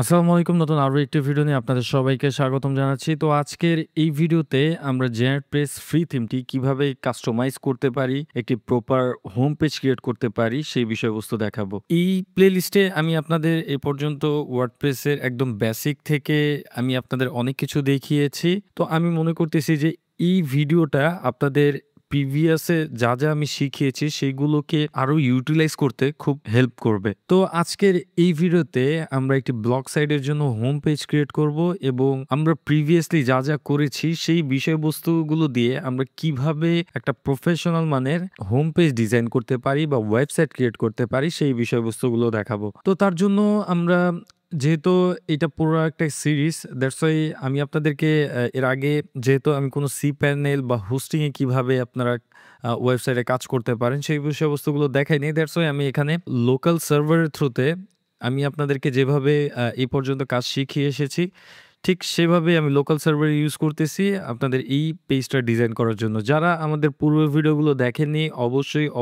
আসসালামু আলাইকুম। নতুন আরো একটি ভিডিও নিয়ে আপনাদের সবাইকে স্বাগতম জানাচ্ছি। তো আজকের এই ভিডিওতে আমরা জেনারেটপ্রেস ফ্রি থিমটি কিভাবে কাস্টমাইজ করতে পারি, একটি প্রপার হোম পেজ ক্রিয়েট করতে পারি সেই বিষয়বস্তু দেখাবো। এই প্লেলিস্টে আমি আপনাদের এ পর্যন্ত ওয়ার্ডপ্রেসের একদম বেসিক থেকে আমি আপনাদের অনেক কিছু দেখিয়েছি। তো আমি মনে করতেছি যে এই ভিডিওটা আপনাদের প্রিভিয়াসে যা আমি শিখিয়েছি সেগুলোকে আরো ইউটিলাইজ করতে খুব হেল্প করবে। তো আজকের এই ভিডিওতে আমরা একটি ব্লগ সাইটের জন্য হোম পেজ ক্রিয়েট করব এবং আমরা প্রিভিয়াসলি যা করেছি সেই বিষয়বস্তুগুলো দিয়ে আমরা কিভাবে একটা প্রফেশনাল মানের হোম পেজ ডিজাইন করতে পারি বা ওয়েবসাইট ক্রিয়েট করতে পারি সেই বিষয়বস্তুগুলো দেখাবো। তো তার জন্য আমরা যেহেতু এটা পুরো একটা সিরিজ, দ্যাটস ওয়াই আমি আপনাদেরকে এর আগে যেহেতু আমি কোনো cPanel বা হোস্টিং এ কিভাবে আপনারা ওয়েবসাইটে কাজ করতে পারেন সেই বিষয়বস্তুগুলো দেখাইনি। দ্যাটস ওয়াই আমি এখানে লোকাল সার্ভারের থ্রুতে আমি আপনাদেরকে যেভাবে এই পর্যন্ত কাজ শিখিয়ে এসেছি ঠিক সেভাবেই আমি লোকাল সার্ভার ইউজ করতেছি আপনাদের এই পেজটা ডিজাইন করার জন্য। যারা আমাদের পূর্বের ভিডিওগুলো দেখেননি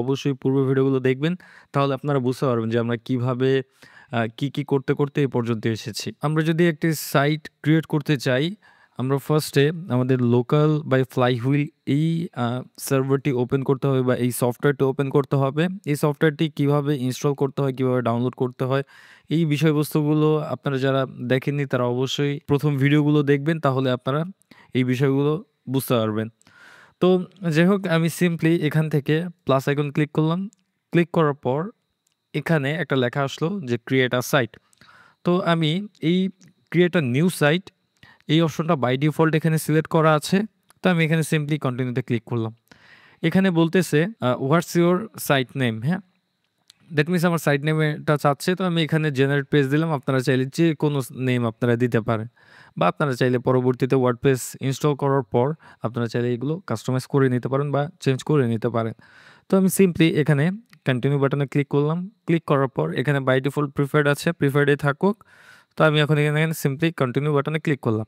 অবশ্যই পূর্বের ভিডিওগুলো দেখবেন। তাহলে আপনারা বুঝতে পারবেন যে আমরা কিভাবে কি করতে এই পর্যন্ত এসেছি। আমরা যদি একটি সাইট ক্রিয়েট করতে চাই, আমরা ফার্স্টে আমাদের লোকাল বাই ফ্লাইহুইল এই সার্ভারটি ওপেন করতে হবে বা এই সফটওয়্যারটি ওপেন করতে হবে। এই সফটওয়্যারটি কিভাবে ইনস্টল করতে হয়, কিভাবে ডাউনলোড করতে হয়, এই বিষয়বস্তুগুলো আপনারা যারা দেখেননি তারা অবশ্যই প্রথম ভিডিওগুলো দেখবেন, তাহলে আপনারা এই বিষয়গুলো বুঝতে পারবেন। তো যাই হোক, আমি সিম্পলি এখান থেকে প্লাস আইকন ক্লিক করলাম। ক্লিক করার পর এখানে একটা লেখা আসলো যে ক্রিয়েট আ সাইট। তো আমি এই ক্রিয়েট আ নিউ সাইট এই অপশনটা বাই ডিফল্ট এখানে সিলেক্ট করা আছে। তো আমি এখানে সিম্পলি কন্টিনিউতে ক্লিক করলাম। এখানে বলতেছে হোয়াটস ইউর সাইট নেম, হ্যাঁ? দ্যাট মিনস আমার সাইট নেমটা চাচ্ছে। তো আমি এখানে জেনারেট পেজ দিলাম। আপনারা চাইলে যে কোনো নেম আপনারা দিতে পারেন বা আপনারা চাইলে পরবর্তীতে ওয়ার্ডপ্রেস ইনস্টল করার পর আপনারা চাইলে এগুলো কাস্টমাইজ করে নিতে পারেন বা চেঞ্জ করে নিতে পারেন। তো আমি সিম্পলি এখানে কন্টিনিউ বাটনে ক্লিক করলাম। ক্লিক করার পর এখানে বাই ডিফল্ট প্রিফার্ড আছে, প্রিফার্ডে থাকুক। তো আমি এখন এখানে সিম্পলি কন্টিনিউ বাটনে ক্লিক করলাম।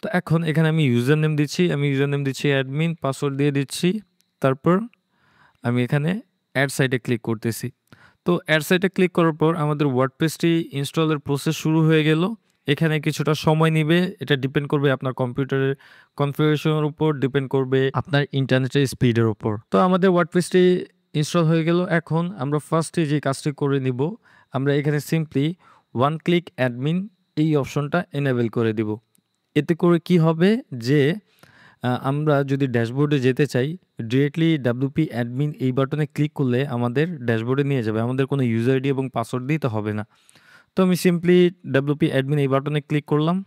তো এখন এখানে আমি ইউজার নেম দিচ্ছি। আমি ইউজার নেম দিচ্ছি অ্যাডমিন, পাসওয়ার্ড দিয়ে দিচ্ছি। তারপর আমি এখানে অ্যাড সাইটে ক্লিক করতেছি। তো অ্যাড সাইটে ক্লিক করার পর আমাদের ওয়ার্ডপ্রেসটি ইনস্টলের প্রসেস শুরু হয়ে গেল। এখানে কিছুটা সময় নিবে। এটা ডিপেন্ড করবে আপনার কম্পিউটারের কনফিগারেশনের উপর, ডিপেন্ড করবে আপনার ইন্টারনেটের স্পিডের উপর। তো আমাদের ওয়ার্ডপ্রেসটি ইনস্টল হয়ে গেল। এখন আমরা ফার্স্টে যে কাজটি করে নিব, আমরা এখানে সিম্পলি ওয়ান ক্লিক অ্যাডমিন এই অপশনটা এনেবল করে দিব। এতে করে কি হবে যে আমরা যদি ড্যাশবোর্ডে যেতে চাই, ডিরেক্টলি WP অ্যাডমিন এই বাটনে ক্লিক করলে আমাদের ড্যাশবোর্ডে নিয়ে যাবে। আমাদের কোনো ইউজার আইডি এবং পাসওয়ার্ড দিতে হবে না। তো আমি সিম্পলি WP অ্যাডমিন এই বাটনে ক্লিক করলাম।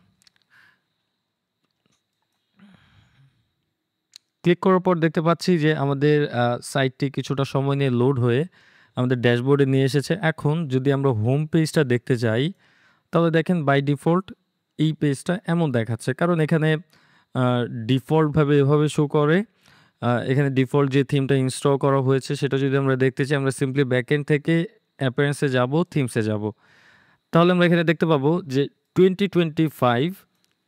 ক্লিক করার পর দেখতে পাচ্ছি যে আমাদের সাইটটি কিছুটা সময় নিয়ে লোড হয়ে আমাদের ড্যাশবোর্ডে নিয়ে এসেছে। এখন যদি আমরা হোম পেজটা দেখতে যাই, তাহলে দেখেন বাই ডিফল্ট এই পেজটা এমন দেখাচ্ছে। কারণ এখানে ডিফল্টভাবে এভাবে শো করে। এখানে ডিফল্ট যে থিমটা ইনস্টল করা হয়েছে সেটা যদি আমরা দেখতে চাই, আমরা সিম্পলি ব্যাকএন্ড থেকে অ্যাপিয়ারেন্সে যাব, থিমসে যাব। তাহলে আমরা এখানে দেখতে পাবো যে 2025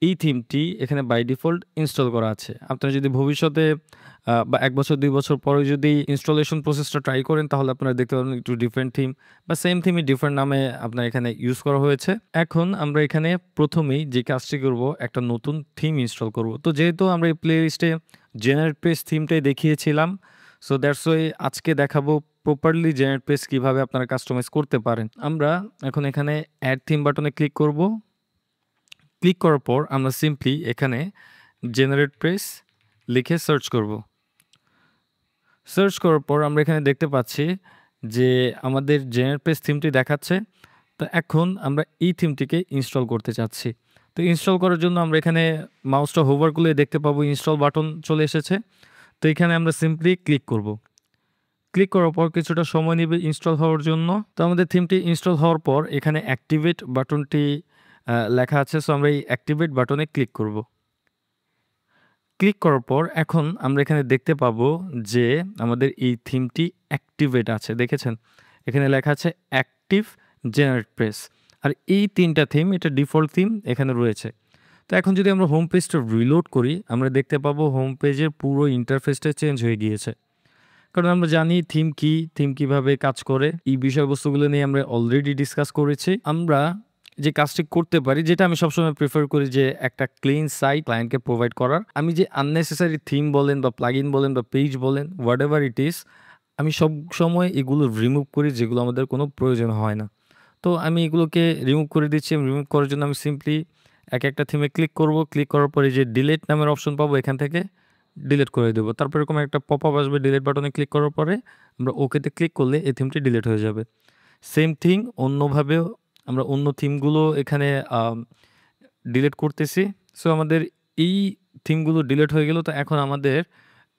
এই থিমটি এখানে বাই ডিফল্ট ইনস্টল করা আছে। আপনারা যদি ভবিষ্যতে বা ১ বছর ২ বছর পরে যদি ইনস্টলেশন প্রসেসটা ট্রাই করেন, তাহলে আপনারা দেখতে পাবেন একটু ডিফারেন্ট থিম বা সেম থিমই ডিফারেন্ট নামে আপনার এখানে ইউজ করা হয়েছে। এখন আমরা এখানে প্রথমেই যে কাজটি করব, একটা নতুন থিম ইনস্টল করব। তো যেহেতু আমরা এই প্লে লিস্টে জেনারেট পেজ থিমটাই দেখিয়েছিলাম, সো দ্যাটস ওয়াই আজকে দেখাবো প্রপারলি জেনারেট পেজ কিভাবে আপনারা কাস্টমাইজ করতে পারেন। আমরা এখন এখানে অ্যাড থিম বাটনে ক্লিক করব। ক্লিক করার পর আমরা সিম্পলি এখানে জেনারেট পেজ লিখে সার্চ করব। সার্চ করার পর আমরা এখানে দেখতে পাচ্ছি যে আমাদের জেনারেট পেজ থিমটি দেখাচ্ছে। তো এখন আমরা এই থিমটিকে ইনস্টল করতে চাচ্ছি। তো ইনস্টল করার জন্য আমরা এখানে মাউসটা হোভার করলে দেখতে পাবো ইনস্টল বাটন চলে এসেছে। তো এখানে আমরা সিম্পলি ক্লিক করব। ক্লিক করার পর কিছুটা সময় নেবে ইনস্টল হওয়ার জন্য। তো আমাদের থিমটি ইনস্টল হওয়ার পর এখানে অ্যাক্টিভেট বাটনটি লেখা আছে। সো আমরা এই অ্যাক্টিভেট বাটনে ক্লিক করব। ক্লিক করার পর এখন আমরা এখানে দেখতে পাবো যে আমাদের এই থিমটি অ্যাক্টিভেট আছে। দেখেছেন? এখানে লেখা আছে অ্যাক্টিভ জেনারেট পেজ। আর এই ৩টা থিম, এটা ডিফল্ট থিম এখানে রয়েছে। তো এখন যদি আমরা হোম পেজটা রিলোড করি, আমরা দেখতে পাবো হোম পেজের পুরো ইন্টারফেসটা চেঞ্জ হয়ে গিয়েছে। কারণ আমরা জানি থিম কি, থিম কিভাবে কাজ করে, এই বিষয়বস্তুগুলো নিয়ে আমরা অলরেডি ডিসকাস করেছি। আমরা যে কাজটি করতে পারি, যেটা আমি সবসময় প্রেফার করি যে একটা ক্লিন সাইট ক্লায়েন্টকে প্রোভাইড করার। আমি যে আননেসেসারি থিম বলেন বা প্লাগইন বলেন বা পেজ বলেন, হোয়াটএভার ইট ইজ, আমি সবসময় এগুলো রিমুভ করি যেগুলো আমাদের কোনো প্রয়োজন হয় না। তো আমি এগুলোকে রিমুভ করে দিচ্ছি। রিমুভ করার জন্য আমি সিম্পলি একটা থিমে ক্লিক করব। ক্লিক করার পরে যে ডিলিট নামের অপশন পাবো, এখান থেকে ডিলিট করে দেবো। তারপর এরকম একটা পপআপ আসবে, ডিলিট বাটনে ক্লিক করার পরে আমরা ওকেতে ক্লিক করলে এই থিমটি ডিলিট হয়ে যাবে। সেম থিং অন্যভাবেও আমরা অন্য থিমগুলো এখানে ডিলিট করতেছি। সো আমাদের এই থিমগুলো ডিলিট হয়ে গেল। তো এখন আমাদের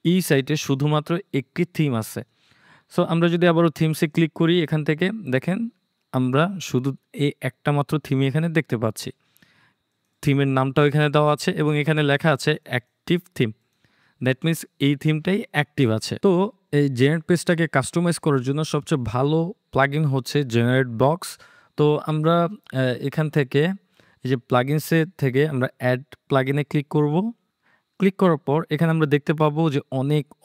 এই সাইটে শুধুমাত্র একটি থিম আছে। সো আমরা যদি আবারও থিমসে ক্লিক করি, এখান থেকে দেখেন আমরা শুধু এই একটা মাত্র থিমই এখানে দেখতে পাচ্ছি। থিমের নামটাও এখানে দেওয়া আছে এবং এখানে লেখা আছে অ্যাক্টিভ থিম। দ্যাট মিনস এই থিমটাই অ্যাক্টিভ আছে। তো এই জেনারেট পেজটাকে কাস্টমাইজ করার জন্য সবচেয়ে ভালো প্লাগইন হচ্ছে জেনারেট ব্লকস। তো আমরা এখান থেকে এই যে প্লাগইনসে থেকে আমরা অ্যাড প্লাগইনে ক্লিক করব। ক্লিক করার পর এখানে আমরা দেখতে পাবো যে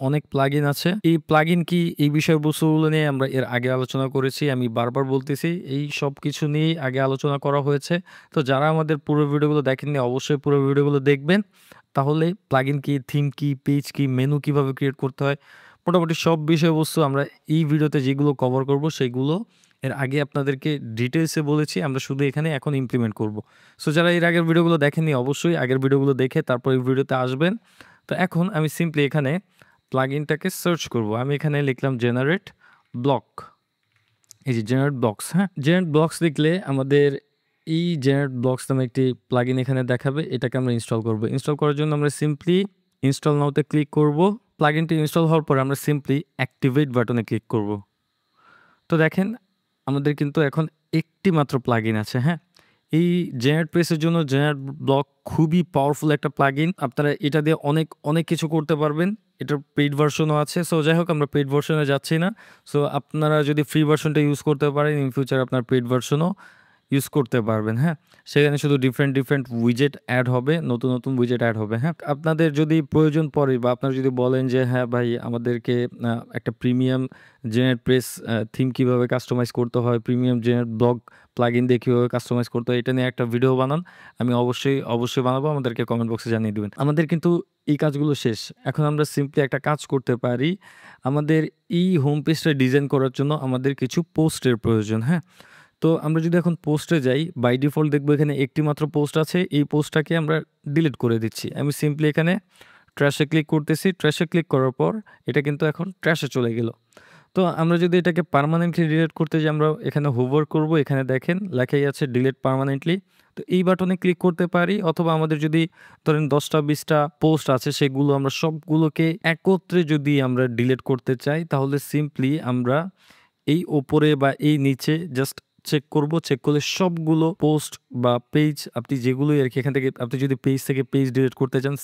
অনেক প্লাগইন আছে। এই প্লাগইন কি, এই বিষয়বস্তুগুলো নিয়ে আমরা এর আগে আলোচনা করেছি। আমি বারবার বলতেছি এই সব কিছু নিয়েই আগে আলোচনা করা হয়েছে। তো যারা আমাদের পুরো ভিডিওগুলো দেখেননি অবশ্যই পুরো ভিডিওগুলো দেখবেন। তাহলে প্লাগইন কি, থিম কি, পেজ কি, মেনু কিভাবে ক্রিয়েট করতে হয়, মোটামুটি সব বিষয়বস্তু আমরা এই ভিডিওতে যেগুলো কভার করব সেগুলো এর আগে আপনাদেরকে ডিটেইলসে বলেছি। আমরা শুধু এখানে এখন ইমপ্লিমেন্ট করব। সো যারা এর আগের ভিডিওগুলো দেখেননি অবশ্যই আগের ভিডিওগুলো দেখে তারপর এই ভিডিওতে আসবেন। তো এখন আমি সিম্পলি এখানে প্লাগইনটাকে সার্চ করব। আমি এখানে লিখলাম জেনারেট ব্লক। এই যে জেনারেট ব্লকস, হ্যাঁ, জেনারেট ব্লকস লিখলে আমাদের এই জেনারেট ব্লকস নামে একটি প্লাগইন এখানে দেখাবে। এটাকে আমরা ইনস্টল করব। ইনস্টল করার জন্য আমরা সিম্পলি ইনস্টল নাওতে ক্লিক করব। প্লাগইনটি ইনস্টল হওয়ার পরে আমরা সিম্পলি অ্যাক্টিভেট বাটনে ক্লিক করব। তো দেখেন আমাদের কিন্তু এখন একটি মাত্র প্লাগইন আছে, হ্যাঁ। এই জেনারেট প্রেসের জন্য জেনারেট ব্লক খুবই পাওয়ারফুল একটা প্লাগইন। আপনারা এটা দিয়ে অনেক কিছু করতে পারবেন। এটার পেইড ভার্সনও আছে। সো যাই হোক আমরা পেইড ভার্সনে যাচ্ছি না। সো আপনারা যদি ফ্রি ভার্সনটা ইউজ করতে পারেন, ইন ফিউচার আপনার পেইড ভার্সনও ইউজ করতে পারবেন, হ্যাঁ। সেখানে শুধু ডিফারেন্ট উইজেট অ্যাড হবে, নতুন উইজেট অ্যাড হবে, হ্যাঁ। আপনাদের যদি প্রয়োজন পড়ে বা আপনারা যদি বলেন যে হ্যাঁ ভাই আমাদেরকে একটা প্রিমিয়াম জেনারেট প্রেস থিম কীভাবে কাস্টমাইজ করতে হয়, প্রিমিয়াম জেনারেট ব্লগ প্লাগইন দিয়ে কীভাবে কাস্টমাইজ করতে হয়, এটা নিয়ে একটা ভিডিও বানান। আমি অবশ্যই বানাবো। আমাদেরকে কমেন্ট বক্সে জানিয়ে দেবেন। আমাদের কিন্তু এই কাজগুলো শেষ। এখন আমরা সিম্পলি একটা কাজ করতে পারি। আমাদের এই হোম পেজটা ডিজাইন করার জন্য আমাদের কিছু পোস্টের প্রয়োজন, হ্যাঁ। তো আমরা যদি এখন পোস্টে যাই, বাই ডিফল্ট দেখবো এখানে একটি মাত্র পোস্ট আছে। এই পোস্টটাকে আমরা ডিলিট করে দিচ্ছি। আমি সিম্পলি এখানে ট্র্যাশে ক্লিক করতেছি। ট্র্যাশে ক্লিক করার পর এটা কিন্তু এখন ট্র্যাশে চলে গেল। তো আমরা যদি এটাকে পার্মানেন্টলি ডিলিট করতে যাই, আমরা এখানে হোভার করব। এখানে দেখেন লেখাই আছে ডিলিট পার্মানেন্টলি। তো এই বাটনে ক্লিক করতে পারি, অথবা আমাদের যদি ধরেন 10টা-20টা পোস্ট আছে সেগুলো আমরা সবগুলোকে একত্রে যদি আমরা ডিলিট করতে চাই, তাহলে সিম্পলি আমরা এই ওপরে বা এই নিচে জাস্ট চেক করব। চেক করলে সবগুলো পোস্ট বা পেজ আপনি যেগুলোই আর কি, এখান থেকে আপনি যদি পেজ থেকে পেজ ডিলিট করতে চান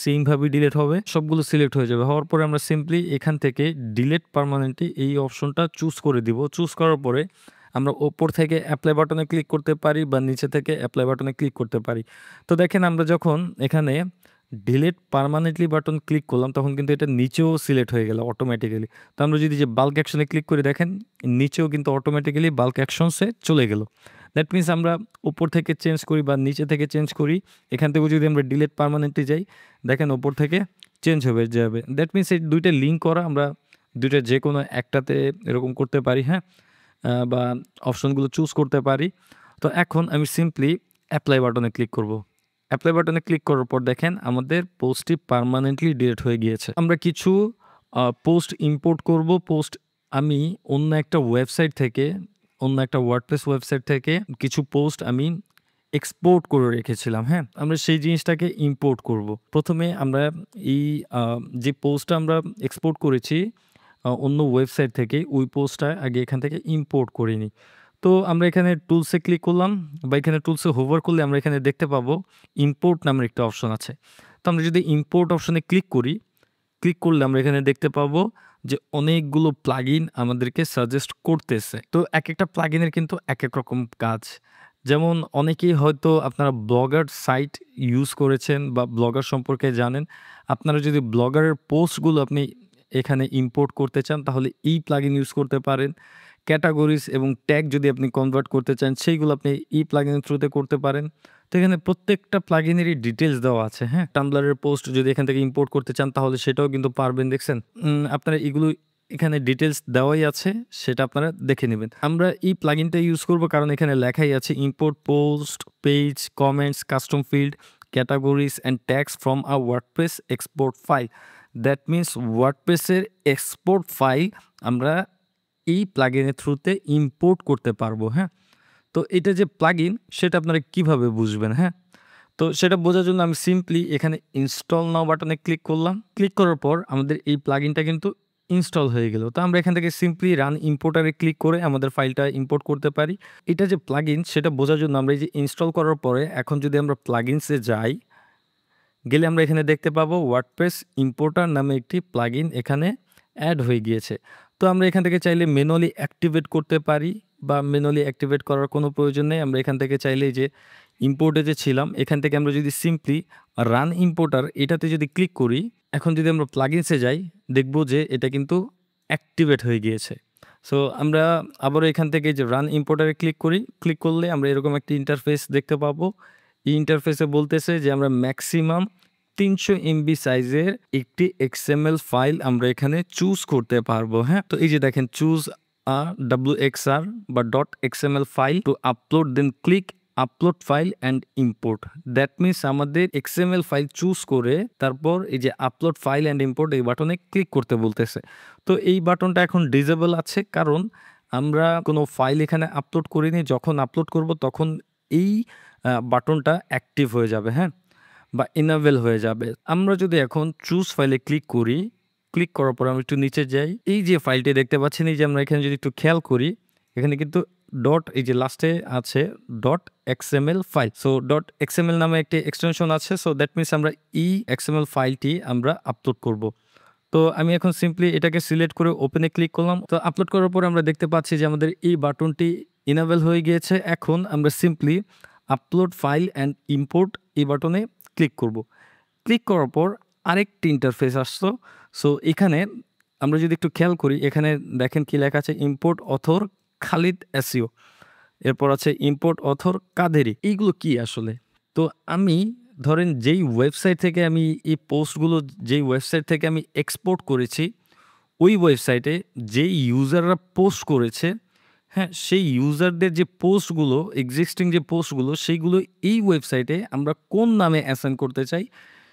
সেমভাবেই ডিলিট হবে, সবগুলো সিলেক্ট হয়ে যাবে। হওয়ার পরে আমরা সিম্পলি এখান থেকে ডিলিট পার্মানেন্টলি এই অপশনটা চুজ করে দিব। চুজ করার পরে আমরা ওপর থেকে অ্যাপ্লাই বাটনে ক্লিক করতে পারি বা নিচে থেকে অ্যাপ্লাই বাটনে ক্লিক করতে পারি। তো দেখেন আমরা যখন এখানে ডিলিট পার্মানেন্টলি বাটন ক্লিক করলাম তখন কিন্তু এটা নিচেও সিলেক্ট হয়ে গেল অটোমেটিক্যালি। তো আমরা যদি যে বাল্ক অ্যাকশনে ক্লিক করি, দেখেন নিচেও কিন্তু অটোমেটিক্যালি বাল্ক অ্যাকশনসে চলে গেল। দ্যাট মিনস আমরা উপর থেকে চেঞ্জ করি বা নিচে থেকে চেঞ্জ করি, এখান থেকেও যদি আমরা ডিলিট পার্মানেন্টলি যাই, দেখেন ওপর থেকে চেঞ্জ হয়ে যাবে। দ্যাট মিনস এই দুইটা লিঙ্ক করা, আমরা দুইটা যে কোনো একটাতে এরকম করতে পারি, হ্যাঁ, বা অপশনগুলো চুজ করতে পারি। তো এখন আমি সিম্পলি অ্যাপ্লাই বাটনে ক্লিক করব। অ্যাপ্লাই বাটনে ক্লিক করার পর দেখেন আমাদের পোস্টটি পার্মানেন্টলি ডিলিট হয়ে গিয়েছে। আমরা কিছু পোস্ট ইম্পোর্ট করব। পোস্ট আমি অন্য একটা ওয়েবসাইট থেকে, অন্য একটা ওয়ার্ডপ্রেস ওয়েবসাইট থেকে কিছু পোস্ট আমি এক্সপোর্ট করে রেখেছিলাম, হ্যাঁ। আমরা সেই জিনিসটাকে ইম্পোর্ট করব। প্রথমে আমরা এই যে পোস্টটা আমরা এক্সপোর্ট করেছি অন্য ওয়েবসাইট থেকে, ওই পোস্টটা আগে এখান থেকে ইম্পোর্ট করে নিই। তো আমরা এখানে টুলসে ক্লিক করলাম বা এখানে টুলসে হোভার করলে আমরা এখানে দেখতে পাবো ইম্পোর্ট নামের একটা অপশন আছে। তো আমরা যদি ইম্পোর্ট অপশনে ক্লিক করি, ক্লিক করলে আমরা এখানে দেখতে পাবো যে অনেকগুলো প্লাগইন আমাদেরকে সাজেস্ট করতেছে। তো একটা প্লাগইনের কিন্তু এক রকম কাজ। যেমন অনেকেই হয়তো আপনারা ব্লগার সাইট ইউজ করেছেন বা ব্লগার সম্পর্কে জানেন। আপনারা যদি ব্লগারের পোস্টগুলো আপনি এখানে ইম্পোর্ট করতে চান তাহলে এই প্লাগইন ইউজ করতে পারেন। ক্যাটাগরিজ এবং ট্যাগ যদি আপনি কনভার্ট করতে চান সেইগুলো আপনি এই প্লাগইনের থ্রুতে করতে পারেন। তো এখানে প্রত্যেকটা প্লাগইনেরই ডিটেইলস দেওয়া আছে, হ্যাঁ? টাম্বলারের পোস্ট যদি এখান থেকে ইম্পোর্ট করতে চান তাহলে সেটাও কিন্তু পারবেন, দেখছেন? আপনারা এগুলো এখানে ডিটেইলস দেওয়াই আছে, সেটা আপনারা দেখে নেবেন। আমরা এই প্লাগইনটা ইউজ করব কারণ এখানে লেখাই আছে import post, page, comments, custom field, categories and tags from a WordPress export file. That means ওয়ার্ডপ্রেসের এক্সপোর্ট ফাইল আমরা এই প্লাগইনের থ্রুতে ইম্পোর্ট করতে পারবো, হ্যাঁ? তো এটা যে প্লাগইন সেটা আপনারা কিভাবে বুঝবেন, হ্যাঁ? তো সেটা বোঝার জন্য আমি সিম্পলি এখানে ইনস্টল নাও বাটনে ক্লিক করলাম। ক্লিক করার পর আমাদের এই প্লাগইনটা কিন্তু ইনস্টল হয়ে গেল। তো আমরা এখান থেকে সিম্পলি রান ইম্পোর্টারে ক্লিক করে আমাদের ফাইলটা ইম্পোর্ট করতে পারি। এটা যে প্লাগইন সেটা বোঝার জন্য আমরা এই যে ইনস্টল করার পরে এখন যদি আমরা প্লাগইনসে যাই, গেলে আমরা এখানে দেখতে পাবো ওয়ার্ডপ্রেস ইম্পোর্টার নামে একটি প্লাগইন এখানে অ্যাড হয়ে গিয়েছে। তো আমরা এখান থেকে চাইলে ম্যানুয়ালি অ্যাক্টিভেট করতে পারি বা ম্যানুয়ালি অ্যাক্টিভেট করার কোনো প্রয়োজন নেই। আমরা এখান থেকে চাইলে যে ইম্পোর্টে যে ছিলাম এখান থেকে আমরা যদি সিম্পলি রান ইম্পোর্টার এটাতে যদি ক্লিক করি, এখন যদি আমরা প্লাগইনসে যাই দেখব যে এটা কিন্তু অ্যাক্টিভেট হয়ে গিয়েছে। সো আমরা আবারও এখান থেকে যে রান ইম্পোর্টারে ক্লিক করি, ক্লিক করলে আমরা এরকম একটি ইন্টারফেস দেখতে পাবো। এই ইন্টারফেসে বলতেছে যে আমরা ম্যাক্সিমাম 300 এমবি সাইজের একটি এক্সএমএল ফাইল আমরা এখানে চুজ করতে পারবো, হ্যাঁ? তো এই যে দেখেন চুজ WXR বা .xml ফাইল to upload, then click upload file and import. That means আমাদের এক্সএমএল ফাইল চুজ করে তারপর এই যে আপলোড ফাইল অ্যান্ড ইম্পোর্ট এই বাটনে ক্লিক করতে বলতেছে। তো এই বাটনটা এখন ডিসেবল আছে কারণ আমরা কোনো ফাইল এখানে আপলোড করিনি। যখন আপলোড করব তখন এই বাটনটা অ্যাক্টিভ হয়ে যাবে, হ্যাঁ? বা ইনেবল হয়ে যাবে। আমরা যদি এখন চুজ ফাইলে ক্লিক করি, ক্লিক করার পর আমি একটু নিচে যাই, এই যে ফাইলটি দেখতে পাচ্ছেন, এই যে আমরা এখানে যদি একটু খেয়াল করি এখানে কিন্তু এই যে লাস্টে আছে .xml ফাইল। সো .xml নামে একটি এক্সটেনশন আছে। সো দ্যাট মিনস আমরা এই XML ফাইলটি আমরা আপলোড করব। তো আমি এখন সিম্পলি এটাকে সিলেক্ট করে ওপেনে ক্লিক করলাম। তো আপলোড করার পর আমরা দেখতে পাচ্ছি যে আমাদের এই বাটনটি ইনেবল হয়ে গিয়েছে। এখন আমরা simply upload file and import এই বাটনে ক্লিক করব। ক্লিক করার পর আরেকটি ইন্টারফেস আসতো। সো এখানে আমরা যদি একটু খেয়াল করি এখানে দেখেন কি লেখা আছে, ইম্পোর্ট অথর খালিদ এসইও, এরপর আছে ইম্পোর্ট অথর কাদেরি। এইগুলো কি আসলে? তো আমি ধরেন যেই ওয়েবসাইট থেকে আমি এই পোস্টগুলো যেই ওয়েবসাইট থেকে আমি এক্সপোর্ট করেছি ওই ওয়েবসাইটে যেই ইউজাররা পোস্ট করেছে, হ্যাঁ, সেই ইউজারদের যে পোস্টগুলো এক্সিস্টিং যে পোস্টগুলো সেইগুলো এই ওয়েবসাইটে আমরা কোন নামে অ্যাসাইন করতে চাই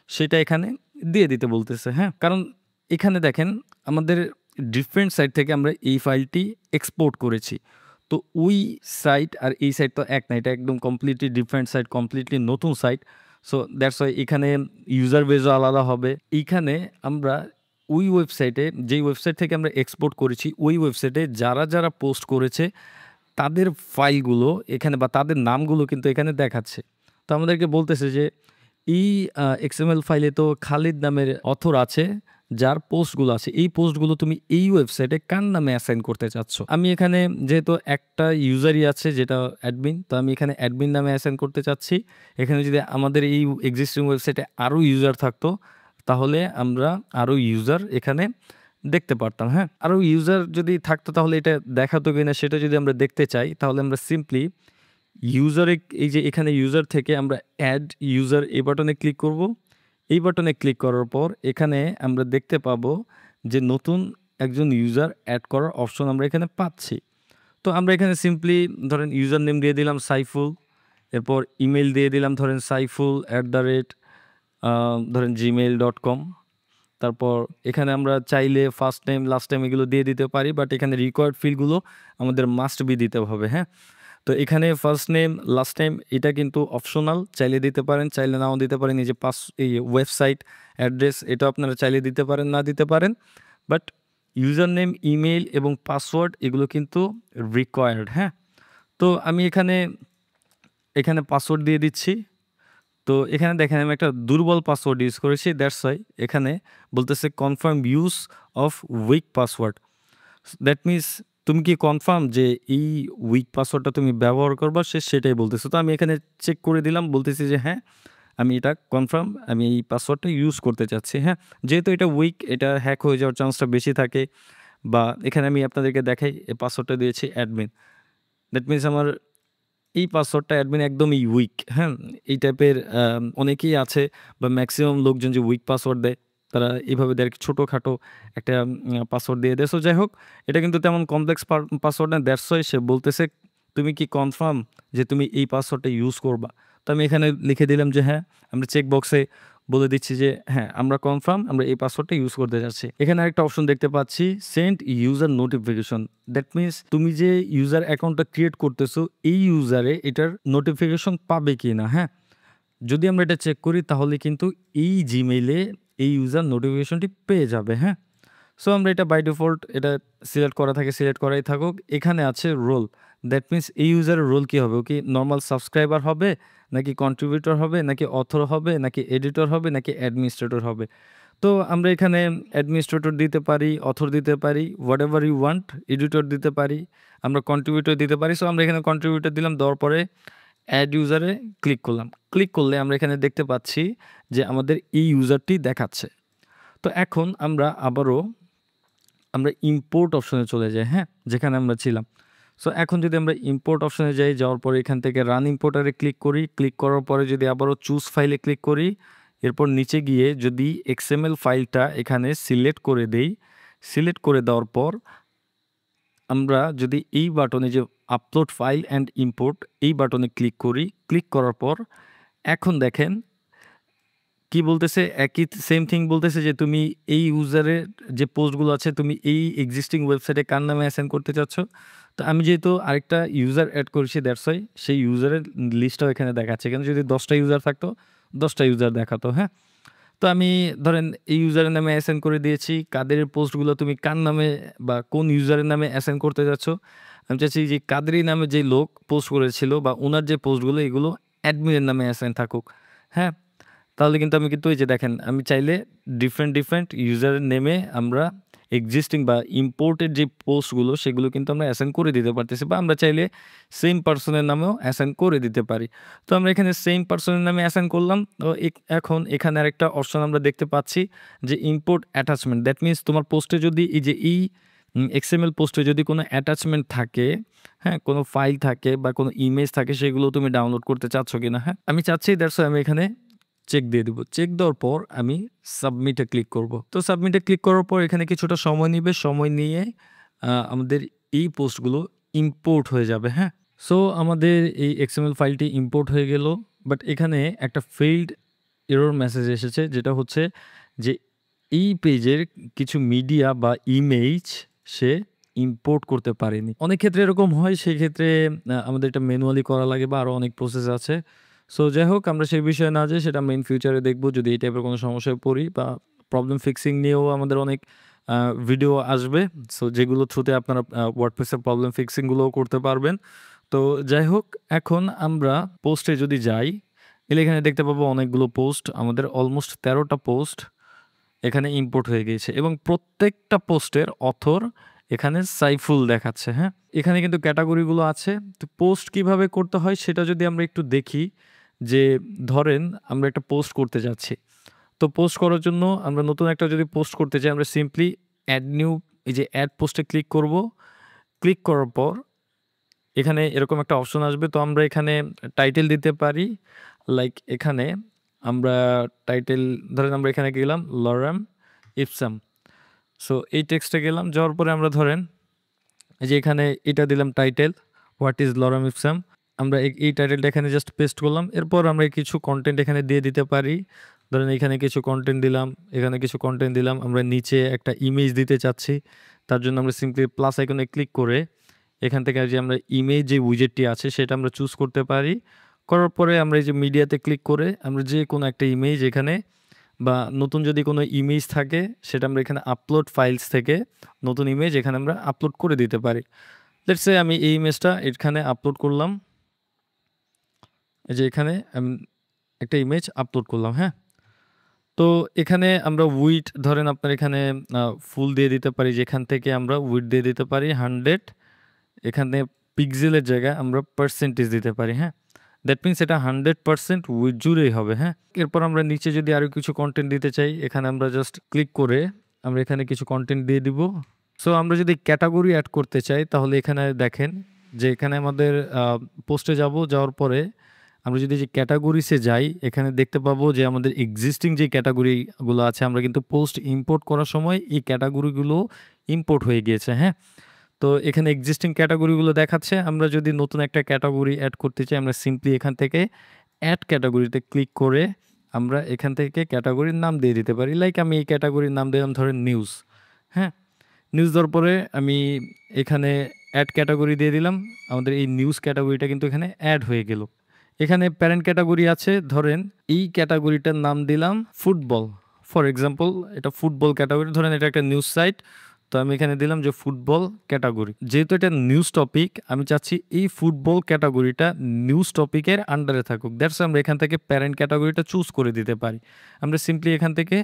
সেটা এখানে দিয়ে দিতে বলতেছে, হ্যাঁ? কারণ এখানে দেখেন আমাদের ডিফারেন্ট সাইট থেকে আমরা এই ফাইলটি এক্সপোর্ট করেছি। তো ওই সাইট আর এই সাইট তো এক না, এটা একদম কমপ্লিটলি ডিফারেন্ট সাইট, কমপ্লিটলি নতুন সাইট। সো দ্যাটস ওয়াই এখানে ইউজার বেসও আলাদা হবে। এইখানে আমরা ওই ওয়েবসাইটে যেই ওয়েবসাইট থেকে আমরা এক্সপোর্ট করেছি ওই ওয়েবসাইটে যারা পোস্ট করেছে তাদের ফাইলগুলো এখানে বা তাদের নামগুলো কিন্তু এখানে দেখাচ্ছে। তো আমাদেরকে বলতেছে যে এই XML ফাইলে তো খালিদ নামের অথর আছে, যার পোস্টগুলো আছে এই পোস্টগুলো তুমি এই ওয়েবসাইটে কার নামে অ্যাসাইন করতে চাচ্ছ। আমি এখানে যেহেতু একটা ইউজারই আছে যেটা অ্যাডমিন, তো আমি এখানে অ্যাডমিন নামে অ্যাসাইন করতে চাচ্ছি। এখানে যদি আমাদের এই এক্সিস্টিং ওয়েবসাইটে আরও ইউজার থাকতো তাহলে আমরা আরও ইউজার এখানে দেখতে পারতাম, হ্যাঁ? আরও ইউজার যদি থাকতো তাহলে এটা দেখাতো কিনা সেটা যদি আমরা দেখতে চাই তাহলে আমরা সিম্পলি ইউজারে এই যে এখানে ইউজার থেকে আমরা অ্যাড ইউজার এই বাটনে ক্লিক করব। এই বাটনে ক্লিক করার পর এখানে আমরা দেখতে পাবো যে নতুন একজন ইউজার অ্যাড করার অপশন আমরা এখানে পাচ্ছি। তো আমরা এখানে সিম্পলি ধরেন ইউজার নেম দিয়ে দিলাম সাইফুল, এরপর ইমেল দিয়ে দিলাম ধরেন saiful@ ধরেন gmail.com। তারপর এখানে আমরা চাইলে ফার্স্ট নেম লাস্ট নেম এগুলো দিয়ে দিতে পারি, বাট এখানে রিকোয়ার্ড ফিল্ডগুলো আমাদের মাস্ট বি দিতে হবে, হ্যাঁ? তো এখানে ফার্স্ট নেম লাস্ট নেম এটা কিন্তু অপশনাল, চাইলে দিতে পারেন চাইলে নাও দিতে পারেন। এই যে এই ওয়েবসাইট অ্যাড্রেস এটা আপনারা চাইলে দিতে পারেন না দিতে পারেন, বাট ইউজার নেম ইমেল এবং পাসওয়ার্ড এগুলো কিন্তু রিকোয়ার্ড, হ্যাঁ? তো আমি এখানে পাসওয়ার্ড দিয়ে দিচ্ছি। তো এখানে দেখেন আমি একটা দুর্বল পাসওয়ার্ড ইউজ করেছি, দ্যাটস ওয়াই এখানে বলতেছে confirm use of week password. That means তুমি কি কনফার্ম যে এই উইক পাসওয়ার্ডটা তুমি ব্যবহার করবা, সেটাই বলতেছে। তো আমি এখানে চেক করে দিলাম, বলতেছি যে হ্যাঁ আমি এটা কনফার্ম, আমি এই পাসওয়ার্ডটা ইউজ করতে চাচ্ছি। হ্যাঁ, যেহেতু এটা উইক, এটা হ্যাক হয়ে যাওয়ার চান্সটা বেশি থাকে। বা এখানে আমি আপনাদেরকে দেখাই, এই পাসওয়ার্ডটা দিয়েছি অ্যাডমিন। দ্যাট মিনস আমার এই পাসওয়ার্ডটা অ্যাডমিন একদমই উইক। হ্যাঁ, এই টাইপের অনেকেই আছে বা ম্যাক্সিমাম লোকজন যে উইক পাসওয়ার্ড দেয়, তারা এইভাবে দেয় ছোটোখাটো একটা পাসওয়ার্ড দিয়ে দেয়। সো যাই হোক, এটা কিন্তু তেমন কমপ্লেক্স পাসওয়ার্ড না। দ্যাটস ওয়াই সে বলতেছে তুমি কি কনফার্ম যে তুমি এই পাসওয়ার্ডটা ইউজ করবা। তো আমি এখানে লিখে দিলাম যে হ্যাঁ, আমরা চেক বক্সে বলে দিচ্ছি যে হ্যাঁ, আমরা কনফার্ম, আমরা এই পাসওয়ার্ডটা ইউজ করতে যাচ্ছি। এখানে একটা অপশন দেখতে পাচ্ছি, send user notification. That means তুমি যে ইউজার অ্যাকাউন্টটা ক্রিয়েট করতেছো, এই ইউজারে এটার নোটিফিকেশন পাবে কি না। হ্যাঁ, যদি আমরা এটা চেক করি তাহলে কিন্তু এই জিমেইলে এই ইউজার নোটিফিকেশনটি পেয়ে যাবে। হ্যাঁ, সো আমরা এটা বাই ডিফল্ট এটা সিলেক্ট করা থাকে, সিলেক্ট করাই থাকুক। এখানে আছে রোল। দ্যাট মিনস এই ইউজারের রোল কী হবে? ও কি নর্মাল সাবস্ক্রাইবার হবে, নাকি কন্ট্রিবিউটর হবে, নাকি অথর হবে, নাকি এডিটর হবে, নাকি অ্যাডমিনিস্ট্রেটর হবে? তো আমরা এখানে অ্যাডমিনিস্ট্রেটর দিতে পারি, অথর দিতে পারি, whatever you want, editor দিতে পারি, আমরা কন্ট্রিবিউটর দিতে পারি। সো আমরা এখানে কন্ট্রিবিউটর দিলাম, দেওয়ার পরে অ্যাড ইউজারে ক্লিক করলাম। ক্লিক করলে আমরা এখানে দেখতে পাচ্ছি যে আমাদের এই ইউজারটি দেখাচ্ছে। তো এখন আমরা আবারও আমরা ইম্পোর্ট অপশনে চলে যাই। হ্যাঁ, যেখানে আমরা ছিলাম। সো এখন যদি আমরা ইম্পোর্ট অপশনে যাই, যাওয়ার পরে এখান থেকে রান ইম্পোর্টারে ক্লিক করি। ক্লিক করার পরে যদি আবারও চুজ ফাইলে ক্লিক করি, এরপর নিচে গিয়ে যদি এক্সএমএল ফাইলটা এখানে সিলেক্ট করে দেই, সিলেক্ট করে দেওয়ার পর আমরা যদি এই বাটনে যে আপলোড ফাইল অ্যান্ড ইম্পোর্ট, এই বাটনে ক্লিক করি। ক্লিক করার পর এখন দেখেন কি বলতেছে, একই সেম থিং বলতেছে যে তুমি এই ইউজারের যে পোস্টগুলো আছে তুমি এই এক্সিস্টিং ওয়েবসাইটে কার নামে অ্যাসাইন করতে চাচ্ছ। তো আমি যেহেতু আরেকটা ইউজার অ্যাড করেছি, দ্যাটস ওয়াই সেই ইউজারের লিস্টটাও এখানে দেখাচ্ছে। এখানে যদি 10টা ইউজার থাকতো, 10টা ইউজার দেখাতো। হ্যাঁ, তো আমি ধরেন এই ইউজারের নামে অ্যাসাইন করে দিয়েছি। কাদের পোস্টগুলো তুমি কার নামে বা কোন ইউজারের নামে অ্যাসাইন করতে যাচ্ছ, আমি চাচ্ছি যে কাদেরই নামে যে লোক পোস্ট করেছিল বা ওনার যে পোস্টগুলো, এগুলো অ্যাডমিনের নামে অ্যাসাইন থাকুক। হ্যাঁ, তাহলে কিন্তু আমি কিন্তু এই যে দেখেন, আমি চাইলে ডিফারেন্ট ইউজারের নেমে আমরা এক্সিস্টিং বা ইম্পোর্টেড যে পোস্টগুলো সেগুলো কিন্তু আমরা অ্যাসাইন করে দিতে পারতেছি, বা আমরা চাইলে সেম পার্সনের নামেও অ্যাসাইন করে দিতে পারি। তো আমরা এখানে সেম পার্সনের নামে অ্যাসাইন করলাম। তো এখন এখানে আরেকটা অপশন আমরা দেখতে পাচ্ছি যে ইম্পোর্ট অ্যাটাচমেন্ট। দ্যাট মিনস তোমার পোস্টে যদি এই যে এই এক্সএমএল পোস্টে যদি কোনো অ্যাটাচমেন্ট থাকে, হ্যাঁ, কোনো ফাইল থাকে বা কোনো ইমেজ থাকে, সেগুলো তুমি ডাউনলোড করতে চাচ্ছ কিনা। হ্যাঁ, আমি চাচ্ছি, দ্যাটস আমি এখানে চেক দিয়ে দেবো। চেক দেওয়ার পর আমি সাবমিটে ক্লিক করব। তো সাবমিটে ক্লিক করার পর এখানে কিছুটা সময় নিবে, সময় নিয়ে আমাদের এই পোস্টগুলো ইম্পোর্ট হয়ে যাবে। হ্যাঁ, সো আমাদের এই এক্সএমএল ফাইলটি ইম্পোর্ট হয়ে গেল। বাট এখানে একটা ফেইল্ড এরর মেসেজ এসেছে, যেটা হচ্ছে যে এই পেজের কিছু মিডিয়া বা ইমেজ সে ইম্পোর্ট করতে পারেনি। অনেক ক্ষেত্রে এরকম হয়, সেই ক্ষেত্রে আমাদের এটা ম্যানুয়ালি করা লাগে বা আরও অনেক প্রসেস আছে। সো যাই হোক, আমরা সেই বিষয়ে না যাই, সেটা মেইন ফিউচারে দেখব যদি এই টাইপের কোনো সমস্যায় পড়ি, বা প্রবলেম ফিক্সিং নিয়েও আমাদের অনেক ভিডিও আসবে। সো যেগুলো থ্রুতে আপনারা ওয়ার্ডপ্রেসের প্রবলেম ফিক্সিংগুলোও করতে পারবেন। তো যাই হোক, এখন আমরা পোস্টে যদি যাই, এলে এখানে দেখতে পাবো অনেকগুলো পোস্ট, আমাদের অলমোস্ট 13টা পোস্ট এখানে ইম্পোর্ট হয়ে গিয়েছে, এবং প্রত্যেকটা পোস্টের অথর এখানে সাইফুল দেখাচ্ছে। হ্যাঁ, এখানে কিন্তু ক্যাটাগরিগুলো আছে। তো পোস্ট কিভাবে করতে হয় সেটা যদি আমরা একটু দেখি, যে ধরেন আমরা একটা পোস্ট করতে যাচ্ছি। তো পোস্ট করার জন্য আমরা নতুন একটা যদি পোস্ট করতে চাই, আমরা সিম্পলি অ্যাড নিউ, এই যে অ্যাড পোস্টে ক্লিক করব। ক্লিক করার পর এখানে এরকম একটা অপশন আসবে। তো আমরা এখানে টাইটেল দিতে পারি, লাইক এখানে আমরা টাইটেল ধরেন আমরা এখানে গেলাম লরেম ইপসাম। সো এই টেক্সটে গেলাম, যাওয়ার পরে আমরা ধরেন এই যে এখানে এটা দিলাম title, what is lorem ipsum. আমরা এই টাইটেলটা এখানে জাস্ট পেস্ট করলাম। এরপর আমরা কিছু কন্টেন্ট এখানে দিয়ে দিতে পারি। ধরেন এখানে কিছু কন্টেন্ট দিলাম, এখানে কিছু কন্টেন্ট দিলাম। আমরা নিচে একটা ইমেজ দিতে চাচ্ছি, তার জন্য আমরা সিম্পলি প্লাস আইকনে ক্লিক করে এখান থেকে যে আমরা ইমেজ যে উইজেটটি আছে সেটা আমরা চুজ করতে পারি। করার পরে আমরা এই যে মিডিয়াতে ক্লিক করে আমরা যে কোনো একটা ইমেজ এখানে, বা নতুন যদি কোনো ইমেজ থাকে সেটা আমরা এখানে আপলোড ফাইলস থেকে নতুন ইমেজ এখানে আমরা আপলোড করে দিতে পারি। লেটস সে আমি এই ইমেজটা এখানে আপলোড করলাম, এই যে এখানে আমি একটা ইমেজ আপলোড করলাম। হ্যাঁ, তো এখানে আমরা উইড ধরেন আপনার এখানে ফুল দিয়ে দিতে পারি, যেখান থেকে আমরা উইড দিয়ে দিতে পারি 100। এখানে পিক্সেলের জায়গায় আমরা পার্সেন্টেজ দিতে পারি। হ্যাঁ, দ্যাট মিনস এটা 100% উইথ জুড়েই হবে, হ্যাঁ? এরপর আমরা নিচে যদি আরো কিছু কনটেন্ট দিতে চাই, এখানে আমরা জাস্ট ক্লিক করে আমরা এখানে কিছু কনটেন্ট দিয়ে দিব। সো আমরা যদি ক্যাটেগরি এড করতে চাই তাহলে এখানে দেখেন যে এখানে আমাদের পোস্টে যাওয়ার পরে আমরা যদি যে ক্যাটাগরিসে যাই এখানে দেখতে পাবো যে আমাদের এক্সিস্টিং যে ক্যাটাগরিগুলো আছে আমরা কিন্তু পোস্ট ইম্পোর্ট করার সময় এই ক্যাটাগরিগুলো ইম্পোর্ট হয়ে গিয়েছে, হ্যাঁ? তো এখানে এক্সিস্টিং ক্যাটাগরিগুলো দেখাচ্ছে। আমরা যদি নতুন একটা ক্যাটাগরি অ্যাড করতে চাই আমরা সিম্পলি এখান থেকে অ্যাড ক্যাটাগরিতে ক্লিক করে আমরা এখান থেকে ক্যাটাগরির নাম দিয়ে দিতে পারি। লাইক আমি এই ক্যাটাগরির নাম দিলাম ধরেন নিউজ, হ্যাঁ? নিউজ দেওয়ার পরে আমি এখানে অ্যাড ক্যাটাগরি দিয়ে দিলাম। আমাদের এই নিউজ ক্যাটাগরিটা কিন্তু এখানে অ্যাড হয়ে গেল। এখানে প্যারেন্ট ক্যাটাগরি আছে, ধরেন এই ক্যাটাগরিটার নাম দিলাম ফুটবল। ফর এক্সাম্পল এটা ফুটবল ক্যাটাগরি, ধরেন এটা একটা নিউজ সাইট, তো আমি এখানে দিলাম যে ফুটবল ক্যাটাগরি। যেহেতু এটা নিউজ টপিক আমি চাচ্ছি এই ফুটবল ক্যাটাগরিটা নিউজ টপিকের আন্ডারে থাকুক, দ্যাটস আমরা এখান থেকে প্যারেন্ট ক্যাটাগরিটা চুজ করে দিতে পারি। আমরা সিম্পলি এখান থেকে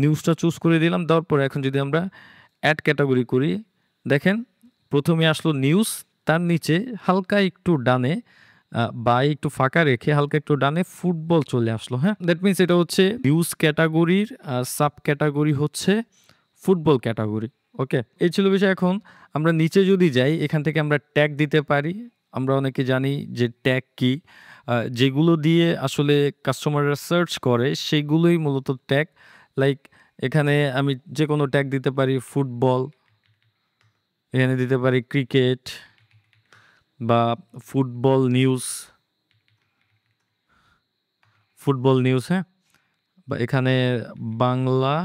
নিউজটা চুজ করে দিলাম। দেওয়ার পরে এখন যদি আমরা অ্যাড ক্যাটাগরি করি, দেখেন প্রথমে আসলো নিউজ, তার নিচে হালকা একটু ডানে বা একটু ফাঁকা রেখে হালকা একটু ডানে ফুটবল চলে আসলো, হ্যাঁ? দ্যাট মিনস এটা হচ্ছে নিউজ ক্যাটাগরির সাব ক্যাটাগরি হচ্ছে ফুটবল ক্যাটাগরি। ওকে, এই ছিল বিষয়। এখন আমরা নিচে যদি যাই এখান থেকে আমরা ট্যাগ দিতে পারি। আমরা অনেকে জানি যে ট্যাগ কি, যেগুলো দিয়ে আসলে কাস্টমাররা সার্চ করে সেগুলোই মূলত ট্যাগ। লাইক এখানে আমি যে কোনো ট্যাগ দিতে পারি, ফুটবল, এখানে দিতে পারি ক্রিকেট বা ফুটবল নিউজ, হ্যাঁ? বা এখানে বাংলা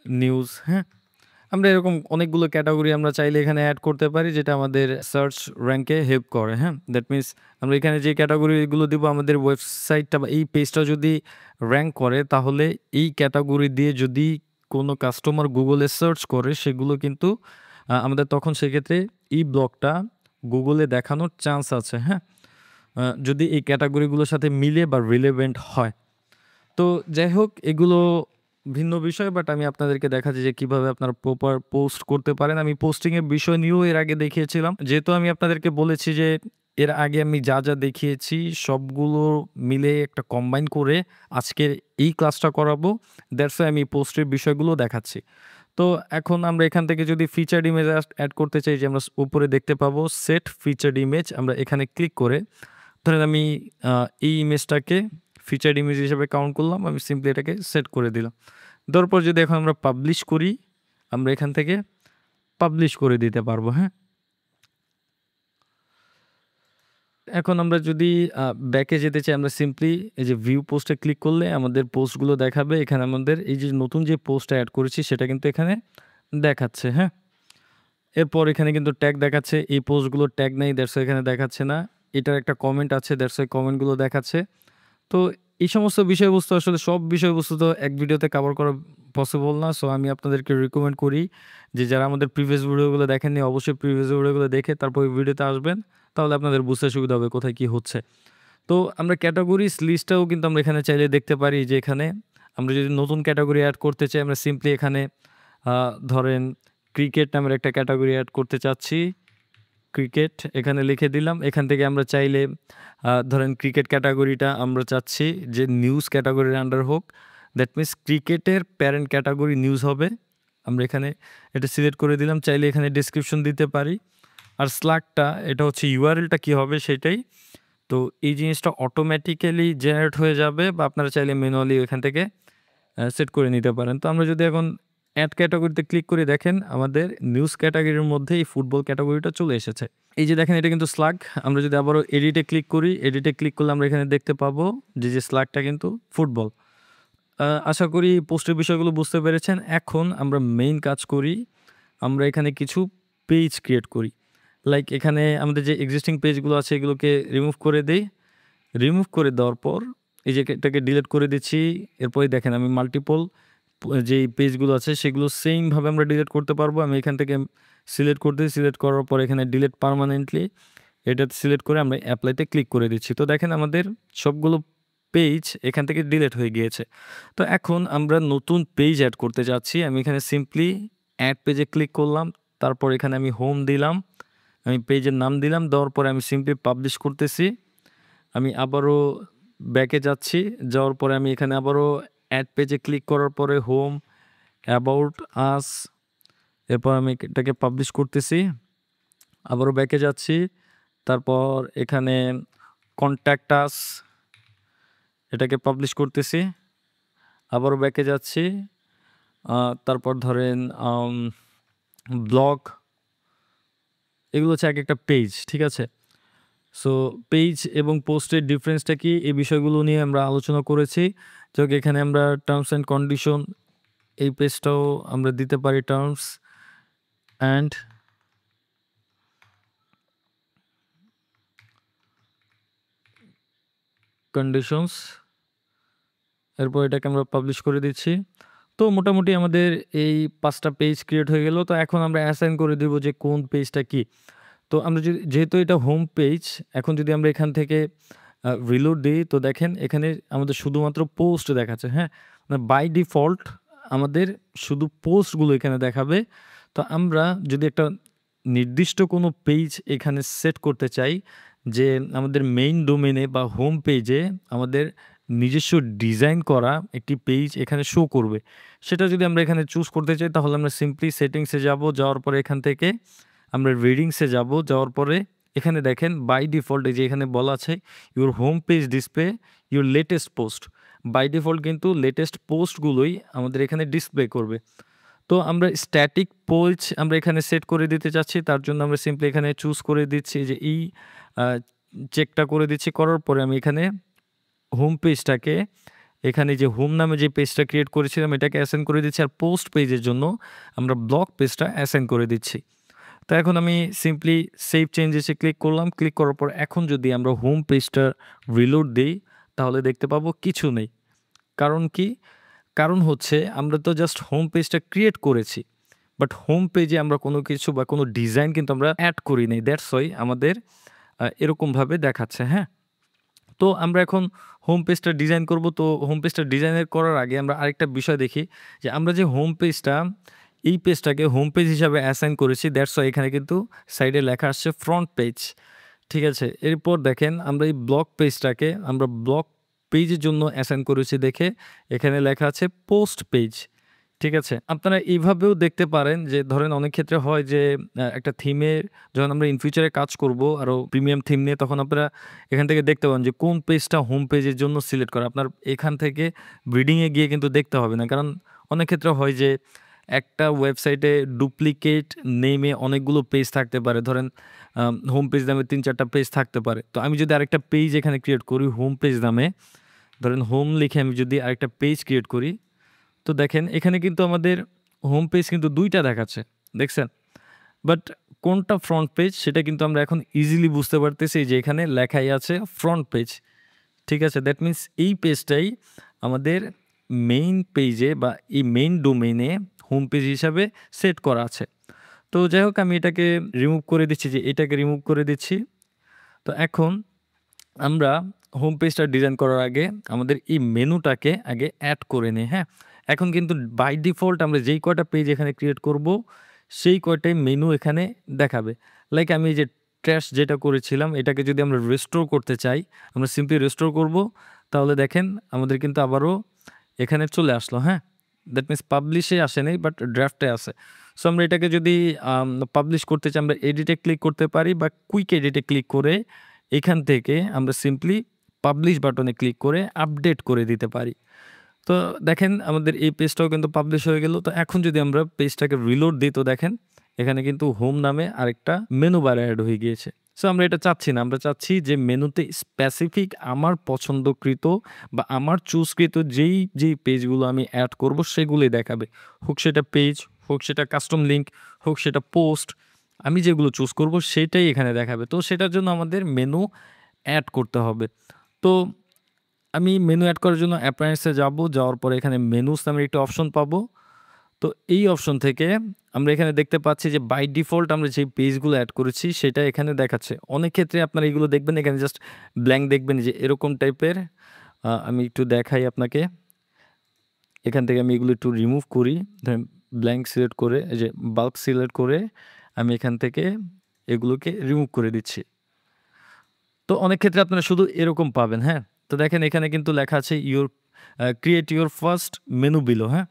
নিউজ, হ্যাঁ? আমরা এরকম অনেকগুলো ক্যাটাগরি আমরা চাইলে এখানে অ্যাড করতে পারি যেটা আমাদের সার্চ র্যাঙ্কে হেল্প করে, হ্যাঁ? দ্যাট মিনস আমরা এখানে যে ক্যাটাগরিগুলো দিব আমাদের ওয়েবসাইটটা বা এই পেজটা যদি র্যাঙ্ক করে তাহলে এই ক্যাটাগরি দিয়ে যদি কোনো কাস্টমার গুগলে সার্চ করে সেগুলো কিন্তু আমাদের তখন সেক্ষেত্রে এই ব্লগটা গুগলে দেখানোর চান্স আছে, হ্যাঁ? যদি এই ক্যাটাগরিগুলোর সাথে মিলে বা রিলেভেন্ট হয়। তো যাই হোক এগুলো ভিন্ন বিষয়, বাট আমি আপনাদেরকে দেখাচ্ছি যে কিভাবে আপনারা প্রপার পোস্ট করতে পারেন। আমি পোস্টিংয়ের বিষয় নিয়েও এর আগে দেখিয়েছিলাম। যেহেতু আমি আপনাদেরকে বলেছি যে এর আগে আমি যা দেখিয়েছি সবগুলো মিলে একটা কম্বাইন করে আজকের এই ক্লাসটা করাবো। দ্যাটস ওয়াই আমি পোস্টের বিষয়গুলো দেখাচ্ছি। তো এখন আমরা এখান থেকে যদি ফিচার্ড ইমেজ অ্যাড করতে চাই, যে আমরা উপরে দেখতে পাবো সেট ফিচার্ড ইমেজ, আমরা এখানে ক্লিক করে ধরেন আমি এই ইমেজটাকে ফিচার্ড ইমেজ হিসেবে কাউন্ট করলাম, আমি সিম্পলি এটাকে সেট করে দিলাম। দেওয়ার পর যদি এখন আমরা পাবলিশ করি আমরা এখান থেকে পাবলিশ করে দিতে পারবো, হ্যাঁ? এখন আমরা যদি ব্যাকে যেতে চাই আমরা সিম্পলি এই যে ভিউ পোস্টে ক্লিক করলে আমাদের পোস্টগুলো দেখাবে। এখানে আমাদের এই যে নতুন যে পোস্টটা অ্যাড করেছি সেটা কিন্তু এখানে দেখাচ্ছে, হ্যাঁ? এরপর এখানে কিন্তু ট্যাগ দেখাচ্ছে, এই পোস্টগুলোর ট্যাগ নেই, দ্যাটস ওয়াই এখানে দেখাচ্ছে না। এটার একটা কমেন্ট আছে, দ্যাটস ওয়াই কমেন্টগুলো দেখাচ্ছে। তো এই সমস্ত বিষয়বস্তু আসলে সব বিষয়বস্তু তো এক ভিডিওতে কভার করা পসিবল না। সো আমি আপনাদেরকে রিকমেন্ড করি যে যারা আমাদের প্রিভিয়াস ভিডিওগুলো দেখেননি অবশ্যই প্রিভিয়াস ভিডিওগুলো দেখে তারপর এই ভিডিওতে আসবেন, তাহলে আপনাদের বুঝতে সুবিধা হবে কোথায় কি হচ্ছে। তো আমরা ক্যাটাগরিজ লিস্টটাও কিন্তু আমরা এখানে চাইলে দেখতে পারি যে এখানে আমরা যদি নতুন ক্যাটাগরি অ্যাড করতে চাই আমরা সিম্পলি এখানে ধরেন ক্রিকেট নামের একটা ক্যাটাগরি অ্যাড করতে চাচ্ছি, ক্রিকেট এখানে লিখে দিলাম। এখান থেকে আমরা চাইলে ধরেন ক্রিকেট ক্যাটাগরিটা আমরা চাচ্ছি যে নিউজ ক্যাটাগরির আন্ডার হোক, দ্যাট মিনস ক্রিকেটের প্যারেন্ট ক্যাটাগরি নিউজ হবে। আমরা এখানে এটা সিলেক্ট করে দিলাম। চাইলে এখানে ডেসক্রিপশন দিতে পারি। আর স্ল্যাগটা এটা হচ্ছে ইউআরএলটা কী হবে সেটাই। তো এই জিনিসটা অটোমেটিক্যালি জেনারেট হয়ে যাবে বা আপনারা চাইলে ম্যানুয়ালি এখান থেকে সেট করে নিতে পারেন। তো আমরা যদি এখন অ্যাড ক্যাটাগরিতে ক্লিক করে দেখেন আমাদের নিউজ ক্যাটাগরির মধ্যে এই ফুটবল ক্যাটাগরিটা চলে এসেছে। এই যে দেখেন এটা কিন্তু স্ল্যাগ। আমরা যদি আবারও এডিটে ক্লিক করি, এডিটে ক্লিক করলে আমরা এখানে দেখতে পাবো যে স্ল্যাগটা কিন্তু ফুটবল। আশা করি পোস্টের বিষয়গুলো বুঝতে পেরেছেন। এখন আমরা মেইন কাজ করি, আমরা এখানে কিছু পেজ ক্রিয়েট করি। লাইক এখানে আমাদের যে এক্সিস্টিং পেজগুলো আছে এগুলোকে রিমুভ করে দেই। রিমুভ করে দেওয়ার পর এই যে এটাকে ডিলিট করে দিচ্ছি। এরপরে দেখেন আমি মাল্টিপল যেই পেজগুলো আছে সেগুলো সেমভাবে আমরা ডিলিট করতে পারবো। আমি এখান থেকে সিলেক্ট করতে, সিলেক্ট করার পর এখানে ডিলিট পার্মানেন্টলি এটা সিলেক্ট করে আমরা অ্যাপ্লাইতে ক্লিক করে দিচ্ছি। তো দেখেন আমাদের সবগুলো পেজ এখান থেকে ডিলিট হয়ে গিয়েছে। তো এখন আমরা নতুন পেজ অ্যাড করতে যাচ্ছি। আমি এখানে সিম্পলি অ্যাড পেজে ক্লিক করলাম, তারপর এখানে আমি হোম দিলাম, আমি পেজের নাম দিলাম, দেওয়ার পরে আমি সিম্পলি পাবলিশ করতেছি। আমি আবারও ব্যাকে যাচ্ছি, যাওয়ার পরে আমি এখানে আবারও অ্যাড পেজে ক্লিক করার পরে হোম, অ্যাবাউট আস, এরপর আমি এটাকে পাবলিশ করতেছি। আবারও ব্যাকে যাচ্ছি, তারপর এখানে কন্ট্যাক্ট আস, এটাকে পাবলিশ করতেছি। আবারও ব্যাকে যাচ্ছি, তারপর ধরেন ব্লগ, এগুলো হচ্ছে এক একটা পেজ, ঠিক আছে? সো পেজ এবং পোস্টের ডিফারেন্সটা কি, এই বিষয়গুলো নিয়ে আমরা আলোচনা করেছি। তো এখানে আমরা টার্মস অ্যান্ড কন্ডিশন, এই পেজটাও আমরা দিতে পারি টার্মস অ্যান্ড কন্ডিশনস, এরপর এটাকে আমরা পাবলিশ করে দিচ্ছি। তো মোটামুটি আমাদের এই 5টা পেজ ক্রিয়েট হয়ে গেল। তো এখন আমরা অ্যাসাইন করে দেব যে কোন পেজটা কি। তো আমরা যেহেতু এটা হোম পেজ, এখন যদি আমরা এখান থেকে রিলোড দিই, তো দেখেন এখানে আমাদের শুধুমাত্র পোস্ট দেখাচ্ছে, হ্যাঁ? বাই ডিফল্ট আমাদের শুধু পোস্টগুলো এখানে দেখাবে। তো আমরা যদি একটা নির্দিষ্ট কোনো পেজ এখানে সেট করতে চাই, যে আমাদের মেইন ডোমেনে বা হোম পেজে আমাদের নিজস্ব ডিজাইন করা একটি পেজ এখানে শো করবে, সেটা যদি আমরা এখানে চুজ করতে চাই, তাহলে আমরা সিম্পলি সেটিংসে যাব, যাওয়ার পরে এখান থেকে আমরা রিডিংসে যাব, যাওয়ার পরে এখানে দেখেন বাই ডিফল্ট এই যে এখানে বলা আছে your home page display your latest post. By default কিন্তু লেটেস্ট পোস্টগুলোই আমাদের এখানে ডিসপ্লে করবে। তো আমরা স্ট্যাটিক পেজ আমরা এখানে সেট করে দিতে চাচ্ছি, তার জন্য আমরা সিম্পলি এখানে চুজ করে দিচ্ছি যে এই চেকটা করে দিচ্ছি। করার পরে আমি এখানে হোম পেজটাকে, এখানে যে হোম নামে যে পেজটা ক্রিয়েট করেছিলাম এটাকে অ্যাসাইন করে দিচ্ছি, আর পোস্ট পেজের জন্য আমরা ব্লগ পেজটা অ্যাসাইন করে দিচ্ছি। তো এখন আমি সিম্পলি সেভ চেঞ্জেসে ক্লিক করলাম। ক্লিক করার পর এখন যদি আমরা হোম পেজটা রিলোড দিই, তাহলে দেখতে পাবো কিছু নেই। কারণ কি? কারণ হচ্ছে আমরা তো জাস্ট হোম পেজটা ক্রিয়েট করেছি, বাট হোম পেজে আমরা কোনো কিছু বা কোনো ডিজাইন কিন্তু আমরা অ্যাড করি নাই। দ্যাটস ওয়াই আমাদের এরকমভাবে দেখাচ্ছে, হ্যাঁ? তো আমরা এখন হোম পেজটা ডিজাইন করব। তো হোম পেজটা ডিজাইনের করার আগে আমরা আরেকটা বিষয় দেখি, যে আমরা যে হোম পেজটা, এই পেজটাকে হোম পেজ হিসাবে অ্যাসাইন করেছি, দ্যাটস ওয়াই এখানে কিন্তু সাইডে লেখা আসছে ফ্রন্ট পেজ, ঠিক আছে? এরপর দেখেন আমরা এই ব্লগ পেজটাকে আমরা ব্লগ পেজের জন্য অ্যাসাইন করেছি দেখে এখানে লেখা আছে পোস্ট পেজ, ঠিক আছে? আপনারা এইভাবেও দেখতে পারেন, যে ধরেন অনেক ক্ষেত্রে হয় যে একটা থিমের যখন আমরা ইন ফিউচারে কাজ করব আরও প্রিমিয়াম থিম নিয়ে, তখন আপনারা এখান থেকে দেখতে পান যে কোন পেজটা হোম পেজের জন্য সিলেক্ট করা। আপনার এখান থেকে ব্রিডিংয়ে গিয়ে কিন্তু দেখতে হবে না, কারণ অনেক ক্ষেত্রে হয় যে একটা ওয়েবসাইটে ডুপ্লিকেট নেমে অনেকগুলো পেজ থাকতে পারে। ধরেন হোম পেজ নামে ৩-৪টা পেজ থাকতে পারে। তো আমি যদি আরেকটা পেজ এখানে ক্রিয়েট করি হোম পেজ নামে, ধরেন হোম লিখে আমি যদি আরেকটা পেজ ক্রিয়েট করি, তো দেখেন এখানে কিন্তু আমাদের হোম পেজ কিন্তু ২টা দেখাচ্ছে, দেখছেন? বাট কোনটা ফ্রন্ট পেজ সেটা কিন্তু আমরা এখন ইজিলি বুঝতে পারতেছি, যে এখানে লেখাই আছে ফ্রন্ট পেজ, ঠিক আছে? দ্যাট মিন্স এই পেজটাই আমাদের মেইন পেজে বা এই মেইন ডোমেইনে হোম পেজ হিসাবে সেট করা আছে। তো যাই হোক আমি এটাকে রিমুভ করে দিচ্ছি, যে এটাকে রিমুভ করে দিচ্ছি। তো এখন আমরা হোম পেজটা ডিজাইন করার আগে আমাদের এই মেনুটাকে আগে অ্যাড করে নিই, হ্যাঁ? এখন কিন্তু বাই ডিফল্ট আমরা যেই কয়টা পেজ এখানে ক্রিয়েট করব, সেই কয়টাই মেনু এখানে দেখাবে। লাইক আমি এই যে ট্র্যাশ যেটা করেছিলাম, এটাকে যদি আমরা রেস্টোর করতে চাই, আমরা সিম্পলি রেস্টোর করব, তাহলে দেখেন আমাদের কিন্তু আবারও এখানে চলে আসলো, হ্যাঁ? দ্যাট মিন্স পাবলিশে আসে নাই, বাট ড্রাফটে আছে। সো আমরা এটাকে যদি পাবলিশ করতে চাই, আমরা এডিটে ক্লিক করতে পারি, বা কুইক এডিটে ক্লিক করে এখান থেকে আমরা সিম্পলি পাবলিশ বাটনে ক্লিক করে আপডেট করে দিতে পারি। তো দেখেন আমাদের এই পেজটাও কিন্তু পাবলিশ হয়ে গেল। তো এখন যদি আমরা পেজটাকে রিলোড দিই, তো দেখেন এখানে কিন্তু হোম নামে আরেকটা মেনু বার অ্যাড হয়ে গিয়েছে। সো আমরা এটা চাচ্ছি না, আমরা চাচ্ছি যে মেনুতে স্পেসিফিক আমার পছন্দকৃত বা আমার চুজকৃত যেই পেজগুলো আমি অ্যাড করব সেগুলোই দেখাবে। হোক সেটা পেজ, হোক সেটা কাস্টম লিঙ্ক, হোক সেটা পোস্ট, আমি যেগুলো চুজ করব সেটাই এখানে দেখাবে। তো সেটার জন্য আমাদের মেনু অ্যাড করতে হবে। তো আমি মেনু অ্যাড করার জন্য অ্যাপ্লায়েন্সে যাব, যাওয়ার পরে এখানে মেনুস নামের একটা অপশন পাবো। তো এই অপশন থেকে আমরা এখানে দেখতে পাচ্ছি যে বাই ডিফল্ট আমরা যে পেজগুলো অ্যাড করেছি সেটা এখানে দেখাচ্ছে। অনেক ক্ষেত্রে আপনারা এগুলো দেখবেন, এখানে জাস্ট ব্ল্যাঙ্ক দেখবেন যে এরকম টাইপের। আমি একটু দেখাই আপনাকে। এখান থেকে আমি এগুলো একটু রিমুভ করি। ধরেন ব্ল্যাঙ্ক সিলেক্ট করে, এই যে বাল্ক সিলেক্ট করে আমি এখান থেকে এগুলোকে রিমুভ করে দিচ্ছি। তো অনেক ক্ষেত্রে আপনারা শুধু এরকম পাবেন, হ্যাঁ? তো দেখেন এখানে কিন্তু লেখা আছে create your first menu below, হ্যাঁ?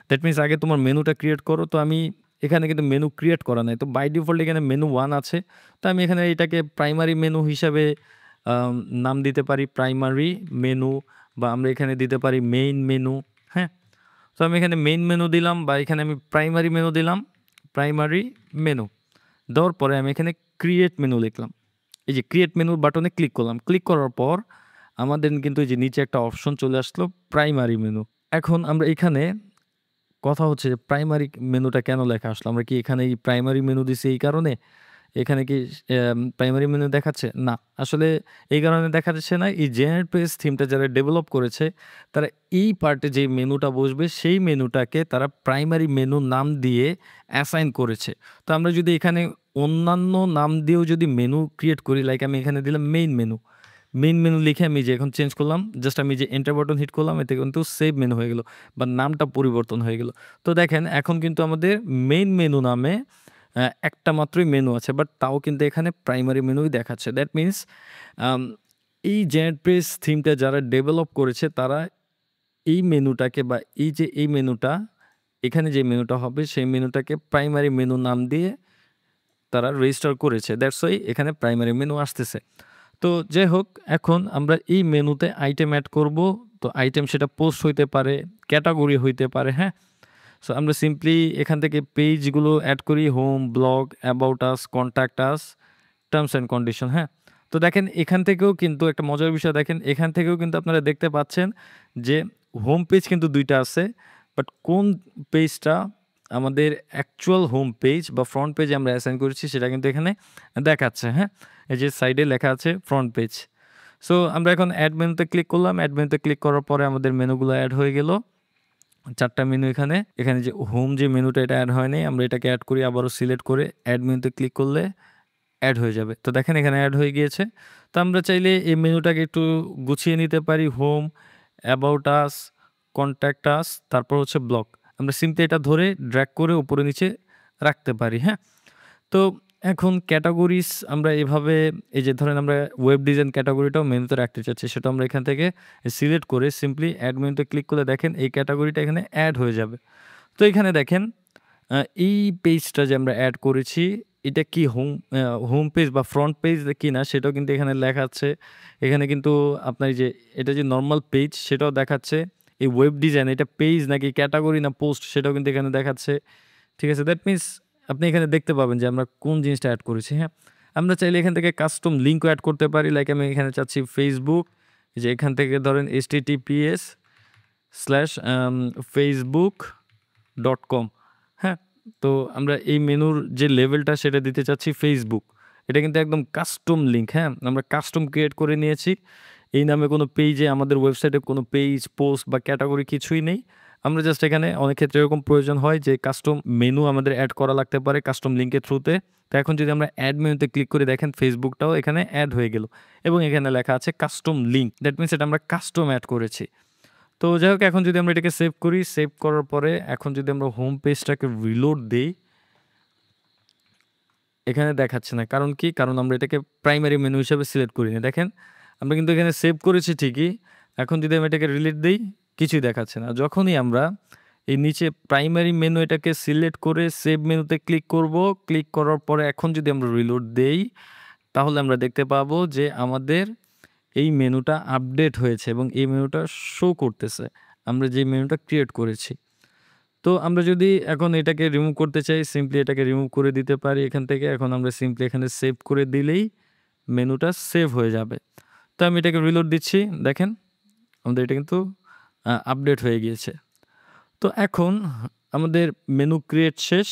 দ্যাট মিনস আগে তোমার মেনুটা ক্রিয়েট করো। তো আমি এখানে কিন্তু মেনু ক্রিয়েট করা নাই। তো বাই ডিফল্ট এখানে মেনু 1 আছে। তো আমি এখানে এটাকে প্রাইমারি মেনু হিসাবে আম নাম দিতে পারি প্রাইমারি মেনু, বা আমরা এখানে দিতে পারি মেইন মেনু, হ্যাঁ? তো আমি এখানে মেইন মেনু দিলাম, বা এখানে আমি প্রাইমারি মেনু দিলাম, প্রাইমারি মেনু। দেওয়ার পরে আমি এখানে ক্রিয়েট মেনু লিখলাম। এই যে ক্রিয়েট মেনু বাটনে ক্লিক করলাম। ক্লিক করার পর আমাদের কিন্তু এই যে নিচে একটা অপশন চলে আসলো প্রাইমারি মেনু। এখন আমরা এখানে কথা হচ্ছে যে প্রাইমারি মেনুটা কেন লেখা আসলো? আমরা কি এখানে এই প্রাইমারি মেনু দিছি এই কারণে? এখানে কি প্রাইমারি মেনু দেখাচ্ছে? না। আসলে এই কারণে দেখা যাচ্ছে না। এই জেনারেটপ্রেস থিমটা যারা ডেভেলপ করেছে, তারা এই পার্টে যে মেনুটা বসবে সেই মেনুটাকে তারা প্রাইমারি মেনু নাম দিয়ে অ্যাসাইন করেছে। তো আমরা যদি এখানে অন্যান্য নাম দিয়েও যদি মেনু ক্রিয়েট করি, লাইক আমি এখানে দিলাম মেইন মেনু। মেইন মেনু লিখে আমি যে এখন চেঞ্জ করলাম, জাস্ট আমি যে এন্টার বাটন হিট করলাম, এতে কিন্তু সেভ মেনু হয়ে গেল, বা নামটা পরিবর্তন হয়ে গেল। তো দেখেন এখন কিন্তু আমাদের মেইন মেনু নামে একটা মাত্রই মেনু আছে, বাট তাও কিন্তু এখানে প্রাইমারি মেনুই দেখাচ্ছে। দ্যাট মিনস আম এই জেনারেটপ্রেস থিমটা যারা ডেভেলপ করেছে তারা এই মেনুটাকে, বা এই যে এই মেনুটা, এখানে যে মেনুটা হবে সেই মেনুটাকে প্রাইমারি মেনু নাম দিয়ে তারা রেজিস্টার করেছে। দ্যাটস ওয়াই এখানে প্রাইমারি মেনু আসতেছে। তো যাই হোক, এখন আমরা এই মেনুতে আইটেম এড করব। তো আইটেম সেটা পোস্ট হইতে পারে, ক্যাটাগরি হইতে পারে, হ্যাঁ? সো আমরা সিম্পলি এখান থেকে পেজগুলো এড করি, home, blog, about us, contact us, terms and condition, হ্যাঁ? তো দেখেন এখান থেকেও কিন্তু একটা মজার বিষয়, দেখেন এখান থেকেও কিন্তু আপনারা দেখতে পাচ্ছেন যে হোম পেজ কিন্তু ২ টা আছে। বাট কোন পেজটা আমাদের অ্যাকচুয়াল হোম পেজ বা ফ্রন্ট পেজে আমরা অ্যাসাইন করেছি সেটা কিন্তু এখানে দেখাচ্ছে, হ্যাঁ? এই যে সাইডে লেখা আছে ফ্রন্ট পেজ। সো আমরা এখন অ্যাড মেনুতে ক্লিক করলাম। অ্যাড মেনুতে ক্লিক করার পরে আমাদের মেনুগুলো এড হয়ে গেল। ৪ টা মেনু এখানে। এখানে যে হোম যে মেনুটা এটা এড হয় নাই। আমরা এটাকে এড করি, আবারও সিলেক্ট করে অ্যাড মেনুতে ক্লিক করলে এড হয়ে যাবে। তো দেখেন এখানে এড হয়ে গিয়েছে। তো আমরা চাইলে এই মেনুটাকে একটু গুছিয়ে নিতে পারি। Home, about us, contact us, তারপর হচ্ছে ব্লগ। আমরা সিম্পলি এটা ধরে ড্র্যাগ করে উপরে নিচে রাখতে পারি, হ্যাঁ? তো এখন ক্যাটাগরিজ আমরা এভাবে, এই যে ধরেন আমরা ওয়েব ডিজাইন ক্যাটাগরিটাও মেনুতে রাখতে চাচ্ছি, সেটা আমরা এখান থেকে সিলেক্ট করে সিম্পলি অ্যাড মেনুতে ক্লিক করলে দেখেন এই ক্যাটাগরিটা এখানে অ্যাড হয়ে যাবে। তো এখানে দেখেন এই পেজটা যে আমরা এড করেছি এটা কি হোম পেজ বা ফ্রন্ট পেজ কিনা সেটাও কিন্তু এখানে লেখাচ্ছে। এখানে কিন্তু আপনার এই যে এটা যে নরমাল পেজ সেটাও দেখাচ্ছে। এই ওয়েব ডিজাইন এটা পেজ নাকি ক্যাটাগরি না পোস্ট সেটাও কিন্তু এখানে দেখাচ্ছে। ঠিক আছে? দ্যাট মিনস আপনি এখানে দেখতে পাবেন যে আমরা কোন জিনিসটা এড করেছি, হ্যাঁ? আমরা চাইলে এখান থেকে কাস্টম লিঙ্কও এড করতে পারি। লাইক আমি এখানে চাচ্ছি Facebook, যে এখান থেকে ধরেন https:/facebook.com, হ্যাঁ? তো আমরা এই মেনুর যে লেভেলটা সেটা দিতে চাচ্ছি Facebook। এটা কিন্তু একদম কাস্টম লিঙ্ক, হ্যাঁ? আমরা কাস্টম ক্রিয়েট করে নিয়েছি। এই নামে কোনো পেজে, আমাদের ওয়েবসাইটে কোনো পেজ, পোস্ট বা ক্যাটাগরি কিছুই নেই। আমরা জাস্ট এখানে অনেক ক্ষেত্রে এরকম প্রয়োজন হয় যে কাস্টম মেনু আমাদের এড করা লাগতে পারে কাস্টম লিঙ্কের থ্রুতে। তো এখন যদি আমরা অ্যাড মেনুতে ক্লিক করে দেখেন ফেসবুকটাও এখানে অ্যাড হয়ে গেল, এবং এখানে লেখা আছে কাস্টম লিঙ্ক। দ্যাট মিনস এটা আমরা কাস্টম অ্যাড করেছি। তো যাই হোক, এখন যদি আমরা এটাকে সেভ করি, সেভ করার পরে এখন যদি আমরা হোম পেজটাকে রিলোড দেই, এখানে দেখাচ্ছে না। কারণ কি? কারণ আমরা এটাকে প্রাইমারি মেনু হিসেবে সিলেক্ট করিনি। দেখেন আমরা কিন্তু এখানে সেভ করেছি ঠিকই। এখন যদি আমি এটাকে রিলোড দেই, কিছুই দেখাচ্ছে না। যখনই আমরা এই নিচে প্রাইমারি মেনু এটাকে সিলেক্ট করে সেভ মেনুতে ক্লিক করব, ক্লিক করার পরে এখন যদি আমরা রিলোড দেই, তাহলে আমরা দেখতে পাবো যে আমাদের এই মেনুটা আপডেট হয়েছে এবং এই মেনুটা শো করতেছে। আমরা যে মেনুটা ক্রিয়েট করেছি। তো আমরা যদি এখন এটাকে রিমুভ করতে চাই, সিম্পলি এটাকে রিমুভ করে দিতে পারি এখান থেকে। এখন আমরা সিম্পলি এখানে সেভ করে দিলেই মেনুটা সেভ হয়ে যাবে। তো আমি এটাকে রিলোড দিচ্ছি। দেখেন আমাদের এটা কিন্তু আপডেট হয়ে গিয়েছে। তো এখন আমাদের মেনু ক্রিয়েট শেষ।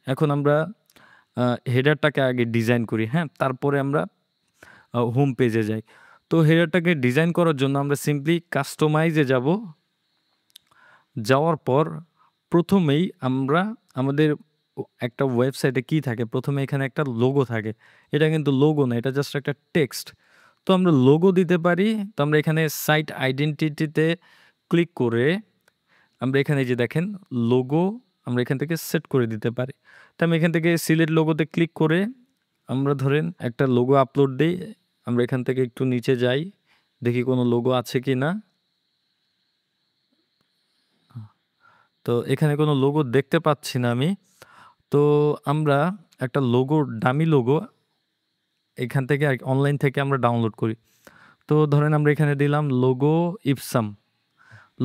এখন আমরা হেডারটাকে আগে ডিজাইন করি, হ্যাঁ? তারপরে আমরা হোম পেজে যাই। তো হেডারটাকে ডিজাইন করার জন্য আমরা সিম্পলি কাস্টমাইজে যাব। যাওয়ার পর প্রথমেই আমরা আমাদের একটা ওয়েবসাইটে কি থাকে? প্রথমে এখানে একটা লোগো থাকে। এটা কিন্তু লোগো না, এটা জাস্ট একটা টেক্সট। তো আমরা লোগো দিতে পারি। তো আমরা এখানে সাইট আইডেন্টিটিতে ক্লিক করে আমরা এখানে এই যে দেখেন লোগো আমরা এখান থেকে সেট করে দিতে পারি। তো আমি এখান থেকে সিলেক্ট লোগোতে ক্লিক করে আমরা ধরেন একটা লোগো আপলোড দেই। আমরা এখান থেকে একটু নিচে যাই। দেখি কোনো লোগো আছে কিনা। তো এখানে কোনো লোগো দেখতে পাচ্ছি না আমি। তো আমরা একটা লোগো ডামি লোগো এখান থেকে অনলাইন থেকে আমরা ডাউনলোড করি। তো ধরেন আমরা এখানে দিলাম লোগো ইপসাম।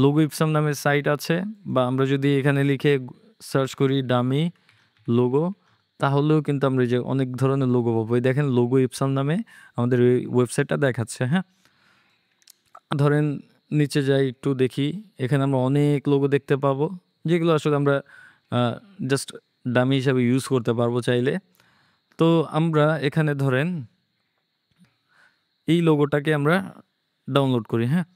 লোগো ইপসাম নামের সাইট আছে, বা আমরা যদি এখানে লিখে সার্চ করি ডামি লোগো, তাহলেও কিন্তু আমরা এই যে অনেক ধরনের লোগো পাবো। এই দেখেন লোগো ইপসাম নামে আমাদের এই ওয়েবসাইটটা দেখাচ্ছে, হ্যাঁ? ধরেন নিচে যাই একটু দেখি, এখানে আমরা অনেক লোগো দেখতে পাবো, যেগুলো আসলে আমরা জাস্ট ডামি হিসাবে ইউজ করতে পারবো চাইলে। তো আমরা এখানে ধরেন এই লোগোটাকে আমরা ডাউনলোড করি, হ্যাঁ?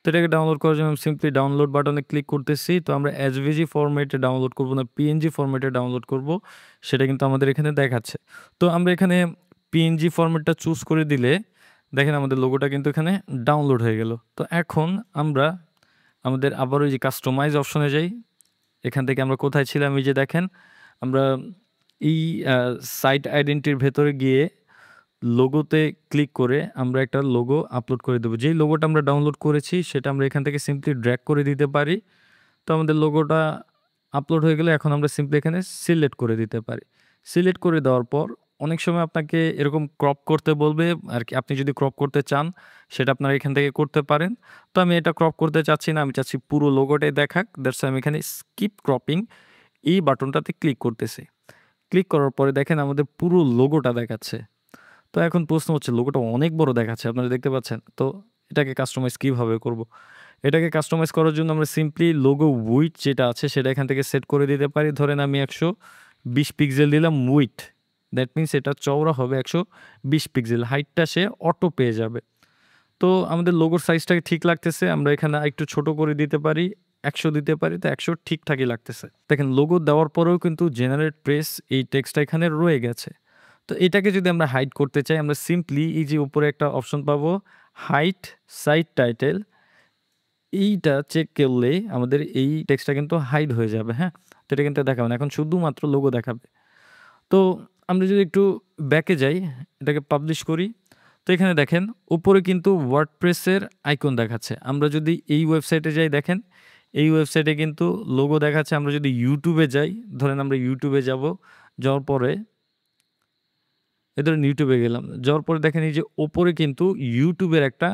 তো এটাকে ডাউনলোড করার জন্য সিম্পলি ডাউনলোড বাটনে ক্লিক করতেছি। তো আমরা এসভিজি ফরম্যাটে ডাউনলোড করব না পিএনজি ফরম্যাটে ডাউনলোড করব, সেটা কিন্তু আমাদের এখানে দেখাচ্ছে। তো আমরা এখানে পিএনজি ফরম্যাটটা চুজ করে দিলে দেখেন আমাদের লোগোটা কিন্তু এখানে ডাউনলোড হয়ে গেল। তো এখন আমরা আমাদের আবার ওই যে কাস্টমাইজ অপশনে যাই। এখান থেকে আমরা কোথায় ছিলাম, এই যে দেখেন আমরা এই সাইট আইডেন্টিটির ভেতরে গিয়ে লোগোতে ক্লিক করে আমরা একটা লোগো আপলোড করে দেবো। যেই লোগোটা আমরা ডাউনলোড করেছি সেটা আমরা এখান থেকে সিম্পলি ড্র্যাগ করে দিতে পারি। তো আমাদের লোগোটা আপলোড হয়ে গেলে এখন আমরা সিম্পলি এখানে সিলেক্ট করে দিতে পারি। সিলেক্ট করে দেওয়ার পর অনেক সময় আপনাকে এরকম ক্রপ করতে বলবে আর কি। আপনি যদি ক্রপ করতে চান সেটা আপনারা এখান থেকে করতে পারেন। তো আমি এটা ক্রপ করতে চাচ্ছি না, আমি চাচ্ছি পুরো লোগোটাই দেখাক। দ্যাটস আমি এখানে স্কিপ ক্রপিং এই বাটনটাতে ক্লিক করতেছি। ক্লিক করার পরে দেখেন আমাদের পুরো লোগোটা দেখাচ্ছে। তো এখন প্রশ্ন হচ্ছে লোগোটা অনেক বড় দেখাচ্ছে, আপনারা দেখতে পাচ্ছেন। তো এটাকে কাস্টমাইজ কিভাবে করব? এটাকে কাস্টমাইজ করার জন্য আমরা সিম্পলি লোগো উইডথ যেটা আছে সেটা এখান থেকে সেট করে দিতে পারি। ধরেন আমি 120 পিক্সেল দিলাম উইডথ। দ্যাট মিনস এটা চওড়া হবে 120 পিক্সেল। হাইটটা সে অটো পেয়ে যাবে। তো আমাদের লোগোর সাইজটাকে ঠিক লাগতেছে। আমরা এখানে আরেকটু ছোট করে দিতে পারি, 100 দিতে পারি। তো 100 ঠিকঠাকই লাগতেছে। দেখেন লোগো দেওয়ার পরেও কিন্তু জেনারেট প্রেস এই টেক্সটটা এখানে রয়ে গেছে। তো এটাকে যদি আমরা হাইড করতে চাই আমরা সিম্পলি এই যে উপরে একটা অপশন পাবো হাইড সাইট টাইটেল, এইটা চেক করলেই আমাদের এই টেক্সটটা কিন্তু হাইড হয়ে যাবে, হ্যাঁ? তো এটা কিন্তু দেখাবে না, এখন শুধুমাত্র লোগো দেখাবে। তো আমরা যদি একটু ব্যাকে যাই, এটাকে পাবলিশ করি, তো এখানে দেখেন উপরে কিন্তু ওয়ার্ডপ্রেসের আইকন দেখাচ্ছে। আমরা যদি এই ওয়েবসাইটে যাই, দেখেন এই ওয়েবসাইটে কিন্তু লোগো দেখাচ্ছে। আমরা যদি ইউটিউবে যাই, ধরেন আমরা ইউটিউবে যাব, যাওয়ার পরে এ ধরেন ইউটিউবে গেলাম, যাওয়ার পরে দেখেন এই যে ওপরে কিন্তু ইউটিউবের একটা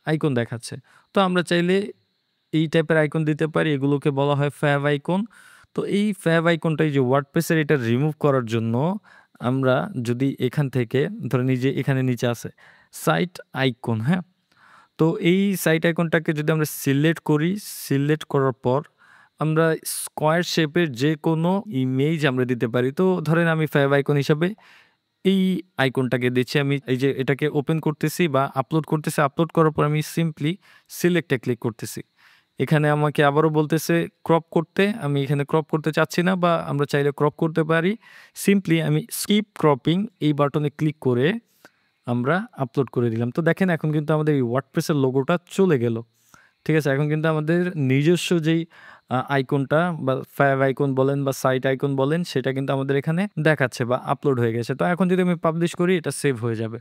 আইকন দেখাচ্ছে। তো আমরা চাইলে এই টাইপের আইকন দিতে পারি, এগুলোকে বলা হয় ফ্যাভ আইকন। তো এই ফ্যাভ আইকনটা এই যে ওয়ার্ডপ্রেসের এটা রিমুভ করার জন্য আমরা যদি এখান থেকে ধরেন এই যে এখানে নিচে আছে সাইট আইকন, হ্যাঁ? তো এই সাইট আইকনটাকে যদি আমরা সিলেক্ট করি, সিলেক্ট করার পর আমরা স্কোয়ার শেপের যে কোনো ইমেজ আমরা দিতে পারি। তো ধরেন আমি ফ্যাভ আইকন হিসাবে এই আইকনটাকে দিচ্ছি। আমি এই যে এটাকে ওপেন করতেছি বা আপলোড করতেছি। আপলোড করার পর আমি সিম্পলি সিলেক্টে ক্লিক করতেছি। এখানে আমাকে আবারও বলতেছে ক্রপ করতে। আমি এখানে ক্রপ করতে চাচ্ছি না, বা আমরা চাইলে ক্রপ করতে পারি। সিম্পলি আমি স্কিপ ক্রপিং এই বাটনে ক্লিক করে আমরা আপলোড করে দিলাম। তো দেখেন এখন কিন্তু আমাদের এই ওয়ার্ডপ্রেসের লোগোটা চলে গেল। ঠিক আছে? এখন কিন্তু আমাদের নিজস্ব যেই আইকনটা বা ফ্যাভ আইকন বলেন বা সাইট আইকন বলেন সেটা কিন্তু আমাদের এখানে দেখাচ্ছে বা আপলোড হয়ে গেছে। তো এখন যদি আমি পাবলিশ করি এটা সেভ হয়ে যাবে।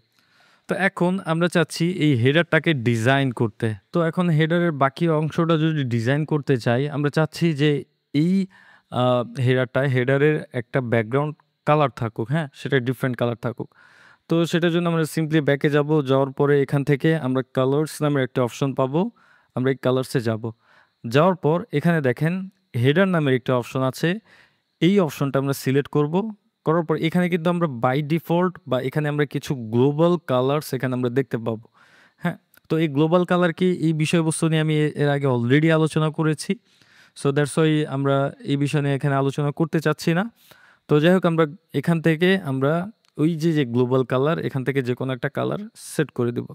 তো এখন আমরা চাচ্ছি এই হেডারটাকে ডিজাইন করতে। তো এখন হেডারের বাকি অংশটা যদি ডিজাইন করতে চাই, আমরা চাচ্ছি যে এই হেডারের একটা ব্যাকগ্রাউন্ড কালার থাকুক, হ্যাঁ? সেটা ডিফারেন্ট কালার থাকুক। তো সেটার জন্য আমরা সিম্পলি ব্যাকে যাব। যাওয়ার পরে এখান থেকে আমরা কালার্স নামের একটা অপশন পাবো। আমরা এই কালার্সে যাব। যাওয়ার পর এখানে দেখেন হেডার নামের একটা অপশন আছে। এই অপশনটা আমরা সিলেক্ট করব। করার পর এখানে কিন্তু আমরা বাই ডিফল্ট বা এখানে আমরা কিছু গ্লোবাল কালার্স এখানে আমরা দেখতে পাবো, হ্যাঁ? তো এই গ্লোবাল কালার কি, এই বিষয়বস্তু নিয়ে আমি এর আগে অলরেডি আলোচনা করেছি। সো দ্যাটস ওয়াই আমরা এই বিষয় নিয়ে এখানে আলোচনা করতে চাচ্ছি না। তো যাই হোক আমরা এখান থেকে আমরা ওই যে গ্লোবাল কালার এখান থেকে যেকোনো একটা কালার সেট করে দেব,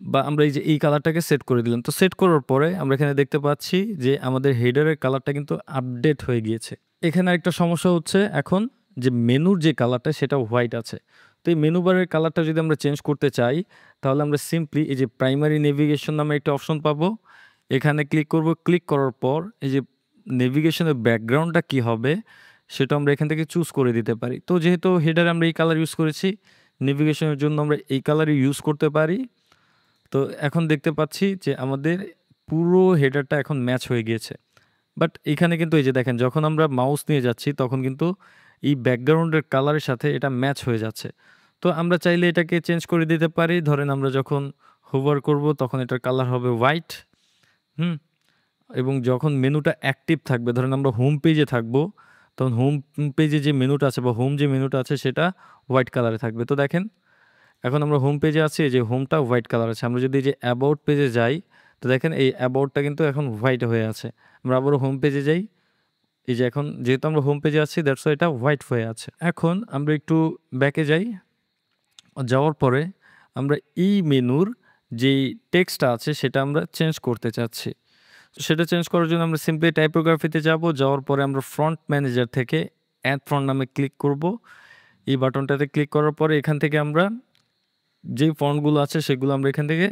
বা আমরা এই যে এই কালারটাকে সেট করে দিলাম। তো সেট করার পরে আমরা এখানে দেখতে পাচ্ছি যে আমাদের হেডারের কালারটা কিন্তু আপডেট হয়ে গিয়েছে। এখানে একটা সমস্যা হচ্ছে এখন যে মেনুর যে কালারটা সেটা হোয়াইট আছে। তো এই মেনু বারের কালারটা যদি আমরা চেঞ্জ করতে চাই তাহলে আমরা সিম্পলি এই যে প্রাইমারি নেভিগেশন নামে একটা অপশন পাবো। এখানে ক্লিক করব। ক্লিক করার পর এই যে নেভিগেশনের ব্যাকগ্রাউন্ডটা কি হবে সেটা আমরা এখান থেকে চুজ করে দিতে পারি। তো যেহেতু হেডারে আমরা এই কালার ইউজ করেছি, নেভিগেশনের জন্য আমরা এই কালারই ইউজ করতে পারি। তো এখন দেখতে পাচ্ছি যে আমাদের পুরো হেডারটা এখন ম্যাচ হয়ে গিয়েছে। বাট এখানে কিন্তু এই যে দেখেন, যখন আমরা মাউস নিয়ে যাচ্ছি তখন কিন্তু এই ব্যাকগ্রাউন্ডের কালারের সাথে এটা ম্যাচ হয়ে যাচ্ছে। তো আমরা চাইলে এটাকে চেঞ্জ করে দিতে পারি। ধরেন আমরা যখন হোভার করব তখন এটার কালার হবে হোয়াইট। হুম? এবং যখন মেনুটা অ্যাক্টিভ থাকবে, ধরেন আমরা হোম পেজে থাকবো, তখন হোম পেজে যে মেনুটা আছে বা হোম যে মেনুটা আছে সেটা হোয়াইট কালারে থাকবে। তো দেখেন, এখন আমরা হোম পেজে আছি, এই যে হোমটা হোয়াইট কালার আছে। আমরা যদি এই যে অ্যাবাউট পেজে যাই, তো দেখেন এই অ্যাবাউটটা কিন্তু এখন হোয়াইট হয়ে আছে। আমরা আবারও হোম পেজে যাই, এই যে এখন যেহেতু আমরা হোম পেজে আছি দ্যাটস ওয়াই এটা হোয়াইট হয়ে আছে। এখন আমরা একটু ব্যাকে যাই। যাওয়ার পরে আমরা এই মেনুর যেই টেক্সটটা আছে সেটা আমরা চেঞ্জ করতে চাচ্ছি। সেটা চেঞ্জ করার জন্য আমরা সিম্পলি টাইপোগ্রাফিতে যাব। যাওয়ার পরে আমরা ফ্রন্ট ম্যানেজার থেকে অ্যাড ফন্ট নামে ক্লিক করব। এই বাটনটাতে ক্লিক করার পরে এখান থেকে আমরা যেই ফন্টগুলো আছে সেগুলো আমরা এখান থেকে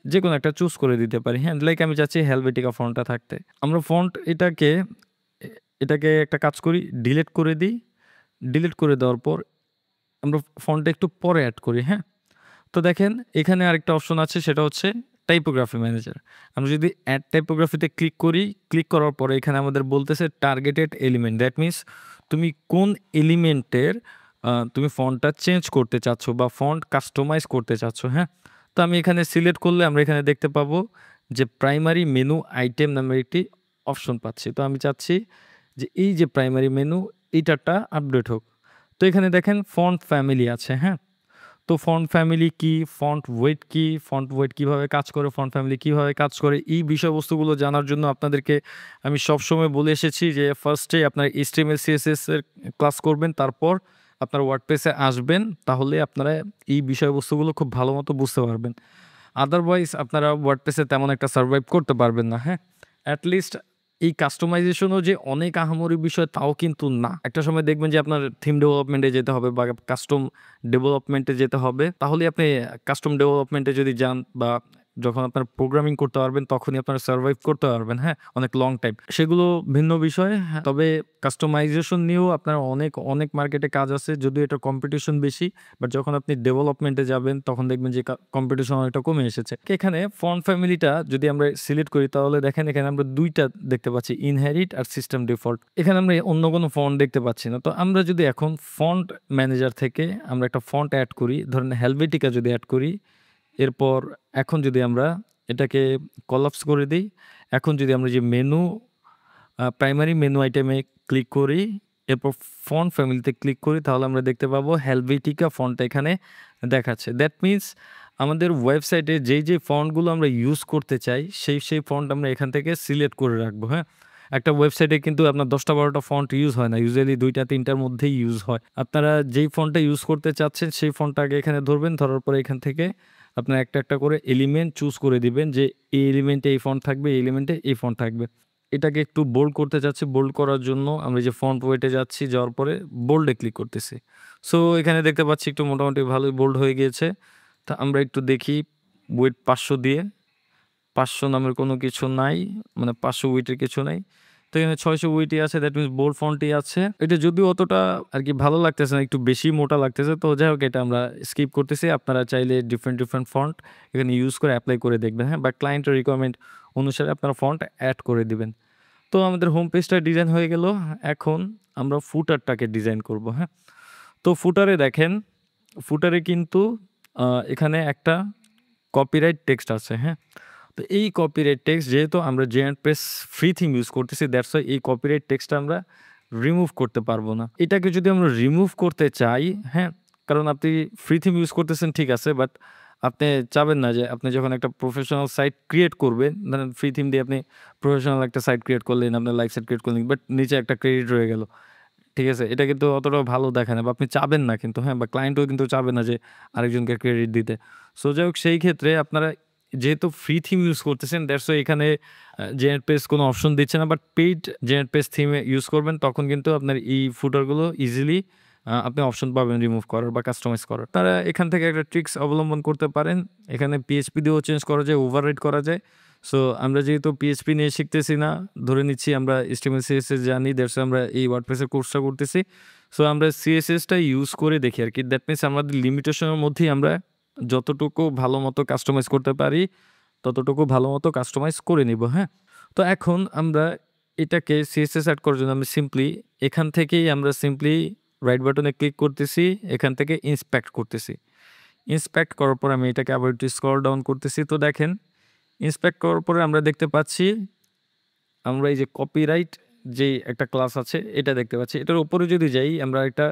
যেকোনো একটা চুজ করে দিতে পারি। হ্যাঁ, লাইক আমি চাচ্ছি হেলভেটিকা ফন্টটা থাকতে। আমরা ফন্ট এটাকে একটা কাজ করি, ডিলিট করে দিই। ডিলিট করে দেওয়ার পর আমরা ফন্টটা একটু পরে অ্যাড করি। হ্যাঁ, তো দেখেন এখানে আরেকটা অপশন আছে, সেটা হচ্ছে টাইপোগ্রাফি ম্যানেজার। আমরা যদি অ্যাড টাইপোগ্রাফিতে ক্লিক করি, ক্লিক করার পরে এখানে আমাদের বলতেছে টার্গেটেড এলিমেন্ট। দ্যাট মিনস তুমি কোন এলিমেন্টের তুমি ফন্টটা চেঞ্জ করতে চাচ্ছ বা ফন্ট কাস্টমাইজ করতে চাচ্ছ। হ্যাঁ, তো আমি এখানে সিলেক্ট করলে আমরা এখানে দেখতে পাবো যে প্রাইমারি মেনু আইটেম নামের একটি অপশন পাচ্ছি। তো আমি চাচ্ছি যে এই যে প্রাইমারি মেনু এইটাটা আপডেট হোক। তো এখানে দেখেন ফন্ট ফ্যামিলি আছে। হ্যাঁ, তো ফন্ট ফ্যামিলি কি, ফন্ট ওয়েট কি, ফন্ট ওয়েট কিভাবে কাজ করে, ফন্ট ফ্যামিলি কিভাবে কাজ করে, এই বিষয়বস্তুগুলো জানার জন্য আপনাদেরকে আমি সবসময় বলে এসেছি যে ফার্স্টে আপনার HTML CSS এর ক্লাস করবেন, তারপর আপনার ওয়ার্ডপ্রেসে আসবেন, তাহলে আপনারা এই বিষয়বস্তুগুলো খুব ভালো মতো বুঝতে পারবেন। আদারওয়াইজ আপনারা ওয়ার্ডপ্রেসে তেমন একটা সার্ভাইভ করতে পারবেন না। হ্যাঁ, অ্যাটলিস্ট এই কাস্টমাইজেশনও যে অনেক আহামরি বিষয় তাও কিন্তু না। একটা সময় দেখবেন যে আপনার থিম ডেভেলপমেন্টে যেতে হবে বা কাস্টম ডেভেলপমেন্টে যেতে হবে। তাহলেই আপনি কাস্টম ডেভেলপমেন্টে যদি যান বা যখন আপনার প্রোগ্রামিং করতে পারবেন তখনই আপনারা সার্ভাইভ করতে পারবেন। হ্যাঁ, অনেক লং টাইম। সেগুলো ভিন্ন বিষয়। হ্যাঁ, তবে কাস্টমাইজেশন নিয়েও আপনার অনেক মার্কেটে কাজ আছে, যদিও এটার কম্পিটিশন বেশি। বাট যখন আপনি ডেভেলপমেন্টে যাবেন তখন দেখবেন যে কম্পিটিশন অনেকটা কমে এসেছে। এখানে ফন্ট ফ্যামিলিটা যদি আমরা সিলেক্ট করি তাহলে দেখেন এখানে আমরা ২ টা দেখতে পাচ্ছি, ইনহেরিট আর সিস্টেম ডিফল্ট। এখানে আমরা অন্য কোনো ফন্ট দেখতে পাচ্ছি না। তো আমরা যদি এখন ফন্ট ম্যানেজার থেকে আমরা একটা ফন্ট অ্যাড করি, ধরেন হেলভেটিকা যদি অ্যাড করি, এরপর এখন যদি আমরা এটাকে কলাপস করে দিই, এখন যদি আমরা যে মেনু প্রাইমারি মেনু আইটেমে ক্লিক করি, এরপর ফন্ট ফ্যামিলিতে ক্লিক করি, তাহলে আমরা দেখতে পাবো হেলভেটিকা ফন্টটা এখানে দেখাচ্ছে। দ্যাট মিনস আমাদের ওয়েবসাইটে যেই ফন্টগুলো আমরা ইউজ করতে চাই সেই ফন্ট আমরা এখান থেকে সিলেক্ট করে রাখবো। হ্যাঁ, একটা ওয়েবসাইটে কিন্তু আপনার ১০টা-১২টা ফন্ট ইউজ হয় না, ইউজুয়ালি ২টা-৩টার মধ্যেই ইউজ হয়। আপনারা যেই ফন্টটা ইউজ করতে চাচ্ছেন সেই ফন্টটা আগে এখানে ধরবেন, ধরার পরে এখান থেকে আপনারা একটা করে এলিমেন্ট চুজ করে দিবেন যে এই এলিমেন্টে এই ফন্ট থাকবে, এই এলিমেন্টে এই ফন্ট থাকবে। এটাকে একটু বোল্ড করতে চাচ্ছি, বোল্ড করার জন্য আমরা যে ফন্ট ওয়েটে যাচ্ছি, যাওয়ার পরে বোল্ডে ক্লিক করতেছি। সো এখানে দেখতে পাচ্ছি একটু মোটামুটি ভালোই বোল্ড হয়ে গিয়েছে। তা আমরা একটু দেখি ওয়েট ৫০০ দিয়ে, ৫০০ নামের কোনো কিছু নাই, মানে ৫০০ ওয়েটের কিছু নাই। তো এখানে ৬০০ ওয়েটই আছে, দ্যাট মিনস বোল্ড ফন্টই আছে। এটা যদিও অতটা আরকি ভালো লাগতেছে না, একটু বেশি মোটা লাগতেছে। তো যাই হোক, এটা আমরা স্কিপ করতেছি। আপনারা চাইলে ডিফারেন্ট ফন্ট এখানে ইউজ করে এপ্লাই করে দেখবেন। হ্যাঁ, বা ক্লায়েন্টের রিকোয়ারমেন্ট অনুসারে আপনারা ফন্ট অ্যাড করে দিবেন। তো আমাদের হোম পেজটা ডিজাইন হয়ে গেল। এখন আমরা ফুটারটাকে ডিজাইন করব। হ্যাঁ, তো ফুটারে দেখেন, ফুটারে কিন্তু এখানে একটা কপিরাইট টেক্সট আছে। হ্যাঁ, তো এই কপিরাইট টেক্সট যেহেতু আমরা জেনারেটপ্রেস ফ্রি থিম ইউজ করতেছি, দ্যাটস ওয়াই এই কপিরাইট টেক্সটটা আমরা রিমুভ করতে পারবো না। এটাকে যদি আমরা রিমুভ করতে চাই, হ্যাঁ, কারণ আপনি ফ্রি থিম ইউজ করতেছেন ঠিক আছে, বাট আপনি চাবেন না যে আপনি যখন একটা প্রফেশনাল সাইট ক্রিয়েট করবেন, ধরেন ফ্রি থিম দিয়ে আপনি প্রফেশনাল একটা সাইট ক্রিয়েট করলেন, আপনার লাইক সাইট ক্রিয়েট করলেন, বাট নিচে একটা ক্রেডিট রয়ে গেল। ঠিক আছে? এটা কিন্তু অতটাও ভালো দেখায় না বা আপনি চাবেন না কিন্তু, হ্যাঁ? বা ক্লায়েন্টও কিন্তু চাবে না যে আরেকজনকে ক্রেডিট দিতে। সো যাই হোক, সেই ক্ষেত্রে আপনারা যেহেতু ফ্রি থিম ইউজ করতেছেন, দ্যাটস ওয়াই এখানে জেনারেটপ্রেস কোনো অপশন দিচ্ছে না। বাট পেইড জেনারেটপ্রেস থিমে ইউজ করবেন তখন কিন্তু আপনার এই ফুটারগুলো ইজিলি আপনি অপশন পাবেন রিমুভ করার বা কাস্টমাইজ করার। তারা এখান থেকে একটা ট্রিক্স অবলম্বন করতে পারেন। এখানে PHP দিয়েও চেঞ্জ করা যায়, ওভাররাইড করা যায়। সো আমরা যেহেতু PHP নিয়ে শিখতেছি না, ধরে নিচ্ছি আমরা HTML CSS জানি, দ্যাটস আমরা এই ওয়ার্ডপ্রেসের কোর্সটা করতেছি। সো আমরা CSSটা ইউজ করে দেখি আরকি। দ্যাট মিনস আমাদের লিমিটেশনের মধ্যেই আমরা যতটুকু ভালো মতো কাস্টমাইজ করতে পারি, ততটুকু ভালো মতো কাস্টমাইজ করে নিব, হ্যাঁ? তো এখন আমরা এটাকে CSS এড করার জন্য আমি সিম্পলি এখান থেকেই আমরা সিম্পলি রাইট বাটনে ক্লিক করতেছি, এখান থেকে ইন্সপেক্ট করতেছি। ইন্সপেক্ট করার পর আমি এটাকে আবার একটু স্ক্রল ডাউন করতেছি। তো দেখেন ইন্সপেক্ট করার পরে আমরা দেখতে পাচ্ছি, আমরা এই যে কপিরাইট যেই একটা ক্লাস আছে এটা দেখতে পাচ্ছি। এটার উপরে যদি যাই আমরা একটা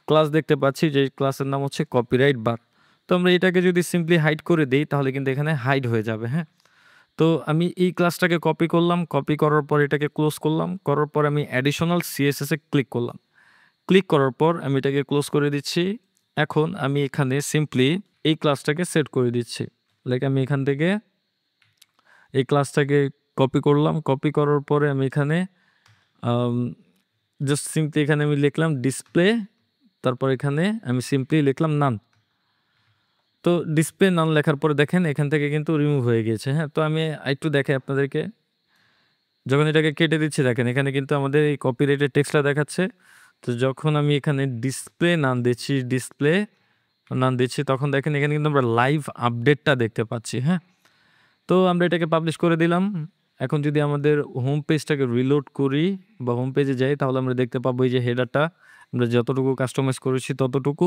ক্লাস দেখতে পাচ্ছি, যে ক্লাসের নাম হচ্ছে কপিরাইট বার। তো আমরা এটাকে যদি সিম্পলি হাইড করে দেই তাহলে কিন্তু এখানে হাইড হয়ে যাবে, হ্যাঁ? তো আমি এই ক্লাসটাকে কপি করলাম, কপি করার পর এটাকে ক্লোজ করলাম, করার পর আমি অ্যাডিশনাল CSS এ ক্লিক করলাম। ক্লিক করার পর আমি এটাকে ক্লোজ করে দিচ্ছি। এখন আমি এখানে সিম্পলি এই ক্লাসটাকে সেট করে দিচ্ছি। লাইক আমি এখান থেকে এই ক্লাসটাকে কপি করলাম, কপি করার পরে আমি এখানে জাস্ট সিম্পলি এখানে আমি লিখলাম ডিসপ্লে, তারপর এখানে আমি সিম্পলি লিখলাম নান। তো ডিসপ্লে নান লেখার পরে দেখেন এখান থেকে কিন্তু রিমুভ হয়ে গিয়েছে, হ্যাঁ? তো আমি আরেকটু দেখাই আপনাদেরকে। যখন এটাকে কেটে দিচ্ছি দেখেন এখানে কিন্তু আমাদের এই কপিরাইটের টেক্সটটা দেখাচ্ছে। তো যখন আমি এখানে ডিসপ্লে নান দিচ্ছি তখন দেখেন এখানে কিন্তু আমরা লাইভ আপডেটটা দেখতে পাচ্ছি, হ্যাঁ? তো আমরা এটাকে পাবলিশ করে দিলাম। এখন যদি আমাদের হোম পেজটাকে রিলোড করি বা হোম পেজে যাই তাহলে আমরা দেখতে পাবো এই যে হেডারটা আমরা যতটুকু কাস্টমাইজ করেছি ততটুকু।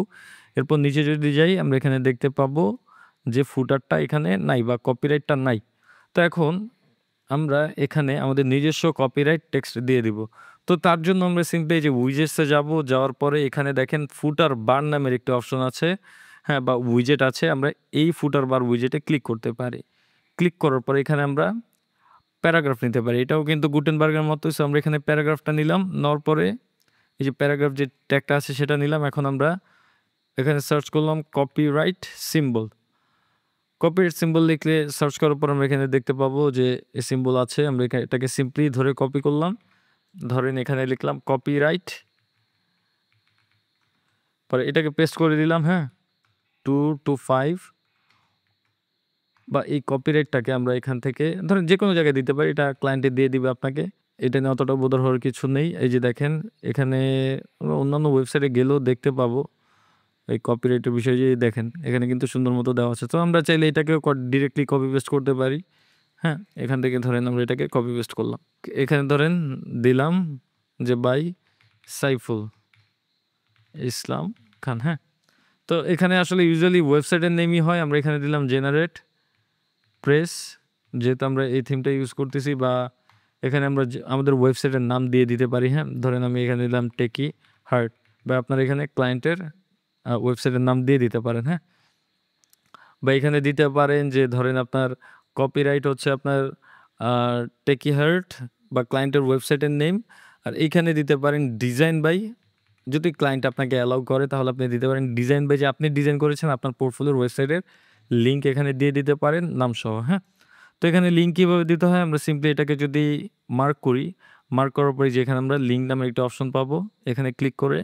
এরপর নিচে যদি যাই আমরা এখানে দেখতে পাবো যে ফুটারটা এখানে নাই বা কপিরাইটটা নাই। তো এখন আমরা এখানে আমাদের নিজস্ব কপিরাইট টেক্সট দিয়ে দিব। তো তার জন্য আমরা সিম্পলি এই যে উইজেটসে যাব, যাওয়ার পরে এখানে দেখেন ফুটার বার নামের একটি অপশন আছে, হ্যাঁ? বা উইজেট আছে। আমরা এই ফুটার বার উইজেটে ক্লিক করতে পারি। ক্লিক করার পরে এখানে আমরা প্যারাগ্রাফ নিতে পারি। এটাও কিন্তু গুটেনবার্গের মতোই। সো আমরা এখানে প্যারাগ্রাফটা নিলাম। নেওয়ার পরে এই যে প্যারাগ্রাফ যে ট্যাগটা আছে সেটা নিলাম। এখন আমরা এখানে সার্চ করলাম কপিরাইট সিম্বল। কপিরাইট সিম্বল লিখলে সার্চ করার পর আমরা এখানে দেখতে পাবো যে সিম্বল আছে। আমরা এটাকে সিম্পলি ধরে কপি করলাম। ধরেন এখানে লিখলাম কপিরাইট, পরে এটাকে পেস্ট করে দিলাম, হ্যাঁ? 2 to 5 বা এই কপিরাইটটাকে আমরা এখান থেকে ধরেন যেকোনো জায়গায় দিতে পারি। এটা ক্লায়েন্টে দিয়ে দিবে আপনাকে। এটা নিয়ে অতটা বোদার হওয়ার কিছু নেই। এই যে দেখেন এখানে আমরা অন্যান্য ওয়েবসাইটে গেলেও দেখতে পাবো এই কপিরাইটের বিষয়ে। যে দেখেন এখানে কিন্তু সুন্দর মতো দেওয়া আছে। তো আমরা চাইলে এটাকেও ডিরেক্টলি কপি পেস্ট করতে পারি, হ্যাঁ? এখান থেকে ধরেন আমরা এটাকে কপি পেস্ট করলাম। এখানে ধরেন দিলাম যে বাই সাইফুল ইসলাম খান, হ্যাঁ? তো এখানে আসলে ইউজুয়ালি ওয়েবসাইটের নেমই হয়। আমরা এখানে দিলাম জেনারেট প্রেস, যেহেতু আমরা এই থিমটা ইউজ করতেছি, বা এখানে আমরা আমাদের ওয়েবসাইটের নাম দিয়ে দিতে পারি, হ্যাঁ? ধরেন আমি এখানে দিলাম টেকি হার্ট, বা আপনার এখানে ক্লায়েন্টের ওয়েবসাইটের নাম দিয়ে দিতে পারেন, হ্যাঁ? বা এখানে দিতে পারেন যে ধরেন আপনার কপিরাইট হচ্ছে আপনার টেকি হার্ট বা ক্লায়েন্টের ওয়েবসাইটের নেম। আর এইখানে দিতে পারেন ডিজাইন বাই, যদি ক্লায়েন্ট আপনাকে অ্যালাউ করে তাহলে আপনি দিতে পারেন ডিজাইন বাই, যে আপনি ডিজাইন করেছেন আপনার পোর্টফোলিওর ওয়েবসাইটের লিঙ্ক এখানে দিয়ে দিতে পারেন নামসহ, হ্যাঁ? তো এখানে লিঙ্ক কীভাবে দিতে হয়, আমরা সিম্পলি এটাকে যদি মার্ক করি, মার্ক করার পরে যে এখানে আমরা লিঙ্ক নামের একটা অপশন পাবো, এখানে ক্লিক করে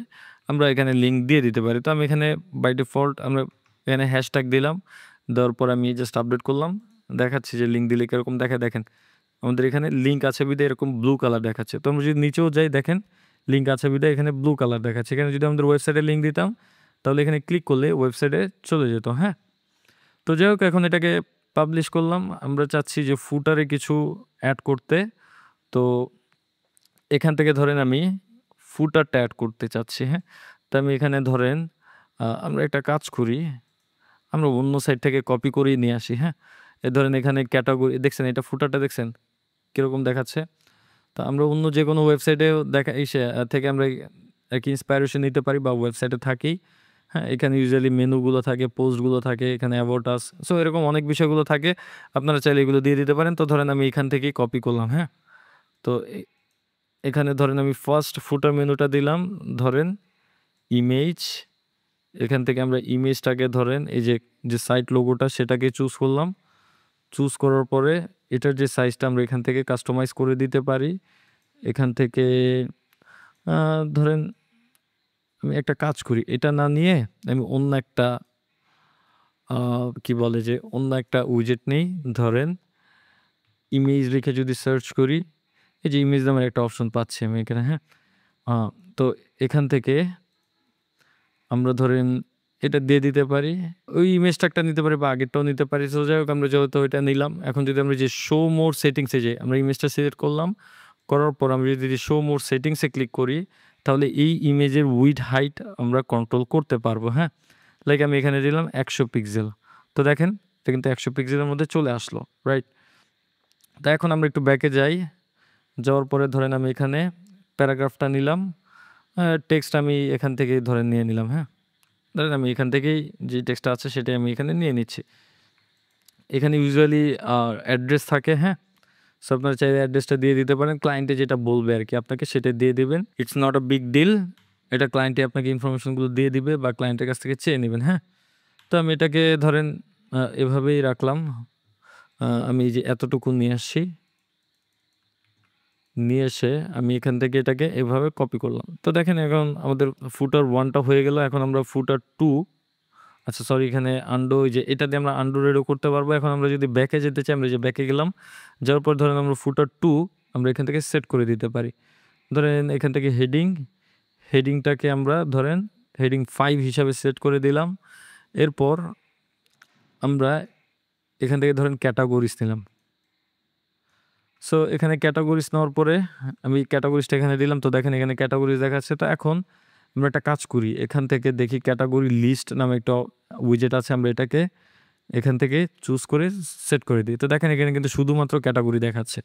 আমরা এখানে লিঙ্ক দিয়ে দিতে পারি। তো আমি এখানে বাই ডিফল্ট আমরা এখানে হ্যাশট্যাগ দিলাম, দেওয়ার পর আমি জাস্ট আপডেট করলাম। দেখাচ্ছি যে লিঙ্ক দিলে কীরকম দেখায়, দেখেন আমাদের এখানে লিঙ্ক আছে বিধায় এরকম ব্লু কালার দেখাচ্ছে। তো আমরা যদি নিচেও যাই দেখেন লিঙ্ক আছে বিধায় এখানে ব্লু কালার দেখাচ্ছে। এখানে যদি আমাদের ওয়েবসাইটে লিঙ্ক দিতাম তাহলে এখানে ক্লিক করলে ওয়েবসাইটে চলে যেত, হ্যাঁ? তো যাই হোক এখন এটাকে পাবলিশ করলাম। আমরা চাচ্ছি যে ফুটারে কিছু অ্যাড করতে। তো এখান থেকে ধরেন আমি ফুটারটা অ্যাড করতে চাচ্ছি, হ্যাঁ? তো আমি এখানে ধরেন আমরা একটা কাজ করি, আমরা অন্য সাইট থেকে কপি করেই নিয়ে আসি, হ্যাঁ? ধরেন এখানে ক্যাটাগরি দেখছেন, এটা ফুটারটা দেখছেন কীরকম দেখাচ্ছে? তো আমরা অন্য যে কোনো ওয়েবসাইটেও দেখা থেকে আমরা এক ইন্সপায়ারেশন নিতে পারি বা ওয়েবসাইটে থাকি, হ্যাঁ? এখানে ইউজুয়ালি মেনুগুলো থাকে, পোস্টগুলো থাকে, এখানে অ্যাবাউট আস, সো এরকম অনেক বিষয়গুলো থাকে। আপনারা চাইলে এগুলো দিয়ে দিতে পারেন। তো ধরেন আমি এখান থেকেই কপি করলাম, হ্যাঁ? তো এখানে ধরেন আমি ফার্স্ট ফুটার মেনুটা দিলাম, ধরেন ইমেজ। এখান থেকে আমরা ইমেজটাকে ধরেন এই যে সাইট লোগোটা সেটাকে চুজ করলাম। চুজ করার পরে এটার যে সাইজটা আমরা এখান থেকে কাস্টমাইজ করে দিতে পারি। এখান থেকে ধরেন আমি একটা কাজ করি, এটা না নিয়ে আমি অন্য একটা কি বলে যে অন্য একটা উইজেট নেই। ধরেন ইমেজ লিখে যদি সার্চ করি, এই যে ইমেজ নামের একটা অপশন পাচ্ছি আমি এখানে, হ্যাঁ? তো এখান থেকে আমরা ধরেন এটা দিয়ে দিতে পারি। ওই ইমেজটা একটা নিতে পারি বা আগেরটাও নিতে পারি। সো যাই হোক আমরা যেহেতু ওইটা নিলাম, এখন যদি আমরা যে শো মোর সেটিংস এ যাই, আমরা ইমেজটা সিলেক্ট করলাম। করার পর আমরা যদি শো মোর সেটিংস এ ক্লিক করি, তাহলে এই ইমেজের উইডথ হাইট আমরা কন্ট্রোল করতে পারবো, হ্যাঁ? লাইক আমি এখানে দিলাম 100 পিক্সেল। তো দেখেন এটা কিন্তু 100 পিক্সেলের মধ্যে চলে আসলো, রাইট? তো এখন আমরা একটু ব্যাকে যাই। যাওয়ার পরে ধরেন আমি এখানে প্যারাগ্রাফটা নিলাম। টেক্সট আমি এখান থেকেই ধরেন নিয়ে নিলাম, হ্যাঁ? ধরেন আমি এখান থেকেই যে টেক্সটটা আছে সেটাই আমি এখানে নিয়ে নিচ্ছি। এখানে ইউজুয়ালি অ্যাড্রেস থাকে, হ্যাঁ? সো আপনারা চাইলে অ্যাড্রেসটা দিয়ে দিতে পারেন। ক্লায়েন্টে যেটা বলবে আরকি আপনাকে সেটা দিয়ে দিবেন। It's not a big deal. এটা ক্লায়েন্টে আপনাকে ইনফরমেশনগুলো দিয়ে দিবে বা ক্লায়েন্টের কাছ থেকে চেয়ে নিবেন, হ্যাঁ? তো আমি এটাকে ধরেন এভাবেই রাখলাম। আমি এই যে এতটুকু নিয়ে আসছি। নিয়ে এসে আমি এখান থেকে এটাকে এভাবে কপি করলাম। তো দেখেন এখন আমাদের ফুটার 1 টা হয়ে গেল। এখন আমরা ফুটার 2, আচ্ছা সরি, এখানে আন্ডু, ওই যে এটা দিয়ে আমরা আন্ডু রেডও করতে পারবো। এখন আমরা যদি ব্যাকে যেতে চাই, আমরা এই যে ব্যাকে গেলাম। যাওয়ার পর ধরেন আমরা ফুটার 2 আমরা এখান থেকে সেট করে দিতে পারি। ধরেন এখান থেকে হেডিংটাকে আমরা ধরেন হেডিং 5 হিসাবে সেট করে দিলাম। এরপর আমরা এখান থেকে ধরেন ক্যাটাগরিজ নিলাম। সো এখানে ক্যাটাগরিজ নেওয়ার পরে আমি ক্যাটাগরিজটা এখানে দিলাম। তো দেখেন এখানে ক্যাটাগরিজ দেখাচ্ছে। তো এখন আমরা একটা কাজ করি। এখান থেকে দেখি ক্যাটাগরি লিস্ট নামে একটা উইজেট আছে। আমরা এটাকে এখান থেকে চুজ করে সেট করে দিই। তো দেখেন এখানে কিন্তু শুধুমাত্র ক্যাটাগরি দেখাচ্ছে।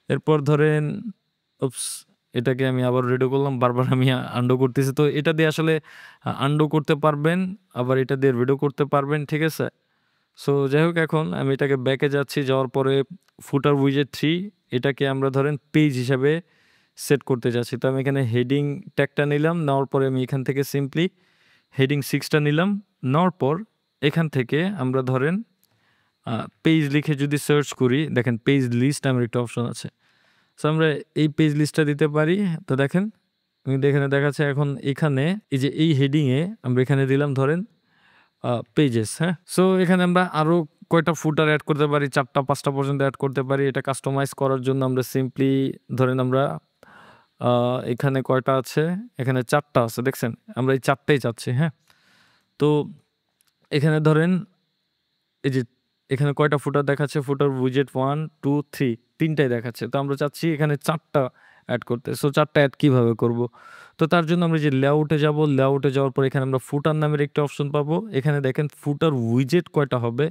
এরপর ধরেন উপস, এটাকে আমি আবার রেডি করলাম। বারবার আমি আন্ডু করতেছি। তো এটা দিয়ে আসলে আন্ডু করতে পারবেন, আবার এটা দিয়ে রেডি করতে পারবেন, ঠিক আছে? সো যাই হোক এখন আমি এটাকে ব্যাকে যাচ্ছি। যাওয়ার পরে ফুটার উইজেট 3 এটাকে আমরা ধরেন পেজ হিসাবে সেট করতে যাচ্ছি। তো আমি এখানে হেডিং ট্যাগটা নিলাম। নেওয়ার পরে আমি এখান থেকে সিম্পলি হেডিং 6 টা নিলাম। নেওয়ার পর এখান থেকে আমরা ধরেন পেজ লিখে যদি সার্চ করি, দেখেন পেজ লিস্ট নামের একটা অপশন আছে। সো আমরা এই পেজ লিস্টটা দিতে পারি। তো দেখেন কিন্তু এখানে দেখাচ্ছে এখন এখানে এই যে এই হেডিংয়ে আমরা এখানে দিলাম ধরেন পেজেস, হ্যাঁ? সো এখানে আমরা আরও কয়টা ফুটার অ্যাড করতে পারি, 4 টা 5 টা পর্যন্ত অ্যাড করতে পারি। এটা কাস্টমাইজ করার জন্য আমরা সিম্পলি ধরেন আমরা এখানে কয়টা আছে? এখানে 4 টা আছে, দেখছেন? আমরা এই 4 টাই চাচ্ছি, হ্যাঁ? তো এখানে ধরেন এই যে এখানে কয়টা ফুটার দেখাচ্ছে? ফুটার উইজেট 1, 2, 3 3 টাই দেখাচ্ছে। তো আমরা চাচ্ছি এখানে 4 টা অ্যাড করতে। সো 4 টা অ্যাড কিভাবে করব? তো তার জন্য আমরা যে লেআউটে যাব, লেআউটে যাওয়ার পর এখানে আমরা ফুটার নামের একটা অপশন পাবো। এখানে দেখেন ফুটার উইজেট কয়টা হবে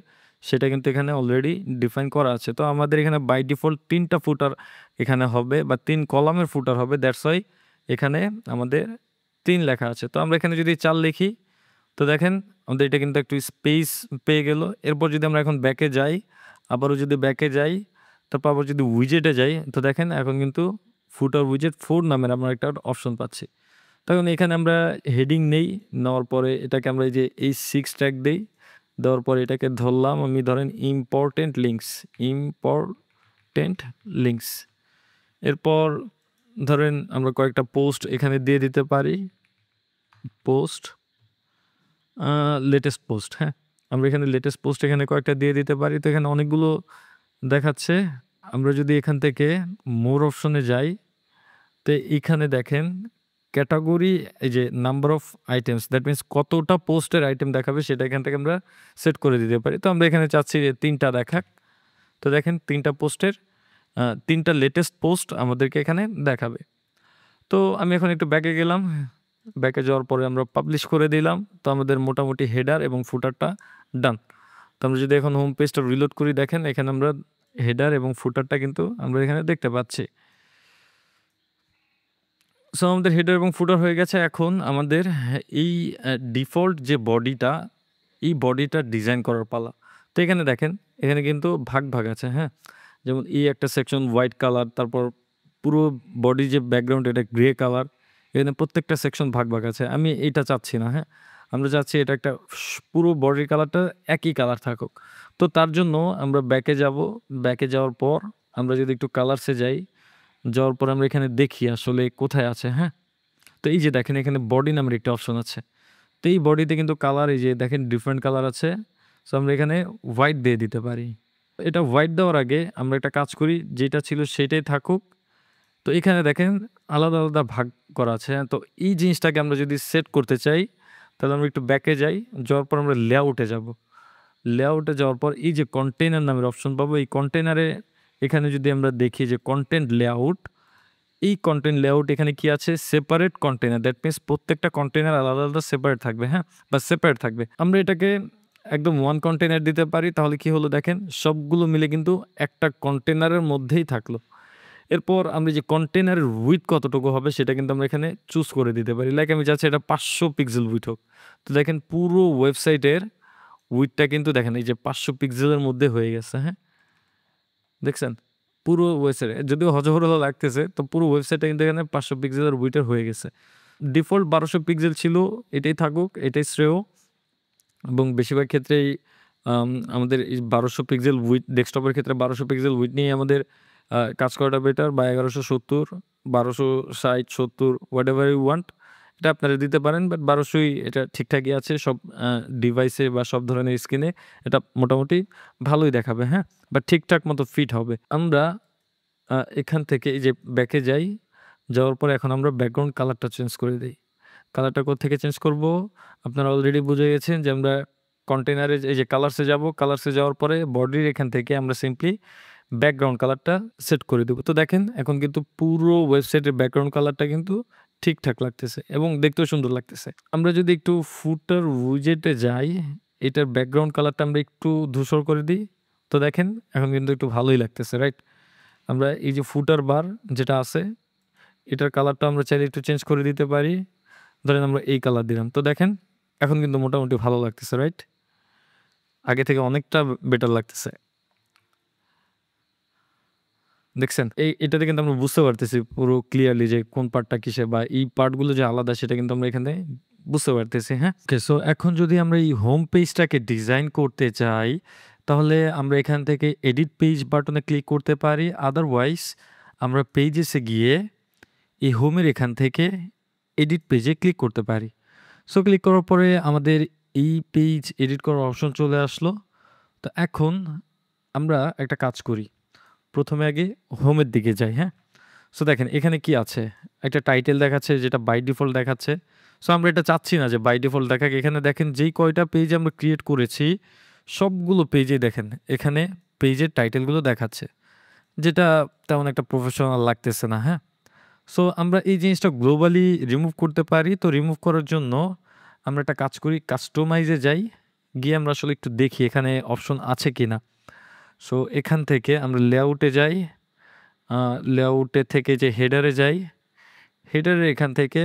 সেটা কিন্তু এখানে অলরেডি ডিফাইন করা আছে। তো আমাদের এখানে বাই ডিফল্ট 3 টা ফুটার এখানে হবে বা 3 কলামের ফুটার হবে। দ্যাটস ওয়াই এখানে আমাদের 3 লেখা আছে। তো আমরা এখানে যদি 4 লিখি, তো দেখেন আমাদের এটা কিন্তু একটু স্পেস পেয়ে গেল। এরপর যদি আমরা এখন ব্যাকে যাই, আবারও যদি ব্যাকে যাই, তারপর আবার যদি উইজেটে যাই, তো দেখেন এখন কিন্তু ফুটার উইজেট 4 নামের আমরা একটা অপশন পাচ্ছি। তখন এখানে আমরা হেডিং নেই, নেওয়ার পরে এটাকে আমরা এই যে এই 6 ট্যাগ দেই। দেওয়ার পরে এটাকে ধরলাম আমি ধরেন ইম্পর্টেন্ট লিঙ্কস। এরপর ধরেন আমরা কয়েকটা পোস্ট এখানে দিয়ে দিতে পারি। পোস্ট লেটেস্ট পোস্ট, হ্যাঁ? আমরা এখানে লেটেস্ট পোস্ট এখানে কয়েকটা দিয়ে দিতে পারি। তো এখানে অনেকগুলো দেখাচ্ছে। আমরা যদি এখান থেকে মোর অপশনে যাই, তো এখানে দেখেন ক্যাটাগরি, এই যে number of items, that means কতটা পোস্টের আইটেম দেখাবে সেটা এখান থেকে আমরা সেট করে দিতে পারি। তো আমরা এখানে চাচ্ছি যে 3 টা দেখাক। তো দেখেন 3 টা পোস্টের 3 টা লেটেস্ট পোস্ট আমাদেরকে এখানে দেখাবে। তো আমি এখন একটু ব্যাকে গেলাম। ব্যাকে যাওয়ার পরে আমরা পাবলিশ করে দিলাম। তো আমাদের মোটামুটি হেডার এবং ফুটারটা ডান। তো আমরা যদি এখন হোম পেজটা রিলোড করি, দেখেন এখানে আমরা হেডার এবং ফুটারটা কিন্তু আমরা এখানে দেখতে পাচ্ছি। সো আমাদের হেডার এবং ফুটার হয়ে গেছে। এখন আমাদের এই ডিফল্ট যে বডিটা, এই বডিটা ডিজাইন করার পালা। তো এখানে দেখেন এখানে কিন্তু ভাগ আছে, হ্যাঁ? যেমন এই একটা সেকশন হোয়াইট কালার, তারপর পুরো বডি যে ব্যাকগ্রাউন্ড এটা গ্রে কালার। এখানে প্রত্যেকটা সেকশন ভাগ আছে। আমি এইটা চাচ্ছি না, হ্যাঁ? আমরা চাচ্ছি এটা একটা পুরো বডির কালারটা একই কালার থাকুক। তো তার জন্য আমরা ব্যাকে যাব। ব্যাকে যাওয়ার পর আমরা যদি একটু কালারসে যাই, যাওয়ার পর আমরা এখানে দেখি আসলে কোথায় আছে, হ্যাঁ? তো এই যে দেখেন এখানে বডি নামের একটা অপশন আছে। তো এই বডিতে কিন্তু কালার, এই যে দেখেন ডিফারেন্ট কালার আছে। সো আমরা এখানে হোয়াইট দিয়ে দিতে পারি। এটা হোয়াইট দেওয়ার আগে আমরা একটা কাজ করি, যেটা ছিল সেটাই থাকুক। তো এখানে দেখেন আলাদা, আলাদা ভাগ করা আছে। হ্যাঁ? তো এই জিনিসটাকে আমরা যদি সেট করতে চাই, তাহলে আমরা একটু ব্যাকে যাই। যাওয়ার পর আমরা লেআউটে যাব। লেআউটে যাওয়ার পর এই যে কন্টেইনার নামের অপশন পাবো। এই কন্টেইনারে এখানে যদি আমরা দেখি যে কনটেন্ট লেআউট, এই কনটেন্ট লেআউট এখানে কি আছে? Separate container. দ্যাট মিনস প্রত্যেকটা কন্টেইনার আলাদা, আলাদা সেপারেট থাকবে, হ্যাঁ? বা সেপারেট থাকবে। আমরা এটাকে একদম ওয়ান কন্টেইনার দিতে পারি। তাহলে কি হলো দেখেন, সবগুলো মিলে কিন্তু একটা কন্টেইনারের মধ্যেই থাকলো। এরপর আমরা যে কন্টেইনারের উইডথ কতটুকু হবে সেটা কিন্তু আমরা এখানে চুজ করে দিতে পারি। লাইক আমি চাচ্ছি এটা ৫০০ পিক্সেল উইডথ হোক। তো দেখেন পুরো ওয়েবসাইটের উইডথটা কিন্তু দেখেন এই যে ৫০০ পিক্সেলের মধ্যে হয়ে গেছে, হ্যাঁ? দেখছেন? পুরো ওয়েবসাইটে যদিও হযবরল লাগতেছে, তো পুরো ওয়েবসাইটটা কিন্তু এখানে ৫০০ পিক্সেলের উইডথের হয়ে গেছে। ডিফল্ট ১২০০ পিক্সেল ছিল, এটাই থাকুক, এটাই শ্রেয়। এবং বেশিরভাগ ক্ষেত্রেই আমাদের এই ১২০০ পিক্সেল উইডথ, ডেস্কটপের ক্ষেত্রে ১২০০ পিক্সেল উইডথ নিয়েই আমাদের কাজ করাটা বেটার, বা ১১৭০, ১২৬০, ৭০ হোয়াটএভার ইউ ওয়ান্ট, এটা আপনারা দিতে পারেন। বাট ১২০০ই এটা ঠিকঠাকই আছে সব ডিভাইসে বা সব ধরনের স্ক্রিনে এটা মোটামুটি ভালোই দেখাবে, হ্যাঁ? বা ঠিকঠাক মতো ফিট হবে। আমরা এখান থেকে এই যে ব্যাকে যাই, যাওয়ার পরে এখন আমরা ব্যাকগ্রাউন্ড কালারটা চেঞ্জ করে দেই। কালারটা কোত্থেকে চেঞ্জ করব? আপনারা অলরেডি বুঝে গেছেন যে আমরা কন্টেইনারে এই যে কালারসে যাব। কালারসে যাওয়ার পরে বডির এখান থেকে আমরা সিম্পলি ব্যাকগ্রাউন্ড কালারটা সেট করে দেব। তো দেখেন এখন কিন্তু পুরো ওয়েবসাইটের ব্যাকগ্রাউন্ড কালারটা কিন্তু ঠিকঠাক লাগতেছে এবং দেখতেও সুন্দর লাগতেছে। আমরা যদি একটু ফুটার উইজেটে যাই, এটার ব্যাকগ্রাউন্ড কালারটা আমরা একটু ধূসর করে দিই। তো দেখেন এখন কিন্তু একটু ভালোই লাগতেছে, রাইট? আমরা এই যে ফুটার বার যেটা আছে, এটার কালারটা আমরা চাইলে একটু চেঞ্জ করে দিতে পারি। ধরেন আমরা এই কালার দিলাম। তো দেখেন এখন কিন্তু মোটামুটি ভালো লাগতেছে, রাইট? আগে থেকে অনেকটা বেটার লাগতেছে। দেখছেন? এটাতে কিন্তু আমরা বুঝতে পারতেছি পুরো ক্লিয়ারলি যে কোন পার্টটা কিসের, বা এই পার্টগুলো যে আলাদা সেটা কিন্তু আমরা এখানে বুঝতে পারতেছি, হ্যাঁ? ওকে, সো এখন যদি আমরা এই হোম পেজটাকে ডিজাইন করতে চাই, তাহলে আমরা এখান থেকে এডিট পেজ বাটনে ক্লিক করতে পারি। আদারওয়াইজ আমরা পেজেসে গিয়ে এই হোমের এখান থেকে এডিট পেজে ক্লিক করতে পারি। সো ক্লিক করার পরে আমাদের এই পেজ এডিট করার অপশন চলে আসলো। তো এখন আমরা একটা কাজ করি। প্রথমে আগে হোমের দিকে যাই, হ্যাঁ? সো দেখেন এখানে কি আছে? একটা টাইটেল দেখাচ্ছে যেটা বাই ডিফল্ট দেখাচ্ছে। সো আমরা এটা চাচ্ছি না যে বাই ডিফল্ট দেখাক। এখানে দেখেন যেই কয়টা পেজ আমরা ক্রিয়েট করেছি, সবগুলো পেজেই দেখেন এখানে পেজের টাইটেলগুলো দেখাচ্ছে। যেটা তেমন একটা প্রফেশনাল লাগতেছে না, হ্যাঁ? সো আমরা এই জিনিসটা গ্লোবালি রিমুভ করতে পারি। তো রিমুভ করার জন্য আমরা একটা কাজ করি, কাস্টমাইজে যাই। গিয়ে আমরা আসলে একটু দেখি এখানে অপশন আছে কিনা। সো এখান থেকে আমরা লেআউটে যাই। লেআউটে থেকে যে হেডারে যাই, হেডারের এখান থেকে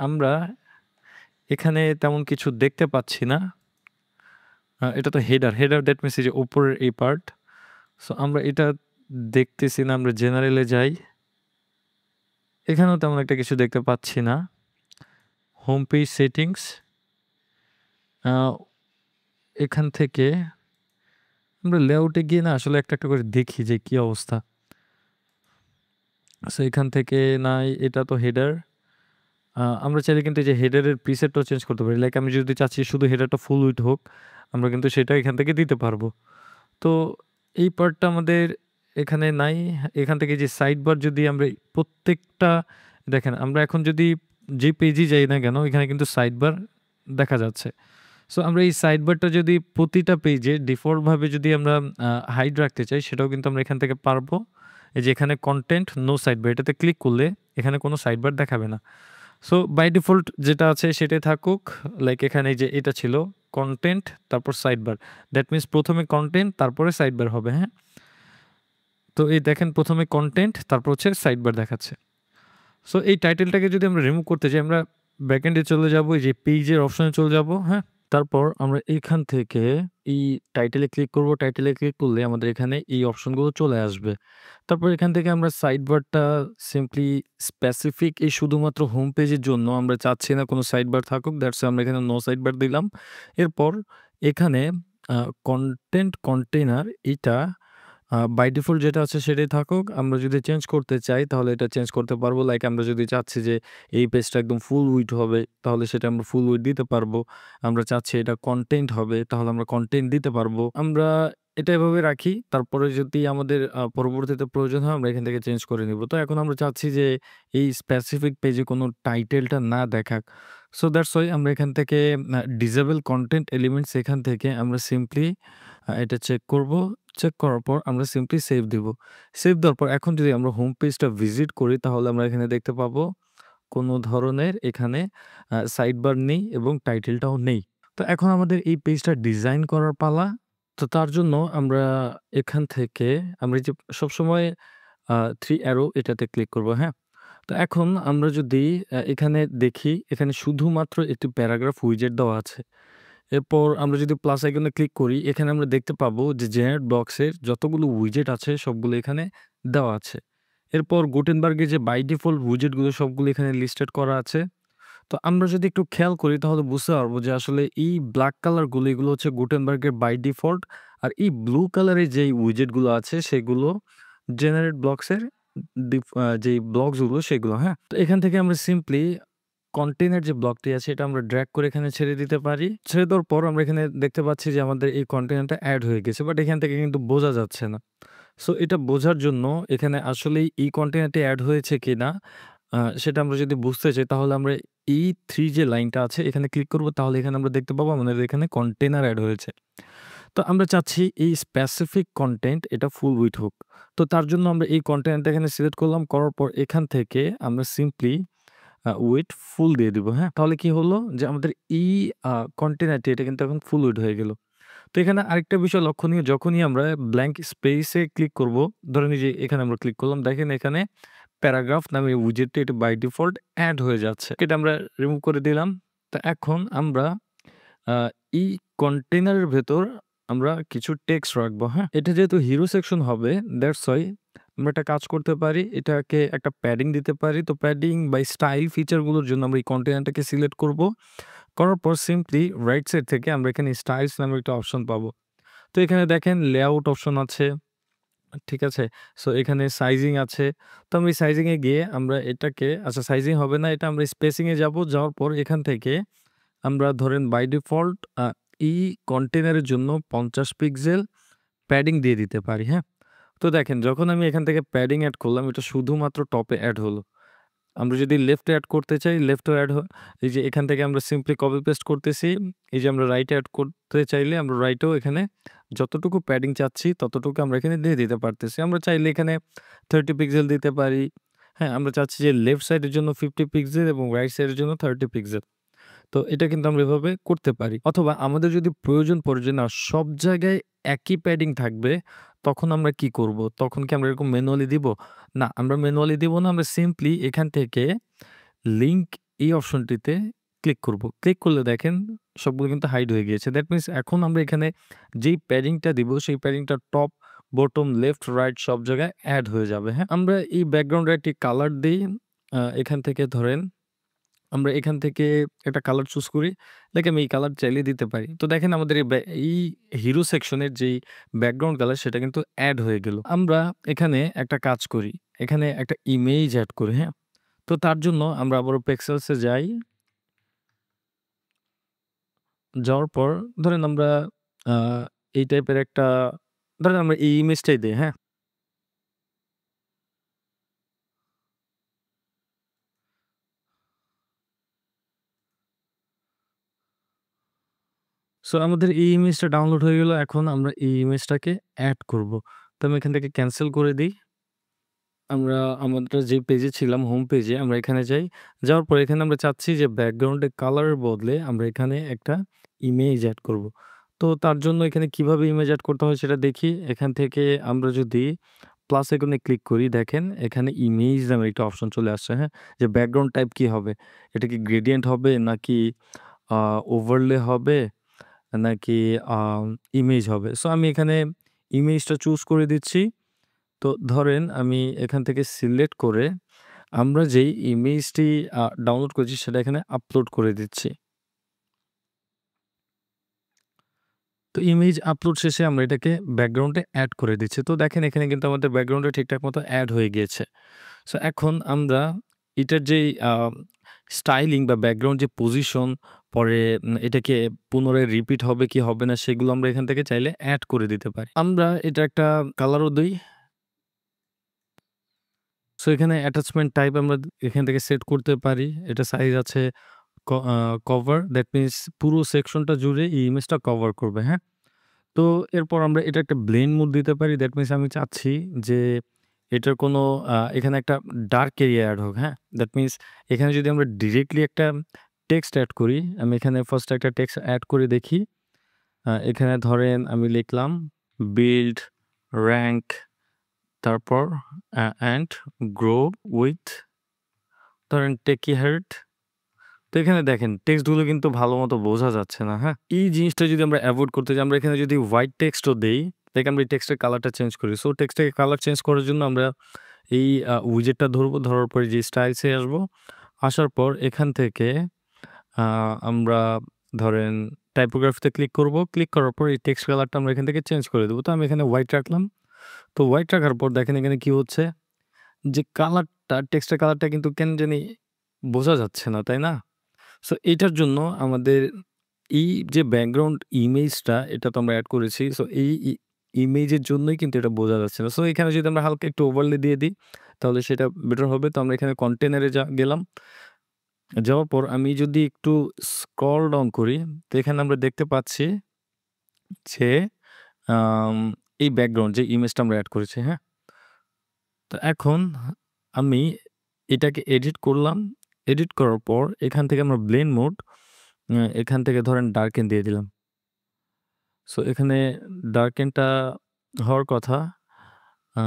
আমরা এখানে তেমন কিছু দেখতে পাচ্ছি না। এটা তো হেডার। হেডার দ্যাট মিনস এই যে উপরের এই পার্ট। সো আমরা এটা দেখতেছি না। আমরা জেনারেলে যাই। এখানেও তেমন একটা কিছু দেখতে পাচ্ছি না। হোম পেজ সেটিংস, আ এখান থেকে আমরা লেআউটে গিয়ে না আসলে একটা, একটা করে দেখি যে কি অবস্থা। সো এখান থেকে নাই, এটা তো হেডার। আমরা চাইলে কিন্তু এই যে হেডারের প্রিসেটটাও চেঞ্জ করতে পারি। লাইক আমি যদি চাচ্ছি শুধু হেডারটা ফুল উইডথ হোক, আমরা কিন্তু সেটা এখান থেকে দিতে পারবো। তো এই পার্টটা আমাদের এখানে নাই। এখান থেকে যে সাইড বার যদি আমরা প্রত্যেকটা দেখেন, আমরা এখন যদি যে পেজেই যাই না কেন, এখানে কিন্তু সাইড বার দেখা যাচ্ছে। সো আমরা এই সাইড বারটা যদি প্রতিটা পেজে ডিফল্টভাবে যদি আমরা হাইড রাখতে চাই, সেটাও কিন্তু আমরা এখান থেকে পারবো। এই যে এখানে কনটেন্ট নো সাইড বার, এটাতে ক্লিক করলে এখানে কোনো সাইড বার দেখাবে না। সো বাই ডিফল্ট যেটা আছে সেটাই থাকুক। লাইক এখানে যে এটা ছিল কনটেন্ট তারপর সাইড বার। দ্যাট মিনস প্রথমে কনটেন্ট তারপরে সাইড বার হবে, হ্যাঁ? তো এই দেখেন প্রথমে কনটেন্ট তারপর হচ্ছে সাইড বার দেখাচ্ছে। সো এই টাইটেলটাকে যদি আমরা রিমুভ করতে চাই, আমরা ব্যাকএন্ডে চলে যাব, এই যে পেজের অপশনে চলে যাব, হ্যাঁ? তারপর আমরা এখান থেকে এই টাইটেলে ক্লিক করব। টাইটেলে ক্লিক করলে আমাদের এখানে এই অপশনগুলো চলে আসবে। তারপর এখান থেকে আমরা সাইড বারটা সিম্পলি স্পেসিফিক এই শুধুমাত্র হোম পেজের জন্য আমরা চাচ্ছি না কোনো সাইড বার থাকুক। দ্যাটস আমরা এখানে নো সাইড বার দিলাম। এরপর এখানে কনটেন্ট কন্টেইনার এইটা বাই ডিফল্ট যেটা আছে সেটাই থাকুক। আমরা যদি চেঞ্জ করতে চাই তাহলে এটা চেঞ্জ করতে পারবো। লাইক আমরা যদি চাচ্ছি যে এই পেজটা একদম ফুল উইডথ হবে, তাহলে সেটা আমরা ফুল উইডথ দিতে পারবো। আমরা চাচ্ছি এটা কনটেন্ট হবে, তাহলে আমরা কনটেন্ট দিতে পারবো। আমরা এটা এভাবে রাখি। তারপরে যদি আমাদের পরবর্তীতে প্রয়োজন হয় আমরা এখান থেকে চেঞ্জ করে নিব। তো এখন আমরা চাচ্ছি যে এই স্পেসিফিক পেজে কোনো টাইটেলটা না দেখাক। সো দ্যাটস ওয়াই আমরা এখান থেকে ডিসেবল কনটেন্ট এলিমেন্টস এখান থেকে আমরা সিম্পলি এটা চেক করব। চেক করার পর আমরা সিম্পলি সেভ দিব। সেভ দেওয়ার পর এখন যদি আমরা হোম পেজটা ভিজিট করি তাহলে আমরা এখানে দেখতে পাবো কোনো ধরনের এখানে সাইড বার নেই এবং টাইটেলটাও নেই। তো এখন আমাদের এই পেজটা ডিজাইন করার পালা। তো তার জন্য আমরা এখান থেকে আমরা এই যে সবসময় 3 অ্যারো এটাতে ক্লিক করব, হ্যাঁ? তো এখন আমরা যদি এখানে দেখি, এখানে শুধুমাত্র একটি প্যারাগ্রাফ উইজেট দেওয়া আছে। এরপর আমরা যদি প্লাস আইকনে ক্লিক করি, এখানে আমরা দেখতে পাবো যে জেনারেট ব্লকসের যতগুলো উইজেট আছে সবগুলো এখানে দেওয়া আছে। এরপর গুটেনবার্গের যে বাই ডিফল্ট উইজেটগুলো সবগুলো এখানে লিস্টেড করা আছে। তো আমরা যদি একটু খেয়াল করি তাহলে বুঝতে পারবো যে আসলে এই ব্ল্যাক কালারগুলো এগুলো হচ্ছে গুটেনবার্গের বাই ডিফল্ট। আর এই ব্লু কালারের যেই উইজেটগুলো আছে সেগুলো জেনারেট ব্লকসের যেই ব্লকসগুলো সেগুলো, হ্যাঁ? তো এখান থেকে আমরা সিম্পলি কন্টেইনের যে ব্লকটি আছে এটা আমরা ড্র্যাগ করে এখানে ছেড়ে দিতে পারি। ছেড়ে দেওয়ার পর আমরা এখানে দেখতে পাচ্ছি যে আমাদের এই কন্টেইনারটা এড হয়ে গেছে। বাট এখান থেকে কিন্তু বোঝা যাচ্ছে না। সো এটা বোঝার জন্য এখানে আসলেই এই কন্টেইনারটি এড হয়েছে কিনা সেটা আমরা যদি বুঝতে চাই তাহলে আমরা এই 3 যে লাইনটা আছে এখানে ক্লিক করব। তাহলে এখানে আমরা দেখতে পাবো আমাদের এখানে কন্টেইনার এড হয়েছে। তো আমরা চাচ্ছি এই স্পেসিফিক কনটেন্ট এটা ফুল উইডথ হোক। তো তার জন্য আমরা এই কন্টেন্টটা এখানে সিলেক্ট করলাম। করার পর এখান থেকে আমরা সিম্পলি উইডথ ফুল দিয়ে দিব, হ্যাঁ? তাহলে কি হলো যে আমাদের এই কন্টেইনারটি এটা কিন্তু এখন ফুল উইডথ হয়ে গেল। তো এখানে আরেকটা বিষয় লক্ষণীয়, যখনই আমরা ব্ল্যাংক স্পেসে ক্লিক করব, ধরেন এই যে এখানে আমরা ক্লিক করলাম, দেখেন এখানে প্যারাগ্রাফ নামে উইজেটটি এটা বাই ডিফল্ট এড হয়ে যাচ্ছে। এটা আমরা রিমুভ করে দিলাম। তো এখন আমরা আ এই কন্টেইনারের ভেতর আমরা কিছু টেক্সট রাখবো, হ্যাঁ? এটা যেহেতু হিরো সেকশন হবে, দ্যাটস ওয়াই আমরা একটা কাজ করতে পারি। এটাকে একটা প্যাডিং দিতে পারি। তো প্যাডিং বা স্টাইল ফিচারগুলোর জন্য আমরা এই কন্টেইনারটাকে সিলেক্ট করব। করার পর সিম্পলি রাইট সাইড থেকে আমরা এখানে স্টাইলস নামে একটা অপশন পাবো। তো এখানে দেখেন লেআউট অপশন আছে। ঠিক আছে? সো এখানে সাইজিং আছে। তো আমি সাইজিং এ গিয়ে আমরা এটাকে, আচ্ছা সাইজিং হবে না, এটা আমরা স্পেসিং এ যাবো। যাওয়ার পর এখান থেকে আমরা ধরেন বাই ডিফল্ট এই কন্টেইনারের জন্য ৫০ পিক্সেল প্যাডিং দিয়ে দিতে পারি, হ্যাঁ? তো দেখেন যখন আমি এখান থেকে প্যাডিং এড করলাম এটা শুধুমাত্র টপে এড হলো। আমরা যদি লেফটে এড করতে চাই লেফটেও এড এই যে এখান থেকে আমরা সিম্পলি কপি পেস্ট করতেছি। এই যে আমরা রাইটে এড করতে চাইলে আমরা রাইটেও এখানে যতটুকু প্যাডিং চাচ্ছি ততটুকু আমরা এখানে দিয়ে দিতে পারতেছি। আমরা চাইলে এখানে 30 পিক্সেল দিতে পারি। হ্যাঁ, আমরা চাচ্ছি যে লেফট সাইডের জন্য 50 পিক্সেল এবং রাইট সাইডের জন্য 30 পিক্সেল। তো এটা কিন্তু আমরা এভাবে করতে পারি। অথবা আমাদের যদি প্রয়োজন পড়ে যে না সব জায়গায় একই প্যাডিং থাকবে, তখন আমরা কি করব? তখন কি আমরা এরকম ম্যানুয়ালি দিব? না, আমরা ম্যানুয়ালি দিব না। আমরা সিম্পলি এখান থেকে লিঙ্ক এই অপশনটিতে ক্লিক করব। ক্লিক করলে দেখেন সবগুলো কিন্তু হাইড হয়ে গিয়েছে। দ্যাট মিনস এখন আমরা এখানে যেই প্যাডিংটা দিব সেই প্যাডিংটা টপ, বটম, লেফট, রাইট সব জায়গায় এড হয়ে যাবে, হ্যাঁ? আমরা এই ব্যাকগ্রাউন্ডে একটি কালার দেই। এখান থেকে ধরেন আমরা এখান থেকে একটা কালার চুজ করি। লাইক আমি এই কালার চাইলে দিতে পারি। তো দেখেন আমাদের এই হিরো সেকশনের যেই ব্যাকগ্রাউন্ড কালার সেটা কিন্তু এড হয়ে গেল। আমরা এখানে একটা কাজ করি। এখানে একটা ইমেজ এড করি, হ্যাঁ? তো তার জন্য আমরা আবারও পিক্সেলস এ যাই। যাওয়ার পর ধরেন আমরা আ এই টাইপের একটা, ধরেন আমরা এই ইমেজটাই দেই, হ্যাঁ? সো আমাদের এই ইমেজটা ডাউনলোড হয়ে গেল। এখন আমরা এই ইমেজটাকে এড করব। তো আমি এখান থেকে ক্যানসেল করে দেই। আমরা আমাদের যে পেজে ছিলাম হোম পেজে আমরা এখানে যাই। যাওয়ার পর এখানে আমরা চাচ্ছি যে ব্যাকগ্রাউন্ডের কালারের বদলে আমরা এখানে একটা ইমেজ এড করব। তো তার জন্য এখানে কিভাবে ইমেজ এড করতে হয় সেটা দেখি। এখান থেকে আমরা যদি প্লাস আইকনে ক্লিক করি দেখেন এখানে ইমেজ নামে একটা অপশন চলে আসছে, হ্যাঁ? যে ব্যাকগ্রাউন্ড টাইপ কি হবে? এটা কি গ্রেডিয়েন্ট হবে নাকি আ ওভারলে হবে নাকি আ ইমেজ হবে? সো আমি এখানে ইমেজটা চুজ করে দিচ্ছি। তো ধরেন আমি এখান থেকে সিলেক্ট করে আমরা যেই ইমেজটি ডাউনলোড করেছি সেটা এখানে আপলোড করে দিচ্ছি। তো ইমেজ আপলোড শেষে আমরা এটাকে ব্যাকগ্রাউন্ডে এড করে দিচ্ছি। তো দেখেন এখানে কিন্তু আমাদের ব্যাকগ্রাউন্ডে ঠিকঠাক মতো এড হয়ে গিয়েছে। সো এখন আমরা এটার যেই স্টাইলিং বা ব্যাকগ্রাউন্ড যে পজিশন পরে এটাকে পুনরায় রিপিট হবে কি হবে না সেগুলো আমরা এখান থেকে চাইলে এড করে দিতে পারি। আমরা এটা একটা কালারও দেই। সো এখানে অ্যাটাচমেন্ট টাইপ আমরা এখান থেকে সেট করতে পারি। এটা সাইজ আছে ক আ কভার দ্যাট মিনস পুরো সেকশনটা জুড়ে এই ইমেজটা কভার করবে, হ্যাঁ? তো এরপর আমরা এটা একটা ব্লেন্ড মোড দিতে পারি। দ্যাট মিনস আমি চাচ্ছি যে এটার কোনো এখানে একটা ডার্ক এরিয়া এড হোক, হ্যাঁ? দ্যাট মিনস এখানে যদি আমরা ডিরেক্টলি একটা টেক্সট এড করি, আমি এখানে ফার্স্ট একটা টেক্সট এড করে দেখি। এখানে ধরেন আমি লিখলাম বিল্ড র‍্যাংক তারপর অ্যান্ড গ্রো উইথ ধরেন টেকি হার্ট। তো এখানে দেখেন টেক্সটগুলো কিন্তু ভালোমতো বোঝা যাচ্ছে না, হ্যাঁ? এই জিনিসটা যদি আমরা এভয়েড করতে চাই, আমরা এখানে যদি হোয়াইট টেক্সটও দেই, দেখেন আমরা এই টেক্সটের কালারটা চেঞ্জ করি। সো টেক্সটের কালার চেঞ্জ করার জন্য আমরা এই উইজেটটা ধরবো, ধরার পরে যে স্টাইলসে আসবো। আসার পর এখান থেকে আ আমরা ধরেন টাইপোগ্রাফিতে ক্লিক করব। ক্লিক করার পর এই টেক্সট কালারটা আমরা এখান থেকে চেঞ্জ করে দেবো। তো আমি এখানে হোয়াইট রাখলাম। তো হোয়াইট রাখার পর দেখেন এখানে কি হচ্ছে? যে কালারটা টেক্সটের কালারটা কিন্তু কেন জানি বোঝা যাচ্ছে না, তাই না? সো এটার জন্য আমাদের এই যে ব্যাকগ্রাউন্ড ইমেজটা এটা তো আমরা এড করেছি। সো এই ইমেজের জন্যই কিন্তু এটা বোঝা যাচ্ছে না। সো এখানে যদি আমরা হালকা একটু ওভারলে দিয়ে দিই তাহলে সেটা বেটার হবে। তো আমরা এখানে কন্টেইনারে গেলাম। যাওয়ার পর আমি যদি একটু স্ক্রল ডাউন করি তো এখানে আমরা দেখতে পাচ্ছি যে আম এই ব্যাকগ্রাউন্ড যে ইমেজটা আমরা এড করেছি, হ্যাঁ? তো এখন আমি এটাকে এডিট করলাম। এডিট করার পর এখান থেকে আমরা ব্লেন্ড মোড এখান থেকে ধরেন ডার্কেন দিয়ে দিলাম। সো এখানে ডার্কেনটা হওয়ার কথা আ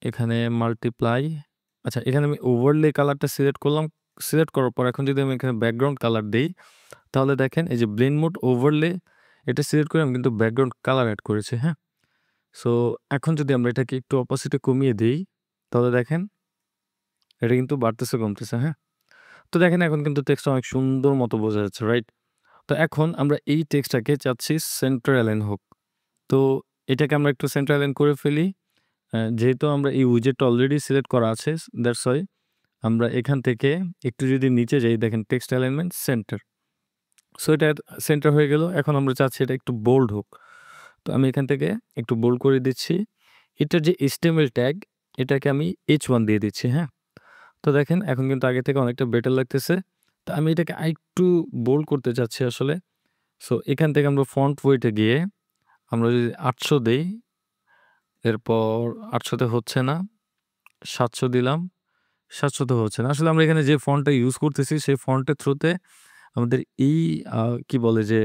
এখানে মাল্টিপ্লাই আচ্ছা এখানে আমি ওভারলে কালারটা সিলেক্ট করলাম। সিলেক্ট করার পর এখন যদি আমি এখানে ব্যাকগ্রাউন্ড কালার দেই, তাহলে দেখেন এই যে ব্লেন্ড মোড ওভারলে এটা সিলেক্ট করে আমি কিন্তু ব্যাকগ্রাউন্ড কালার এড করেছি, হ্যাঁ? সো এখন যদি আমরা এটাকে একটু অপাসিটি কমিয়ে দেই, তাহলে দেখেন এটা কিন্তু বাড়তেছে কমতেছে, হ্যাঁ? তো দেখেন এখন কিন্তু টেক্সটটা অনেক সুন্দর মতো বোঝা যাচ্ছে, রাইট? তো এখন আমরা এই টেক্সটটাকে চাচ্ছি সেন্টার অ্যালাইন হোক। তো এটাকে আমরা একটু সেন্টার অ্যালাইন করে ফেলি। যেহেতু আমরা এই উইজেটটা অলরেডি সিলেক্ট করা আছে দ্যাটস ওয়াই আমরা এখান থেকে একটু যদি নিচে যাই দেখেন টেক্সট অ্যালাইনমেন্ট সেন্টার। সো এটা সেন্টার হয়ে গেল। এখন আমরা চাচ্ছি এটা একটু বোল্ড হোক। তো আমি এখান থেকে একটু বোল্ড করে দিচ্ছি। এটার যে HTML ট্যাগ এটাকে আমি H1 দিয়ে দিচ্ছি, হ্যাঁ? তো দেখেন এখন কিন্তু আগে থেকে অনেকটা বেটার লাগতেছে। তো আমি এটাকে আরেকটু বোল্ড করতে চাচ্ছি আসলে। সো এখান থেকে আমরা ফন্ট ওয়েট এ গিয়ে আমরা যদি ৮০০ দেই, এরপর ৮০০ তে হচ্ছে না, ৭০০ দিলাম, ৭০০ তে হচ্ছে না। আসলে আমরা এখানে যে ফন্টটা ইউজ করতেছি সেই ফন্টের থ্রুতে আমাদের এই আ কি বলে যে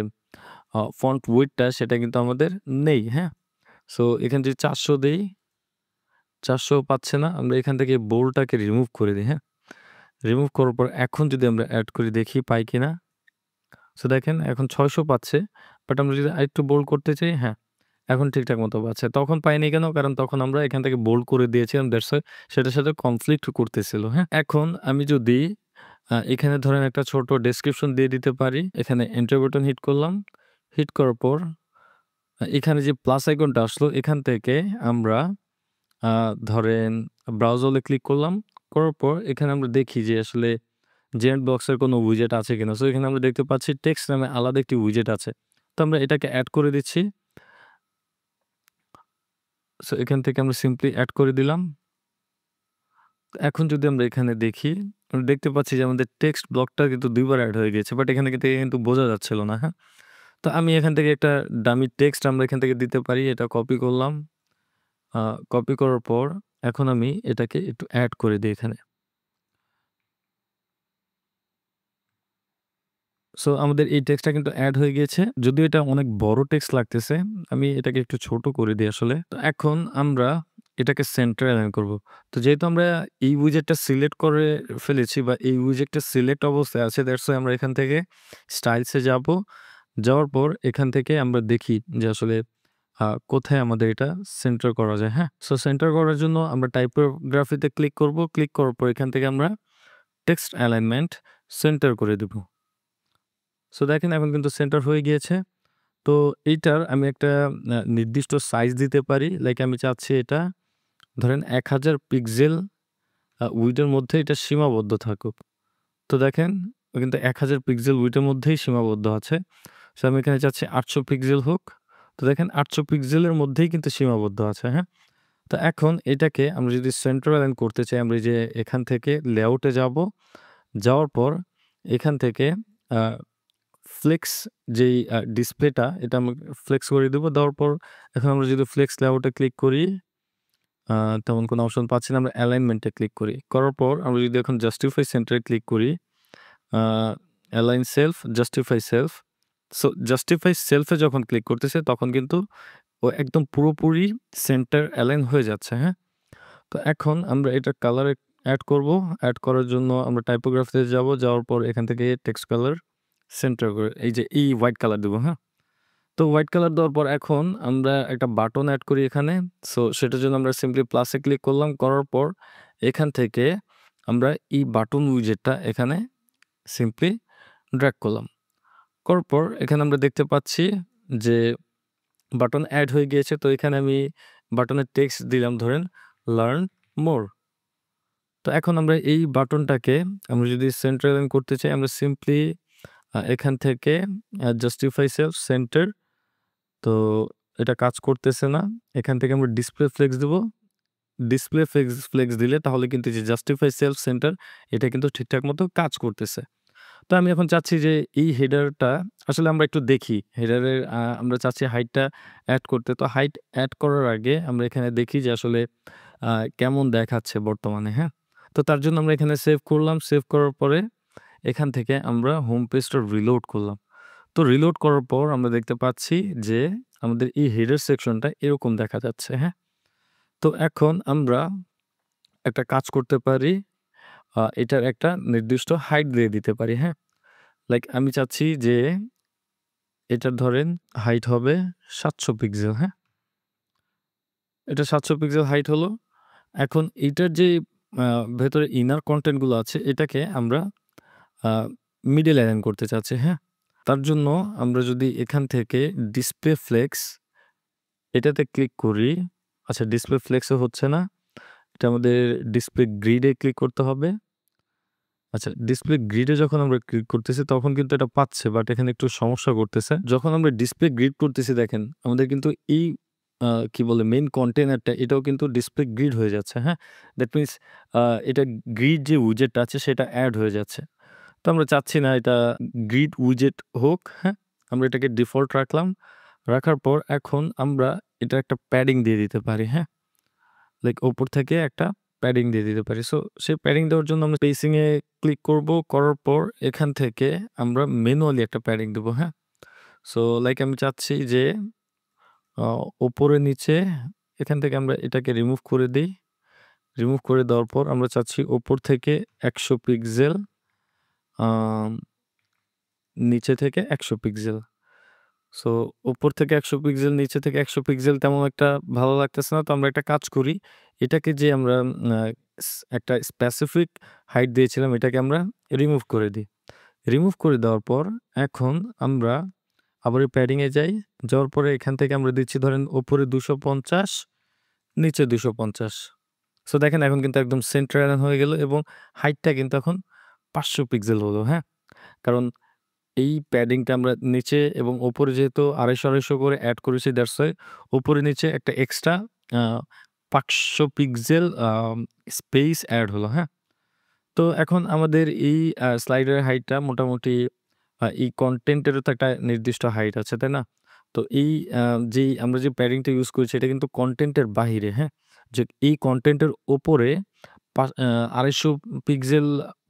ফন্ট ওয়েটটা সেটা কিন্তু আমাদের নেই, হ্যাঁ? সো এখানে যদি ৪০০ দেই, ৪০০ পাচ্ছে না। আমরা এখান থেকে বোল্ডটাকে রিমুভ করে দিই, হ্যাঁ? রিমুভ করার পর এখন যদি আমরা এড করি দেখি পাই কিনা? সো দেখেন এখন ৬০০ পাচ্ছে। বাট আমরা যদি আরেকটু বোল্ড করতে চাই, হ্যাঁ, এখন ঠিকঠাক মতো পাচ্ছে। তখন পাইনি কেন? কারণ তখন আমরা এখান থেকে বোল্ড করে দিয়েছিলাম দ্যাটস ওয়াই সেটার সাথে কনফ্লিক্ট করতেছিল, হ্যাঁ? এখন আমি যদি এখানে ধরেন একটা ছোট ডেসক্রিপশন দিয়ে দিতে পারি। এখানে এন্টার বাটন হিট করলাম। হিট করার পর এখানে যে প্লাস আইকনটা আসলো এখান থেকে আমরা আ ধরেন ব্রাউজারে ক্লিক করলাম। করার পর এখানে আমরা দেখি যে আসলে জেন্ট বক্সের কোনো উইজেট আছে কিনা। সো এখানে আমরা দেখতে পাচ্ছি টেক্সট নামে আলাদা একটি উইজেট আছে। তো আমরা এটাকে এড করে দিচ্ছি। সো এখান থেকে আমরা সিম্পলি এড করে দিলাম। এখন যদি আমরা এখানে দেখি, আমরা দেখতে পাচ্ছি যে আমাদের টেক্সট ব্লকটা কিন্তু ২ বার এড হয়ে গিয়েছে। বাট এখান থেকে কিন্তু বোঝা যাচ্ছিল না, হ্যাঁ? তো আমি এখান থেকে একটা ডামি টেক্সট আমরা এখান থেকে দিতে পারি। এটা কপি করলাম। আ কপি করার পর এখন আমি এটাকে একটু এড করে দেই এখানে। সো আমাদের এই টেক্সটটা কিন্তু এড হয়ে গিয়েছে। যদিও এটা অনেক বড় টেক্সট লাগতেছে। আমি এটাকে একটু ছোট করে দেই আসলে। তো এখন আমরা এটাকে সেন্টার অ্যালাইন করব। তো যেহেতু আমরা এই উইজেটটা সিলেক্ট করে ফেলেছি বা এই উইজেটটা সিলেক্ট অবস্থায় আছে দ্যাটস ওয়াই আমরা এখান থেকে স্টাইলস এ যাব। যাওয়ার পর এখান থেকে আমরা দেখি যে আসলে কোথায় আমাদের এটা সেন্টার করা যায়, হ্যাঁ? সো সেন্টার করার জন্য আমরা টাইপোগ্রাফিতে ক্লিক করব। ক্লিক করার পর এখান থেকে আমরা টেক্সট অ্যালাইনমেন্ট সেন্টার করে দেব। সো দেখেন এখন কিন্তু সেন্টার হয়ে গিয়েছে। তো এইটার আমি একটা নির্দিষ্ট সাইজ দিতে পারি। লাইক আমি চাচ্ছি এটা ধরেন ১০০০ পিক্সেল উইডথ এর মধ্যে এটা সীমাবদ্ধ থাকুক। তো দেখেন কিন্তু 1000 পিক্সেল উইডথের মধ্যেই সীমাবদ্ধ আছে। সো আমি এখানে চাচ্ছি 800 পিক্সেল হোক। তো দেখেন 800 পিক্সেলের মধ্যেই কিন্তু সীমাবদ্ধ আছে, হ্যাঁ? তো এখন এটাকে আমরা যদি সেন্টার অ্যালাইন করতে চাই, আমরা এই যে এখান থেকে লেআউটে যাবো। যাওয়ার পর এখান থেকে আ ফ্লেক্স যেই ডিসপ্লেটা এটা আমরা ফ্লেক্স করে দেবো। দেওয়ার পর এখন আমরা যদি ফ্লেক্স লেআউটে ক্লিক করি, আ তেমন কোনো অপশন পাচ্ছি না। আমরা অ্যালাইনমেন্টে ক্লিক করি। করার পর আমরা যদি এখন জাস্টিফাই সেন্টারে ক্লিক করি, uh align self, justify self. So justify সেলফে যখন ক্লিক করতেছে তখন কিন্তু ও একদম পুরোপুরি সেন্টার অ্যালাইন হয়ে যাচ্ছে, হ্যাঁ? তো এখন আমরা এটার কালার এড করব। এড করার জন্য আমরা টাইপোগ্রাফিতে যাব। যাওয়ার পর এখান থেকে টেক্সট কালার সেন্টার করে এই যে এই হোয়াইট কালার দেব, হ্যাঁ? তো হোয়াইট কালার দেওয়ার পর এখন আমরা একটা বাটন এড করি এখানে। সো সেটার জন্য আমরা সিম্পলি প্লাসে ক্লিক করলাম। করার পর এখান থেকে আমরা এই বাটন উইজেটটা এখানে সিম্পলি ড্র্যাগ করলাম। করার পর এখানে আমরা দেখতে পাচ্ছি যে বাটন এড হয়ে গিয়েছে। তো এখানে আমি বাটনের টেক্সট দিলাম ধরেন লার্ন মোর। তো এখন আমরা এই বাটনটাকে আমরা যদি সেন্টার অ্যালাইন করতে চাই, আমরা সিম্পলি এখান থেকে জাস্টিফাই সেলফ সেন্টার। তো এটা কাজ করতেছে না। এখান থেকে আমরা ডিসপ্লে ফ্লেক্স দেব। ডিসপ্লে ফ্লেক্স দিলে তাহলে কিন্তু যে জাস্টিফাই সেলফ সেন্টার এটা কিন্তু ঠিকঠাক মতো কাজ করতেছে। তো আমি এখন চাচ্ছি যে এই হেডারটা আসলে আমরা একটু দেখি। হেডারের আমরা চাচ্ছি হাইটটা এড করতে। তো হাইট এড করার আগে আমরা এখানে দেখি যে আসলে কেমন দেখাচ্ছে বর্তমানে, হ্যাঁ? তো তার জন্য আমরা এখানে সেভ করলাম। সেভ করার পরে এখান থেকে আমরা হোম পেজটা রিলোড করলাম। তো রিলোড করার পর আমরা দেখতে পাচ্ছি যে আমাদের এই হেডার সেকশনটা এরকম দেখা যাচ্ছে, হ্যাঁ? তো এখন আমরা একটা কাজ করতে পারি। এটার একটা নির্দিষ্ট হাইট দিয়ে দিতে পারি, হ্যাঁ? লাইক আমি চাচ্ছি যে এটার ধরেন হাইট হবে 700 পিক্সেল, হ্যাঁ? এটা 700 পিক্সেল হাইট হলো। এখন এইটার যে আ ভেতরে ইনার কনটেন্ট গুলো আছে এটাকে আমরা আ মিডল অ্যালাইন করতে চাচ্ছি, হ্যাঁ? তার জন্য আমরা যদি এখান থেকে ডিসপ্লে ফ্লেক্স এটাতে ক্লিক করি। আচ্ছা, ডিসপ্লে ফ্লেক্সও হচ্ছে না। এটা আমাদের ডিসপ্লে গ্রিডে ক্লিক করতে হবে। আচ্ছা, ডিসপ্লে গ্রিডে যখন আমরা ক্লিক করতেছি তখন কিন্তু এটা পাচ্ছে, বাট এখানে একটু সমস্যা করতেছে। যখন আমরা ডিসপ্লে গ্রিড করতেছি দেখেন আমাদের কিন্তু এই কি বলে মেইন কন্টেইনারটা এটাও কিন্তু ডিসপ্লে গ্রিড হয়ে যাচ্ছে, হ্যাঁ? দ্যাট মিনস আ এটা গ্রিড যে উইজেটটা আছে সেটা এড হয়ে যাচ্ছে। তো আমরা চাচ্ছি না এটা গ্রিড উইজেট হোক, হ্যাঁ? আমরা এটাকে ডিফল্ট রাখলাম। রাখার পর এখন আমরা এটা একটা প্যাডিং দিয়ে দিতে পারি, হ্যাঁ? লাইক উপর থেকে একটা প্যাডিং দিয়ে দিতে পারি। সো সেই প্যাডিং দেওয়ার জন্য আমরা স্পেসিং এ ক্লিক করব। করার পর এখান থেকে আমরা ম্যানুয়ালি একটা প্যাডিং দেব, হ্যাঁ? সো লাইক আমি চাচ্ছি যে আ উপরে নিচে এখান থেকে আমরা এটাকে রিমুভ করে দেই। রিমুভ করে দেওয়ার পর আমরা চাচ্ছি উপর থেকে ১০০ পিক্সেল, আম নিচে থেকে ১০০ পিক্সেল। সো উপর থেকে ১০০ পিক্সেল, নিচে থেকে ১০০ পিক্সেল তেমন একটা ভালো লাগতেছে না। তো আমরা একটা কাজ করি। এটাকে যে আমরা আ একটা স্পেসিফিক হাইট দিয়েছিলাম এটাকে আমরা রিমুভ করে দিই। রিমুভ করে দেওয়ার পর এখন আমরা আবার এই প্যাডিং এ যাই। যাওয়ার পরে এখান থেকে আমরা দিচ্ছি ধরেন উপরে ২৫০, নিচে ২৫০। সো দেখেন এখন কিন্তু একদম সেন্টার অ্যালাইন হয়ে গেল এবং হাইটটা কিন্তু এখন ৫০০ পিক্সেল হলো, হ্যাঁ? কারণ এই প্যাডিংটা আমরা নিচে এবং উপরে যেহেতু ২৫০ করে এড করেছি, দ্যাটস ওয়াই উপরে নিচে একটা এক্সট্রা আ ৫০০ পিক্সেল স্পেস এড হলো, হ্যাঁ? তো এখন আমাদের এই স্লাইডের হাইটটা মোটামুটি এই কনটেন্টেরও তো একটা নির্দিষ্ট হাইট আছে, তাই না? তো এই আ যেই আমরা যে প্যাডিংটা ইউজ করেছি এটা কিন্তু কনটেন্টের বাহিরে, হ্যাঁ? যে এই কনটেন্টের উপরে ২৫০ পিক্সেল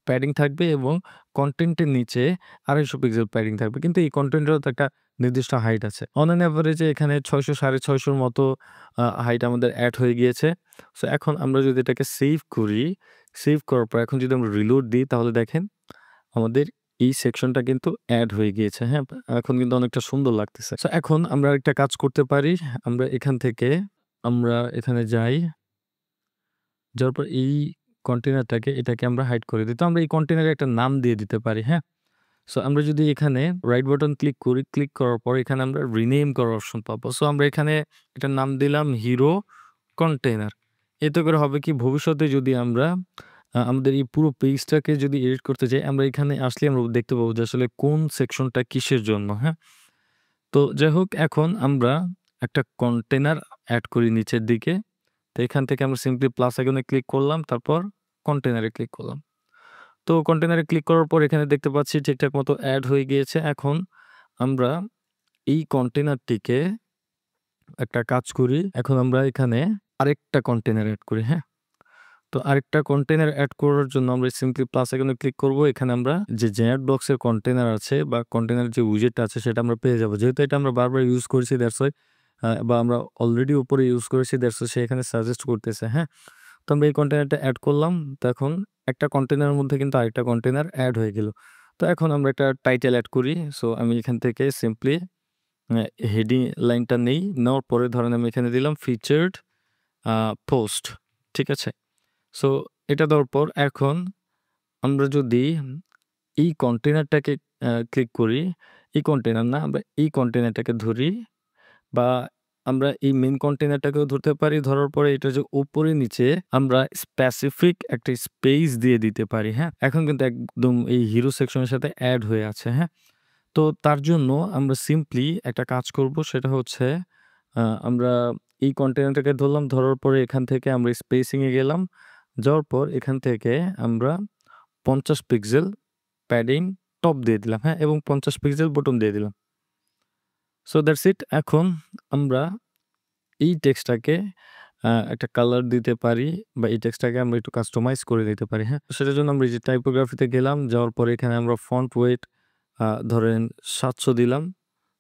প্যাডিং থাকবে এবং কনটেন্টের নিচে ২৫০ পিক্সেল প্যাডিং থাকবে। কিন্তু এই কনটেন্টেরও তো একটা নির্দিষ্ট হাইট আছে। অন অ্যান এভারেজে এখানে ৬০০ ৬৫০ র মতো হাইট আমাদের এড হয়ে গিয়েছে। সো এখন আমরা যদি এটাকে সেভ করি, সেভ করার পর এখন যদি আমরা রিলোড দিই তাহলে দেখেন আমাদের এই সেকশনটা কিন্তু এড হয়ে গিয়েছে, হ্যাঁ? এখন কিন্তু অনেকটা সুন্দর লাগতেছে। সো এখন আমরা আরেকটা কাজ করতে পারি। আমরা এখান থেকে আমরা এখানে যাই। যাওয়ার পর এই কন্টেইনারটাকে এটাকে আমরা হাইড করে দিই। তো আমরা এই কন্টেইনারে একটা নাম দিয়ে দিতে পারি, হ্যাঁ? সো আমরা যদি এখানে রাইট বাটন ক্লিক করি, ক্লিক করার পর এখানে আমরা রিনেম করার অপশন পাবো। সো আমরা এখানে এটার নাম দিলাম হিরো কন্টেইনার। এতে করে হবে কি ভবিষ্যতে যদি আমরা আমাদের এই পুরো পেজটাকে যদি এডিট করতে যাই, আমরা এখানে আসলে আমরা দেখতে পাবো যে আসলে কোন সেকশনটা কিসের জন্য, হ্যাঁ? তো যাই হোক, এখন আমরা একটা কন্টেনার এড করি নিচের দিকে। তো এখান থেকে আমরা সিম্পলি প্লাস আইকনে ক্লিক করলাম, তারপর কন্টেনারে ক্লিক করলাম। তো কন্টেনারে ক্লিক করার পর এখানে দেখতে পাচ্ছি ঠিকঠাক মতো এড হয়ে গিয়েছে। এখন আমরা এই কন্টেনারটিকে একটা কাজ করি। এখন আমরা এখানে আরেকটা কন্টেনার এড করি, হ্যাঁ? তো আরেকটা কন্টেনার এড করার জন্য আমরা সিম্পলি প্লাস আইকনে ক্লিক করব। এখানে আমরা যে জেনারেট ব্লকস এর কন্টেনার আছে বা কন্টেনার যে উইজেটটা আছে সেটা আমরা পেয়ে যাব। যেহেতু এটা আমরা বারবার ইউজ করেছি, দ্যাটস ওয়াই বা আমরা অলরেডি উপরে ইউজ করেছি, দ্যাটস ওয়াই সে এখানে সাজেস্ট করতেছে, হ্যাঁ? তো আমরা এই কন্টেনারটা এড করলাম। তো এখন একটা কন্টেনারের মধ্যে কিন্তু আরেকটা কন্টেনার এড হয়ে গেল। তো এখন আমরা একটা টাইটেল এড করি। সো আমি এখান থেকে সিম্পলি হেডিং লাইনটা নেই। নেওয়ার পরে ধরেন আমি এখানে দিলাম ফিচার্ড পোস্ট। ঠিক আছে? সো এটা দেওয়ার পর এখন আমরা যদি এই কন্টেনারটাকে ক্লিক করি, এই কন্টেনার না, আমরা এই কন্টেনারটাকে ধরি বা আমরা এই মেইন কন্টেনারটাকেও ধরতে পারি। ধরার পরে এটা যে উপরে নিচে আমরা স্পেসিফিক একটা স্পেস দিয়ে দিতে পারি, হ্যাঁ? এখন কিন্তু একদম এই হিরো সেকশনের সাথে এড হয়ে আছে, হ্যাঁ? তো তার জন্য আমরা সিম্পলি একটা কাজ করব, সেটা হচ্ছে আমরা এই কন্টেনারটাকে ধরলাম। ধরার পরে এখান থেকে আমরা স্পেসিং এ গেলাম। যাওয়ার পর এখান থেকে আমরা ৫০ পিক্সেল প্যাডিং টপ দিয়ে দিলাম, হ্যাঁ? এবং ৫০ পিক্সেল বটম দিয়ে দিলাম। So that's it. এখন আমরা এই টেক্সটটাকে একটা কালার দিতে পারি বা এই টেক্সটটাকে আমরা একটু কাস্টমাইজ করে দিতে পারি, হ্যাঁ? সেটার জন্য আমরা এই যে টাইপোগ্রাফিতে গেলাম। যাওয়ার পরে এখানে আমরা ফন্ট ওয়েট ধরেন ৭০০ দিলাম।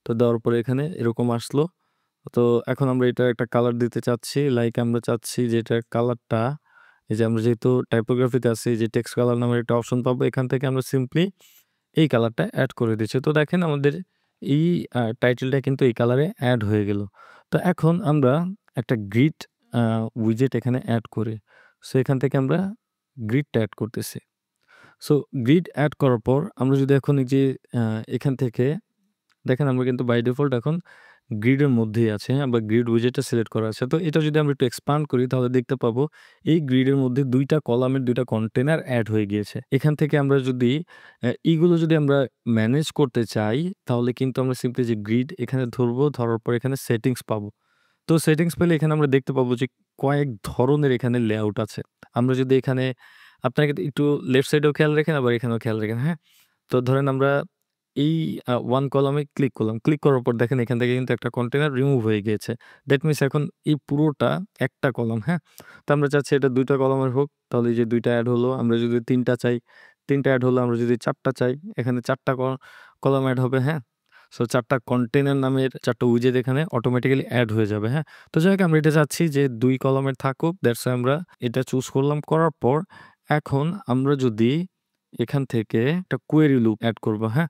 তো দেওয়ার পরে এখানে এরকম আসলো। তো এখন আমরা এটার একটা কালার দিতে চাচ্ছি। লাইক আমরা চাচ্ছি যে এটার কালারটা, এই যে আমরা যেহেতু টাইপোগ্রাফিতে আছি, যে টেক্সট কালার নামের একটা অপশন পাবো। এখান থেকে আমরা সিম্পলি এই কালারটা এড করে দিচ্ছি। তো দেখেন আমাদের এই টাইটেলটা কিন্তু এই কালারে এড হয়ে গেল। তো এখন আমরা একটা গ্রিড আ উইজেট এখানে এড করি। সো এখান থেকে আমরা গ্রিডটা এড করতেছি। সো গ্রিড এড করার পর আমরা যদি এখন এই যে আ এখান থেকে দেখেন আমরা কিন্তু বাই ডিফল্ট এখন গ্রিডের মধ্যেই আছে, হ্যাঁ? বা গ্রিড উইজেটটা সিলেক্ট করা আছে। তো এটা যদি আমরা একটু এক্সপান্ড করি তাহলে দেখতে পাবো এই গ্রিডের মধ্যে ২ টা কলামের ২ টা কন্টেইনার এড হয়ে গিয়েছে। এখান থেকে আমরা যদি এগুলো যদি আমরা ম্যানেজ করতে চাই তাহলে কিন্তু আমরা সিম্পলি যে গ্রিড এখানে ধরবো, ধরার পর এখানে সেটিংস পাবো। তো সেটিংস পেলে এখানে আমরা দেখতে পাবো যে কয়েক ধরনের এখানে লেআউট আছে। আমরা যদি এখানে আপনাকে একটু লেফট সাইডেও খেয়াল রাখেন, আবার এখানেও খেয়াল রাখেন, হ্যাঁ? তো ধরেন আমরা এই 1 কলামে ক্লিক করলাম। ক্লিক করার পর দেখেন এখান থেকে কিন্তু একটা কন্টেইনার রিমুভ হয়ে গিয়েছে। দ্যাট মিনস এখন এই পুরোটা একটা কলাম, হ্যাঁ? তো আমরা চাচ্ছি এটা ২ টা কলামের হোক। তাহলে এই যে ২ টা এড হলো। আমরা যদি ৩ টা চাই, ৩ টা এড হলো। আমরা যদি ৪ টা চাই, এখানে ৪ টা কলাম এড হবে, হ্যাঁ? সো ৪ টা কন্টেইনার নামের ৪ টা উইজেট এখানে অটোমেটিক্যালি এড হয়ে যাবে, হ্যাঁ? তো যাই হোক, আমরা এটা চাচ্ছি যে ২ কলামের থাকুক। দ্যাটস ওয়াই আমরা এটা চুজ করলাম। করার পর এখন আমরা যদি এখান থেকে একটা কোয়েরি লুপ এড করব, হ্যাঁ?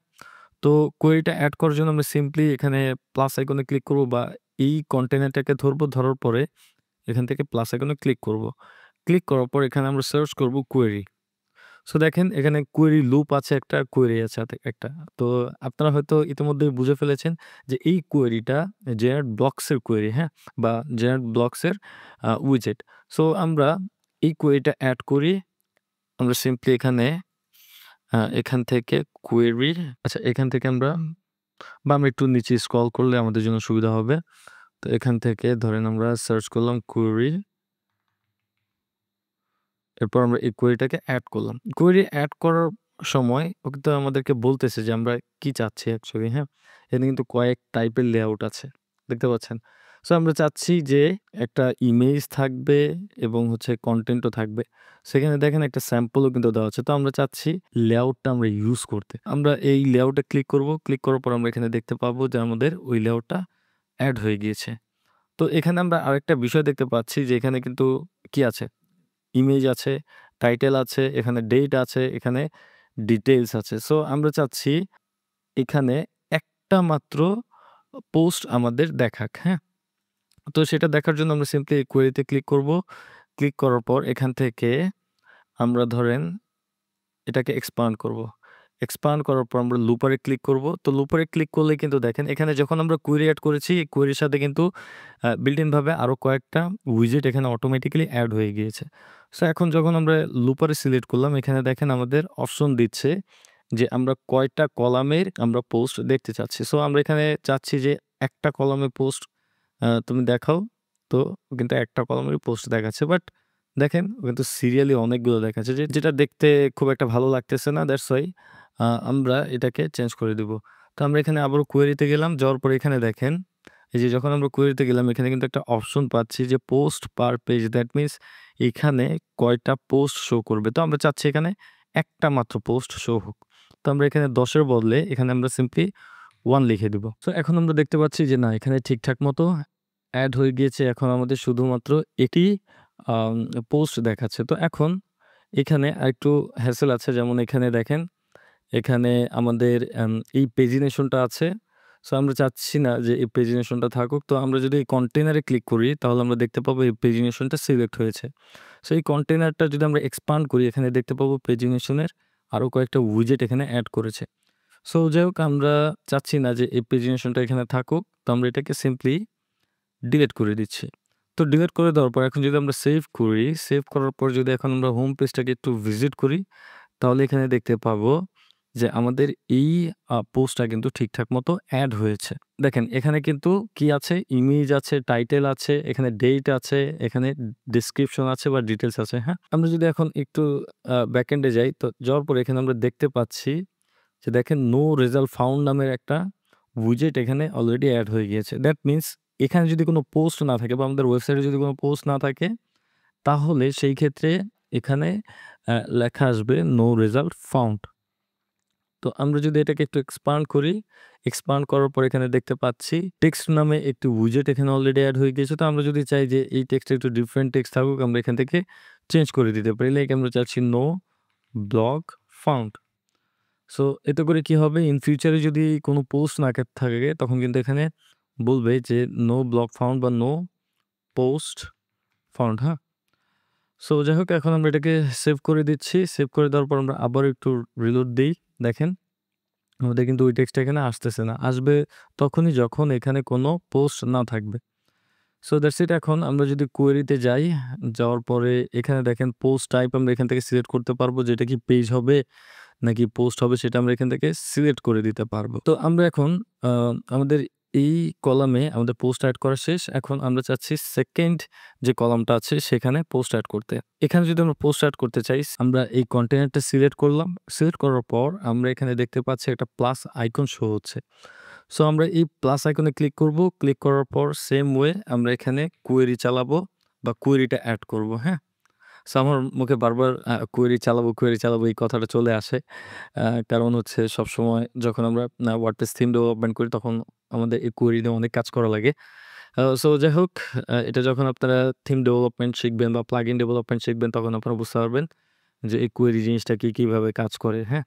তো কোয়েরিটা এড করার জন্য আমরা সিম্পলি এখানে প্লাস আইকনে ক্লিক করব বা এই কন্টেইনারটাকে ধরবো। ধরার পরে এখান থেকে প্লাস আইকনে ক্লিক করব। ক্লিক করার পর এখানে আমরা সার্চ করব কোয়েরি। সো দেখেন এখানে কোয়েরি লুপ আছে একটা, কোয়েরি আছে একটা। তো আপনারা হয়তো ইতিমধ্যেই বুঝে ফেলেছেন যে এই কোয়েরিটা জেনারেট ব্লকস এর কোয়েরি, হ্যাঁ? বা জেনারেট ব্লকস এর উইজেট। সো আমরা এই কোয়েরিটা এড করি। আমরা সিম্পলি এখান থেকে কোয়েরি, আচ্ছা এখান থেকে আমরা বা আমরা একটু নিচে স্ক্রল করলে আমাদের জন্য সুবিধা হবে। তো এখান থেকে ধরেন আমরা সার্চ করলাম কোয়েরি। এরপর আমরা এই কোয়েরিটাকে এড করলাম। কোয়েরি এড করার সময় ও কিন্তু আমাদেরকে বলতেছে যে আমরা কি চাচ্ছি অ্যাকচুয়ালি, হ্যাঁ? এখানে কিন্তু কয়েক টাইপের লেআউট আছে। দেখতে পাচ্ছেন? সো আমরা চাচ্ছি যে একটা ইমেজ থাকবে এবং হচ্ছে কনটেন্টও থাকবে। সেখানে দেখেন একটা স্যাম্পলও কিন্তু দেওয়া আছে। তো আমরা চাচ্ছি লেআউটটা আমরা ইউজ করতে। আমরা এই লেআউটে ক্লিক করব। ক্লিক করার পর আমরা এখানে দেখতে পাবো যে আমাদের ওই লেআউটটা এড হয়ে গিয়েছে। তো এখানে আমরা আরেকটা বিষয় দেখতে পাচ্ছি যে এখানে কিন্তু কি আছে? ইমেজ আছে, টাইটেল আছে, এখানে ডেট আছে, এখানে ডিটেইলস আছে। সো আমরা চাচ্ছি এখানে একটা মাত্র পোস্ট আমাদের দেখাক, হ্যাঁ? তো সেটা দেখার জন্য আমরা সিম্পলি কোয়েরিতে ক্লিক করব। ক্লিক করার পর এখান থেকে আমরা ধরেন এটাকে এক্সপান্ড করব। এক্সপান্ড করার পর আমরা লুপারে ক্লিক করব। তো লুপারে ক্লিক করলে কিন্তু দেখেন এখানে যখন আমরা কোয়েরি এড করেছি, এই কোয়েরির সাথে কিন্তু built in ভাবে আরো কয়েকটা উইজেট এখানে অটোমেটিক্যালি এড হয়ে গিয়েছে। সো এখন যখন আমরা লুপারে সিলেক্ট করলাম, এখানে দেখেন আমাদের অপশন দিচ্ছে যে আমরা কয়টা কলামের আমরা পোস্ট দেখতে চাচ্ছি। সো আমরা এখানে চাচ্ছি যে একটা কলামে পোস্ট তুমি দেখাও। তো কিন্তু একটা কলামেরই পোস্ট দেখাচ্ছে। বাট দেখেন কিন্তু সিরিয়ালি অনেকগুলো দেখাচ্ছে, যেটা দেখতে খুব একটা ভালো লাগতেছে না। দ্যাটস ওয়াই আমরা এটাকে চেঞ্জ করে দিব। তো আমরা এখানে আবারও কোয়েরিতে গেলাম। যাওয়ার পরে এখানে দেখেন, এই যে যখন আমরা কোয়েরিতে গেলাম এখানে কিন্তু একটা অপশন পাচ্ছি যে post per page. That means এখানে কয়টা পোস্ট শো করবে। তো আমরা চাচ্ছি এখানে একটা মাত্র পোস্ট শো হোক। তো আমরা এখানে ১০ এর বদলে এখানে আমরা সিম্পলি 1 লিখে দিব। সো এখন আমরা দেখতে পাচ্ছি যে না, এখানে ঠিকঠাক মতো এড হয়ে গিয়েছে। এখন আমাদের শুধুমাত্র একটি আম পোস্ট দেখাচ্ছে। তো এখন এখানে আরেকটু হ্যাসেল আছে। যেমন এখানে দেখেন, এখানে আমাদের এই পেজিনেশনটা আছে। সো আমরা চাচ্ছি না যে এই পেজিনেশনটা থাকুক। তো আমরা যদি এই কন্টেইনারে ক্লিক করি তাহলে আমরা দেখতে পাবো এই পেজিনেশনটা সিলেক্ট হয়েছে। সো এই কন্টেইনারটা যদি আমরা এক্সপান্ড করি, এখানে দেখতে পাবো পেজিনেশনের আরো কয়েকটা উইজেট এখানে এড করেছে। সো যাই হোক, আমরা চাচ্ছি না যে এই পেজিনেশনটা এখানে থাকুক। তো আমরা এটাকে সিম্পলি ডিলিট করে দিচ্ছি। তো ডিলিট করে দেওয়ার পর এখন যদি আমরা সেভ করি, সেভ করার পর যদি এখন আমরা হোম পেজটাকে একটু ভিজিট করি, তাহলে এখানে দেখতে পাবো যে আমাদের এই পোস্টটা কিন্তু ঠিকঠাক মতো এড হয়েছে। দেখেন এখানে কিন্তু কি আছে? ইমেজ আছে, টাইটেল আছে, এখানে ডেট আছে, এখানে ডেসক্রিপশন আছে বা ডিটেইলস আছে, হ্যাঁ? আমরা যদি এখন একটু ব্যাকএন্ডে যাই, তো যাওয়ার পরে এখানে আমরা দেখতে পাচ্ছি যে দেখেন নো রেজাল্ট ফাউন্ড নামের একটা উইজেট এখানে অলরেডি এড হয়ে গিয়েছে। দ্যাট মিনস এখানে যদি কোনো পোস্ট না থাকে বা আমাদের ওয়েবসাইটে যদি কোনো পোস্ট না থাকে, তাহলে সেই ক্ষেত্রে এখানে লেখা আসবে নো রেজাল্ট ফাউন্ড। তো আমরা যদি এটাকে একটু এক্সপান্ড করি, এক্সপান্ড করার পর এখানে দেখতে পাচ্ছি টেক্সট নামে একটি উইজেট এখানে অলরেডি এড হয়ে গিয়েছে। তো আমরা যদি চাই যে এই টেক্সটটা একটু ডিফারেন্ট টেক্সট থাকুক, আমরা এখান থেকে চেঞ্জ করে দিতে পারি। লাইক আমরা চাচ্ছি নো ব্লগ ফাউন্ড। সো এতে করে কি হবে? ইন ফিউচারে যদি কোনো পোস্ট না থাকে তখন কিন্তু এখানে বলবে যে নো ব্লগ ফাউন্ড বা নো পোস্ট ফাউন্ড, হ্যাঁ? সো যাই হোক, এখন আমরা এটাকে সেভ করে দিচ্ছি। সেভ করে দেওয়ার পর আমরা আবার একটু রিলোড দেই। দেখেন আমাদের কিন্তু ওই টেক্সটটা এখানে আসতেছে না। আসবে তখনই যখন এখানে কোনো পোস্ট না থাকবে। So that's it. এখন আমরা যদি কোয়েরিতে যাই, যাওয়ার পরে এখানে দেখেন পোস্ট টাইপ আমরা এখান থেকে সিলেক্ট করতে পারবো, যেটা কি পেজ হবে নাকি পোস্ট হবে সেটা আমরা এখান থেকে সিলেক্ট করে দিতে পারবো। তো আমরা এখন আ আমাদের এই কলামে আমাদের পোস্ট এড করা শেষ। এখন আমরা চাচ্ছি 2nd যে কলামটা আছে সেখানে পোস্ট এড করতে। এখানে যদি আমরা পোস্ট এড করতে চাই, আমরা এই কন্টেইনারটা সিলেক্ট করলাম। সিলেক্ট করার পর আমরা এখানে দেখতে পাচ্ছি একটা প্লাস আইকন শো হচ্ছে। সো আমরা এই প্লাস আইকনে ক্লিক করব। ক্লিক করার পর সেম ওয়ে আমরা এখানে কোয়েরি চালাবো বা কোয়েরিটা এড করব, হ্যাঁ? সো আমার মুখে বারবার কোয়েরি চালাবো এই কথাটা চলে আসে। কারণ হচ্ছে সবসময় যখন আমরা WordPress থিম ডেভেলপমেন্ট করি তখন আমাদের এই কোয়েরি নিয়ে অনেক কাজ করা লাগে। সো যাই হোক, এটা যখন আপনারা থিম ডেভেলপমেন্ট শিখবেন বা প্লাগইন ডেভেলপমেন্ট শিখবেন তখন আপনারা বুঝতে পারবেন যে এই কোয়েরি জিনিসটা কিভাবে কাজ করে, হ্যাঁ?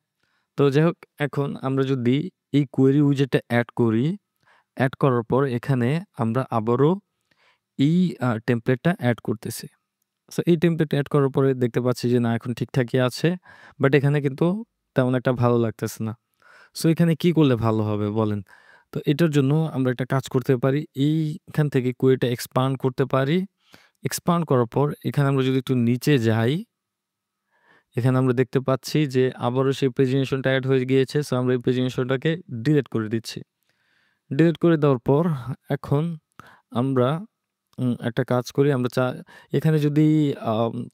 তো যাই হোক, এখন আমরা যদি এই কোয়েরি উইজেটটা এড করি, এড করার পর এখানে আমরা আবারও এই টেমপ্লেটটা এড করতেছি। সো এই টেমপ্লেট এড করার পরে দেখতে পাচ্ছি যে না, এখন ঠিকঠাকই আছে। বাট এখানে কিন্তু তেমন একটা ভালো লাগতেছে না। সো এখানে কি করলে ভালো হবে বলেন? তো এটার জন্য আমরা একটা কাজ করতে পারি। এইখান থেকে কোয়েরিটা এক্সপান্ড করতে পারি। এক্সপান্ড করার পর এখানে আমরা যদি একটু নিচে যাই, এখানে আমরা দেখতে পাচ্ছি যে আবারও সেই প্রেজেন্টেশনটা এড হয়ে গিয়েছে। সো আমরা এই প্রেজেন্টেশনটাকে ডিলিট করে দিচ্ছি। ডিলিট করে দেওয়ার পর এখন আমরা একটা কাজ করি। আমরা এখানে যদি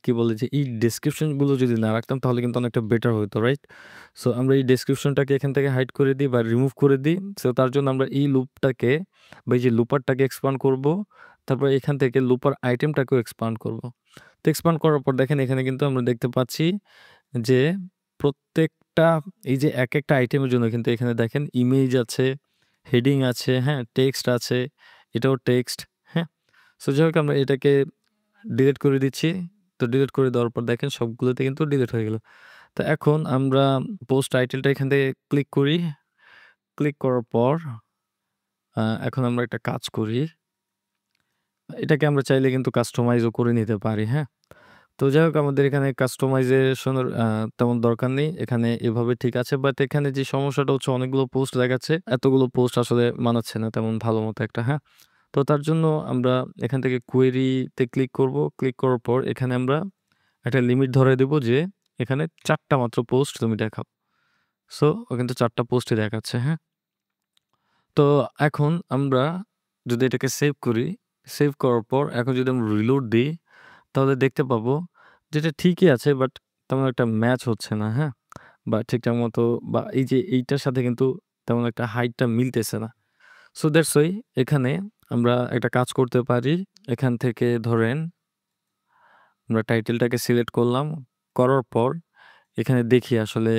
কি বলে যে এই ডেসক্রিপশন গুলো যদি না রাখতাম তাহলে কিন্তু অনেকটা বেটার হতো, রাইট? সো আমরা এই ডেসক্রিপশনটাকে এখান থেকে হাইড করে দিই বা রিমুভ করে দিই। সো তার জন্য আমরা এই লুপটাকে বা এই যে লুপারটাকে এক্সপান্ড করব। তারপর এখান থেকে লুপার আইটেমটাকেও এক্সপান্ড করব। তো এক্সপান্ড করার পর দেখেন এখানে কিন্তু আমরা দেখতে পাচ্ছি যে প্রত্যেকটা এই যে একেকটা আইটেমের জন্য কিন্তু এখানে দেখেন ইমেজ আছে, হেডিং আছে, হ্যাঁ? টেক্সট আছে, এটাও টেক্সট, হ্যাঁ? সো যাই হোক, আমরা এটাকে ডিলিট করে দিচ্ছি। তো ডিলিট করে দেওয়ার পর দেখেন সবগুলোতে কিন্তু ডিলিট হয়ে গেল। তো এখন আমরা পোস্ট টাইটেলটা এখান থেকে ক্লিক করি। ক্লিক করার পর এখন আমরা একটা কাজ করি। এটাকে আমরা চাইলে কিন্তু কাস্টমাইজও করে নিতে পারি, হ্যাঁ? তো যাই হোক আমাদের এখানে কাস্টমাইজেশন এর তেমন দরকার নেই। এখানে এভাবে ঠিক আছে। বাট এখানে যে সমস্যাটা হচ্ছে অনেকগুলো পোস্ট দেখাচ্ছে। এতগুলো পোস্ট আসলে মানাচ্ছে না তেমন ভালো মতো একটা, হ্যাঁ? তো তার জন্য আমরা এখান থেকে কোয়েরি তে ক্লিক করব। ক্লিক করার পর এখানে আমরা একটা লিমিট ধরে দেব যে এখানে ৪ টা মাত্র পোস্ট তুমি দেখাও। সো ও কিন্তু ৪ টা পোস্টই দেখাচ্ছে, হ্যাঁ? তো এখন আমরা যদি এটাকে সেভ করি, সেভ করার পর এখন যদি আমরা রিলোড দিই, তাহলে দেখতে পাবো যে এটা ঠিকই আছে বাট তেমন একটা ম্যাচ হচ্ছে না, হ্যাঁ? বা ঠিকঠাক মতো বা এই যে এইটার সাথে কিন্তু তেমন একটা হাইটটা মিলতেছে না। সো দ্যাটস ওয়াই এখানে আমরা একটা কাজ করতে পারি। এখান থেকে ধরেন আমরা টাইটেলটাকে সিলেক্ট করলাম। করার পর এখানে দেখি আসলে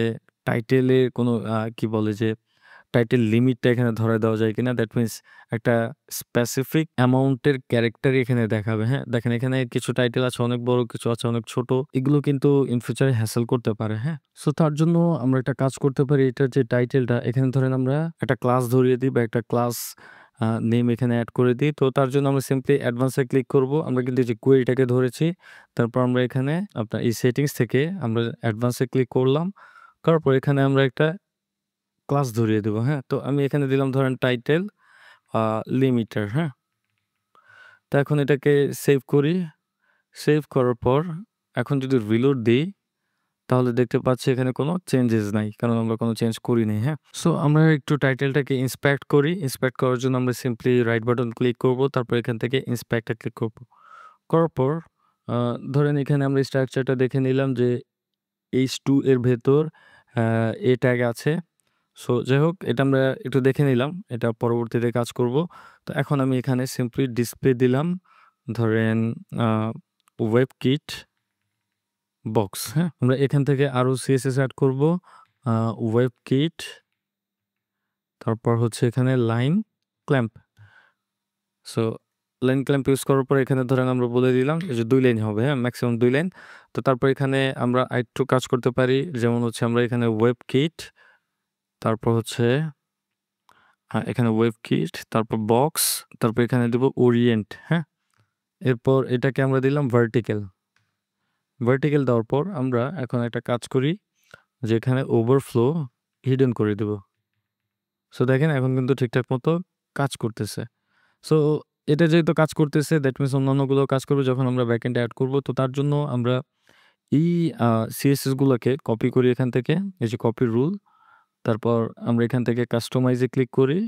টাইটেলে কোনো কি বলে যে টাইটেল লিমিটটা এখানে ধরে দেওয়া যায় কিনা। দ্যাট মিনস একটা স্পেসিফিক অ্যামাউন্টের ক্যারেক্টারই এখানে দেখাবে, হ্যাঁ? দেখেন এখানে কিছু টাইটেল আছে অনেক বড়, কিছু আছে অনেক ছোট। এগুলো কিন্তু ইন ফিউচারে হ্যাসেল করতে পারে, হ্যাঁ? সো তার জন্য আমরা একটা কাজ করতে পারি। এটার যে টাইটেলটা এখানে ধরেন আমরা একটা ক্লাস ধরিয়ে দিই বা একটা ক্লাস নেম এখানে এড করে দিই। তো তার জন্য আমরা সিম্পলি অ্যাডভান্স এ ক্লিক করব। আমরা কিন্তু এই যে কোয়েরিটাকে ধরেছি। তারপর আমরা এখানে আপনার এই সেটিংস থেকে আমরা অ্যাডভান্স এ ক্লিক করলাম। করার পর এখানে আমরা একটা ক্লাস ধরিয়ে দেব, হ্যাঁ? তো আমি এখানে দিলাম ধরেন টাইটেল আ লিমিটার, হ্যাঁ? তো এখন এটাকে সেভ করি। সেভ করার পর এখন যদি রিলোড দেই, তাহলে দেখতে পাচ্ছি এখানে কোনো চেঞ্জেস নাই। কারণ আমরা কোনো চেঞ্জ করি নাই, হ্যাঁ? সো আমরা একটু টাইটেলটাকে ইন্সপেক্ট করি। ইন্সপেক্ট করার জন্য আমরা সিম্পলি রাইট বাটন ক্লিক করব। তারপর এখান থেকে ইন্সপেক্ট এ ক্লিক করব। করার পর আ ধরেন এখানে আমরা স্ট্রাকচারটা দেখে নিলাম যে H2 এর ভেতর আ A ট্যাগ আছে। সো যাই হোক এটা আমরা একটু দেখে নিলাম। এটা পরবর্তীতে কাজ করব। তো এখন আমি এখানে সিম্পলি ডিসপ্লে দিলাম। ধরেন আ ওয়েবকিট বক্স, হ্যাঁ? আমরা এখান থেকে আরো সিএসএস এড করব। আ ওয়েবকিট তারপর হচ্ছে এখানে line clamp. So line clamp use করার পর এখানে ধরেন আমরা বলে দিলাম এই যে ২ লাইন হবে, হ্যাঁ? Maximum ২ line. তো তারপর এখানে আমরা আরেকটু কাজ করতে পারি। যেমন হচ্ছে আমরা এখানে ওয়েবকিট তারপর হচ্ছে এখানে ওয়েবকিট, তারপর বক্স, তারপর এখানে দিব ওরিয়েন্ট, হ্যাঁ? এরপর এটাকে আমরা দিলাম ভার্টিক্যাল। ভার্টিক্যাল দেওয়ার পর আমরা এখন একটা কাজ করি যে এখানে ওভারফ্লো হিডেন করে দিব। সো দেখেন এখন কিন্তু ঠিকঠাক মতো কাজ করতেছে। সো এটা যেহেতু কাজ করতেছে দ্যাট মিনস অন্যান্যগুলো কাজ করবে যখন আমরা ব্যাকএন্ডে এড করব। তো তার জন্য আমরা এই সিএসএস গুলোকে কপি করি এখান থেকে। এই যে কপি রুল। তারপর আমরা এখান থেকে কাস্টমাইজ এ ক্লিক করি।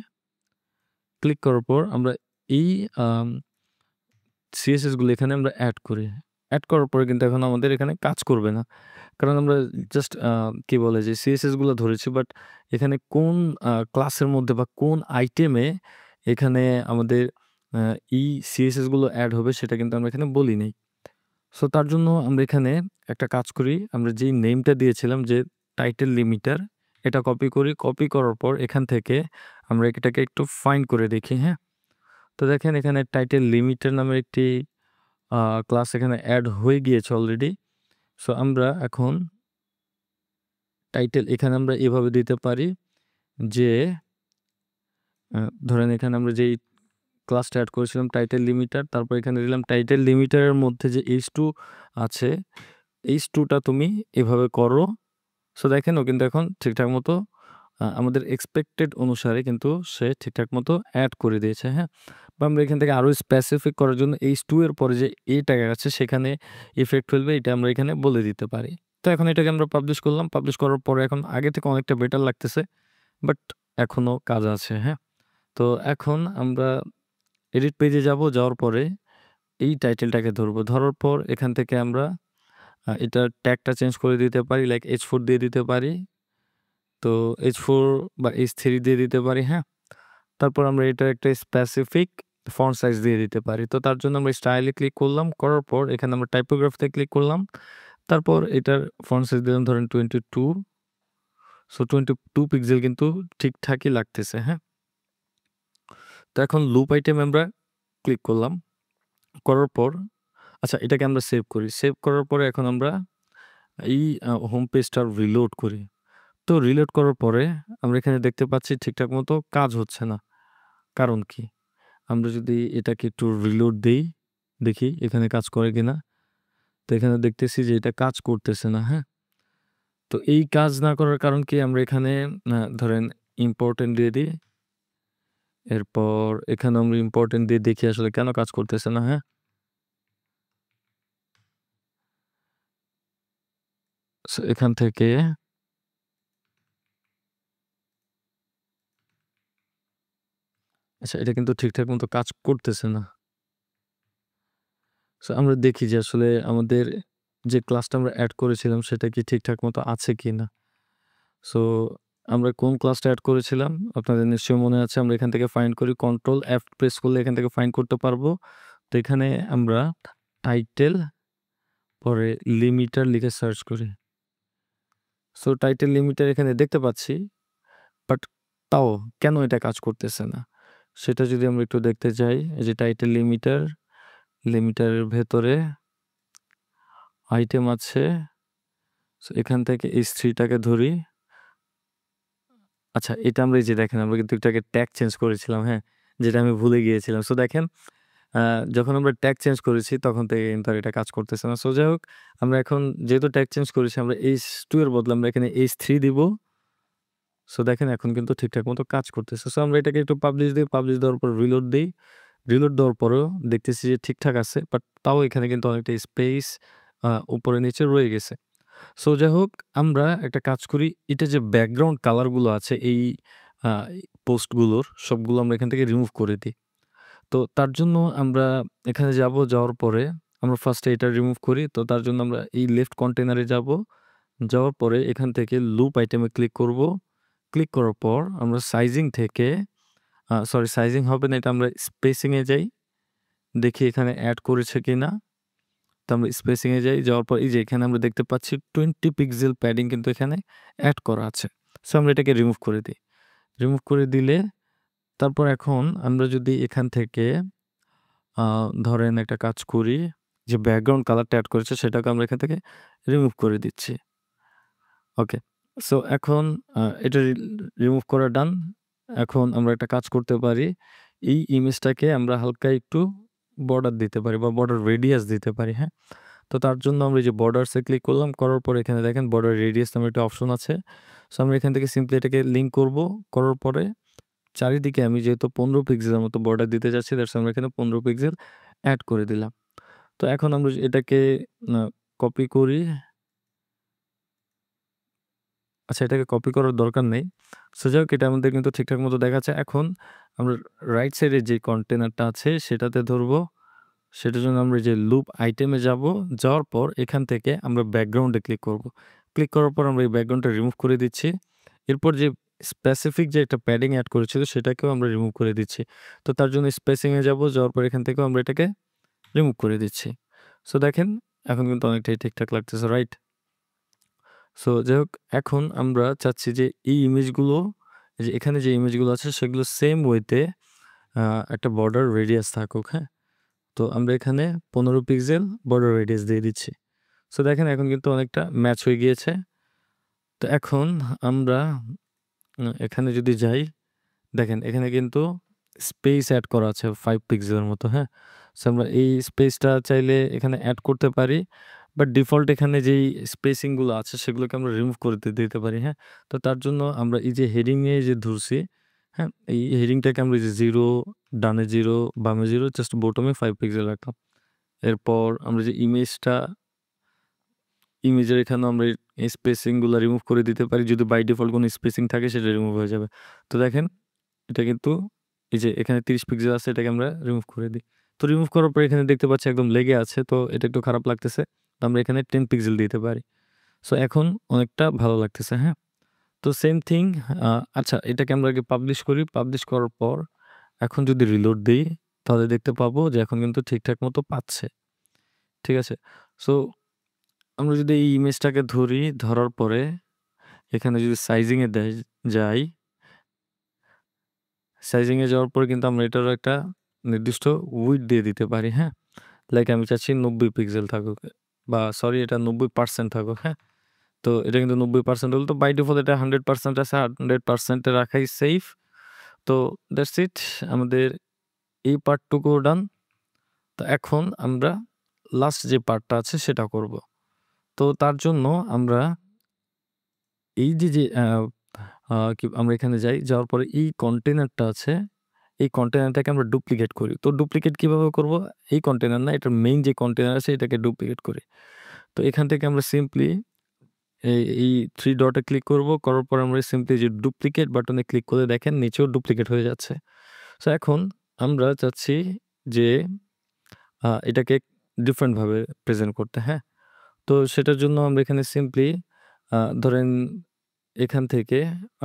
ক্লিক করার পর আমরা এই আম সিএসএস গুলো এখানে আমরা এড করি। এড করার পরে কিন্তু এখন আমাদের এখানে কাজ করবে না। কারণ আমরা জাস্ট কি বলে যে সিএসএস গুলো ধরেছি বাট এখানে কোন ক্লাসের মধ্যে বা কোন আইটেমে এখানে আমাদের আ এই সিএসএস গুলো এড হবে সেটা কিন্তু আমরা এখানে বলি নাই। সো তার জন্য আমরা এখানে একটা কাজ করি। আমরা যেই নেমটা দিয়েছিলাম যে টাইটেল লিমিটার এটা কপি করি। কপি করার পর এখান থেকে আমরা এটাকে একটু ফাইন্ড করে দেখি, হ্যাঁ? তো দেখেন এখানে টাইটেল লিমিটার নামের একটি আ ক্লাস এখানে এড হয়ে গিয়েছে অলরেডি। সো আমরা এখন টাইটেল এখানে আমরা এভাবে দিতে পারি যে আ ধরেন এখানে আমরা যেই ক্লাসটা এড করেছিলাম টাইটেল লিমিটার তারপর এখানে দিলাম টাইটেল লিমিটারের মধ্যে যে H2 আছে, H2 টা তুমি এভাবে করো। সো দেখেন ও কিন্তু এখন ঠিকঠাক মতো আমাদের এক্সপেক্টেড অনুসারে কিন্তু সে ঠিকঠাক মতো এড করে দিয়েছে, হ্যাঁ? বা আমরা এখান থেকে আরো স্পেসিফিক করার জন্য H2 এর পরে যে A ট্যাগ আছে সেখানে ইফেক্ট ফেলবে এটা আমরা এখানে বলে দিতে পারি। তো এখন এটাকে আমরা পাবলিশ করলাম। পাবলিশ করার পরে এখন আগে থেকে অনেকটা বেটার লাগতেছে। বাট এখনো কাজ আছে, হ্যাঁ? তো এখন আমরা এডিট পেজে যাব। যাওয়ার পরে এই টাইটেলটাকে ধরবো। ধরার পর এখান থেকে আমরা এটার ট্যাগটা চেঞ্জ করে দিতে পারি। লাইক H4 দিয়ে দিতে পারি। তো H4 বা H3 দিয়ে দিতে পারি, হ্যাঁ? তারপর আমরা এটার একটা স্পেসিফিক ফন্ট সাইজ দিয়ে দিতে পারি। তো তার জন্য আমরা স্টাইলে ক্লিক করলাম। করার পর এখানে আমরা টাইপোগ্রাফিতে ক্লিক করলাম। তারপর এটার ফন্ট সাইজ দিলাম ধরেন 22 সো 22 পিক্সেল কিন্তু ঠিকঠাকই লাগতেছে, হ্যাঁ? তো এখন লুপ আইটেম আমরা ক্লিক করলাম। করার পর আচ্ছা এটাকে আমরা সেভ করি। সেভ করার পরে এখন আমরা এই হোম পেজটা রিলোড করি। তো রিলোড করার পরে আমরা এখানে দেখতে পাচ্ছি ঠিকঠাক মতো কাজ হচ্ছে না। কারণ কি? আমরা যদি এটাকে একটু রিলোড দেই, দেখি এখানে কাজ করে কিনা। তো এখানে দেখতেছি যে এটা কাজ করতেছে না, হ্যাঁ? তো এই কাজ না করার কারণ কি? আমরা এখানে ধরেন ইম্পোর্টেন্ট দিয়ে দিই। এরপর এখানে আমরা ইম্পোর্টেন্ট দিয়ে দেখি আসলে কেন কাজ করতেছে না, হ্যাঁ? সো এখান থেকে আচ্ছা এটা কিন্তু ঠিকঠাক মতো কাজ করতেছে না। সো আমরা দেখি যে আসলে আমাদের যে ক্লাসটা আমরা এড করেছিলাম সেটা কি ঠিকঠাক মতো আছে কিনা? সো আমরা কোন ক্লাসটা এড করেছিলাম? আপনাদের নিশ্চয়ই মনে আছে। আমরা এখান থেকে ফাইন্ড করি। কন্ট্রোল F প্রেস করলে এখান থেকে ফাইন্ড করতে পারবো। তো এখানে আমরা টাইটেল পরে লিমিটার লিখে সার্চ করি। সো টাইটেল লিমিটার এখানে দেখতে পাচ্ছি। বাট তাও কেন এটা কাজ করতেছে না? সেটা যদি আমরা একটু দেখতে যাই, এই যে টাইটেল লিমিটার, লিমিটারের ভেতরে আইটেম আছে। সো এখান থেকে H3 টাকে ধরি। আচ্ছা এটা আমরা এই যে দেখেন আমরা কিন্তু একটু আগে ট্যাগ চেঞ্জ করেছিলাম, হ্যাঁ? যেটা আমি ভুলে গিয়েছিলাম। সো দেখেন আ যখন আমরা ট্যাগ চেঞ্জ করেছি তখন থেকে কিন্তু আর এটা কাজ করতেছে না। সো যাই হোক আমরা এখন যেহেতু ট্যাগ চেঞ্জ করেছি আমরা H2 এর বদলে আমরা এখানে H3 দিব। সো দেখেন এখন কিন্তু ঠিকঠাক মতো কাজ করতেছে। সো আমরা এটাকে একটু পাবলিশ দেই। পাবলিশ দেওয়ার পর রিলোড দেই। রিলোড দেওয়ার পরেও দেখতেছি যে ঠিকঠাক আছে। বাট তাও এখানে কিন্তু অনেকটা স্পেস উপরে নিচে রয়ে গেছে। সো যাই হোক আমরা একটা কাজ করি। এটা যে ব্যাকগ্রাউন্ড কালার গুলো আছে এই আ পোস্টগুলোর সবগুলো আমরা এখান থেকে রিমুভ করে দিই। তো তার জন্য আমরা এখানে যাবো, যাওয়ার পরে আমরা ফার্স্টে এটা রিমুভ করি। তো তার জন্য আমরা এই লেফট কন্টেইনারে যাবো। যাওয়ার পরে এখান থেকে লুপ আইটেমে ক্লিক করব। ক্লিক করার পর আমরা সাইজিং থেকে সরি সাইজিং হবে না, এটা আমরা স্পেসিং এ যাই। দেখি এখানে এড করেছে কিনা। তো আমরা স্পেসিং এ যাই। যাওয়ার পর এই যে এখানে আমরা দেখতে পাচ্ছি 20 পিক্সেল প্যাডিং কিন্তু এখানে এড করা আছে। সো আমরা এটাকে রিমুভ করে দেই। রিমুভ করে দিলে তারপর এখন আমরা যদি এখান থেকে আ ধরেন একটা কাজ করি যে ব্যাকগ্রাউন্ড কালারটা এড করেছে সেটাকে আমরা এখান থেকে রিমুভ করে দিচ্ছি। ওকে। সো এখন এটা রিমুভ করা ডান। এখন আমরা একটা কাজ করতে পারি। এই ইমেজটাকে আমরা হালকা একটু বর্ডার দিতে পারি বা বর্ডার রেডিয়াস দিতে পারি, হ্যাঁ? তো তার জন্য আমরা এই যে বর্ডারস এ ক্লিক করলাম। করার পরে এখানে দেখেন বর্ডার রেডিয়াস নামে একটা অপশন আছে। সো আমরা এখান থেকে সিম্পলি এটাকে লিঙ্ক করব। করার পরে চারিদিকে আমি যেহেতু 15 পিক্সেলের মতো বর্ডার দিতে চাচ্ছি দ্যাটস আমরা এখানে 15 পিক্সেল এড করে দিলাম। তো এখন আমরা এটাকে আ কপি করি। আচ্ছা এটাকে কপি করার দরকার নেই। সো যাই হোক এটা আমাদের কিন্তু ঠিকঠাক মতো দেখাচ্ছে। এখন আমরা রাইট সাইডে যে কন্টেইনারটা আছে সেটাতে ধরবো। সেটার জন্য আমরা এই যে লুপ আইটেমে যাবো। যাওয়ার পর এখান থেকে আমরা ব্যাকগ্রাউন্ডে ক্লিক করব। ক্লিক করার পর আমরা এই ব্যাকগ্রাউন্ডটা রিমুভ করে দিচ্ছি। এরপর যে স্পেসিফিক যে একটা প্যাডিং এড করেছিল সেটাকেও আমরা রিমুভ করে দিচ্ছি। তো তার জন্য স্পেসিং এ যাবো। যাওয়ার পর এখান থেকেও আমরা এটাকে রিমুভ করে দিচ্ছি। সো দেখেন এখন কিন্তু অনেকটাই ঠিকঠাক লাগতেছে, রাইট? সো যাই হোক এখন আমরা চাচ্ছি যে এই ইমেজগুলো এই যে এখানে যে ইমেজগুলো আছে সেগুলো সেম ওয়েতে আ একটা বর্ডার রেডিয়াস থাকুক, হ্যাঁ? তো আমরা এখানে 15 পিক্সেল বর্ডার রেডিয়াস দিয়ে দিচ্ছি। সো দেখেন এখন কিন্তু অনেকটা ম্যাচ হয়ে গিয়েছে। তো এখন আমরা এখানে যদি যাই, দেখেন এখানে কিন্তু স্পেস এড করা আছে 5 পিক্সেলের মতো, হ্যাঁ? সো আমরা এই স্পেসটা চাইলে এখানে এড করতে পারি। বাট ডিফল্ট এখানে যেই স্পেসিং গুলো আছে সেগুলোকে আমরা রিমুভ করে দিতে পারি, হ্যাঁ? তো তার জন্য আমরা এই যে হেডিং এ যে ধরছি, হ্যাঁ? এই হেডিংটাকে আমরা এই যে 0 ডানে 0 বামে 0 জাস্ট বটমে 5 পিক্সেল রাখলাম। এরপর আমরা যে ইমেজের এখানেও আমরা এই স্পেসিং গুলা রিমুভ করে দিতে পারি। যদি বাই ডিফল্ট কোনো স্পেসিং থাকে সেটা রিমুভ হয়ে যাবে। তো দেখেন এটা কিন্তু এই যে এখানে 30 পিক্সেল আছে এটাকে আমরা রিমুভ করে দিই। তো রিমুভ করার পর এখানে দেখতে পাচ্ছি একদম লেগে আছে। তো এটা একটু খারাপ লাগতেছে। তো আমরা এখানে 10 পিক্সেল দিতে পারি। সো এখন অনেকটা ভালো লাগতেছে, হ্যাঁ? তো সেম থিং আ আচ্ছা এটাকে আমরা আগে পাবলিশ করি। পাবলিশ করার পর এখন যদি রিলোড দেই তাহলে দেখতে পাবো যে এখন কিন্তু ঠিকঠাক মতো পাচ্ছে। ঠিক আছে? সো আমরা যদি এই ইমেজটাকে ধরি, ধরার পরে এখানে যদি সাইজিং এ যাই, সাইজিং এ যাওয়ার পরে কিন্তু আমরা এটারও একটা নির্দিষ্ট উইডথ দিয়ে দিতে পারি, হ্যাঁ? লাইক আমি চাচ্ছি 90 পিক্সেল থাকুক বা সরি এটা 90% থাকুক, হ্যাঁ? তো এটা কিন্তু 90% হলে তো বাই ডিফল্ট এটা 100% আছে। 100% এ রাখাই সেফ। তো দ্যাটস ইট আমাদের এই পার্টটুকুও ডান। তো এখন আমরা লাস্ট যে পার্টটা আছে সেটা করব। তো তার জন্য আমরা এই যে আমরা এখানে যাই, যাওয়ার পরে এই কন্টেইনারটা আছে, এই কন্টেইনারটাকে আমরা ডুপ্লিকেট করি। তো ডুপ্লিকেট কিভাবে করব? এই কন্টেইনার না, এটার মেইন যে কন্টেইনার আছে এটাকে ডুপ্লিকেট করি। তো এখান থেকে আমরা সিম্পলি এই 3 ডটে ক্লিক করব। করার পর আমরা সিম্পলি যে ডুপ্লিকেট বাটনে ক্লিক করে দেখেন নিচেও ডুপ্লিকেট হয়ে যাচ্ছে। সো এখন আমরা চাচ্ছি যে এটাকে ডিফারেন্ট ভাবে প্রেজেন্ট করতে, হ্যাঁ? তো সেটার জন্য আমরা এখানে সিম্পলি ধরেন এখান থেকে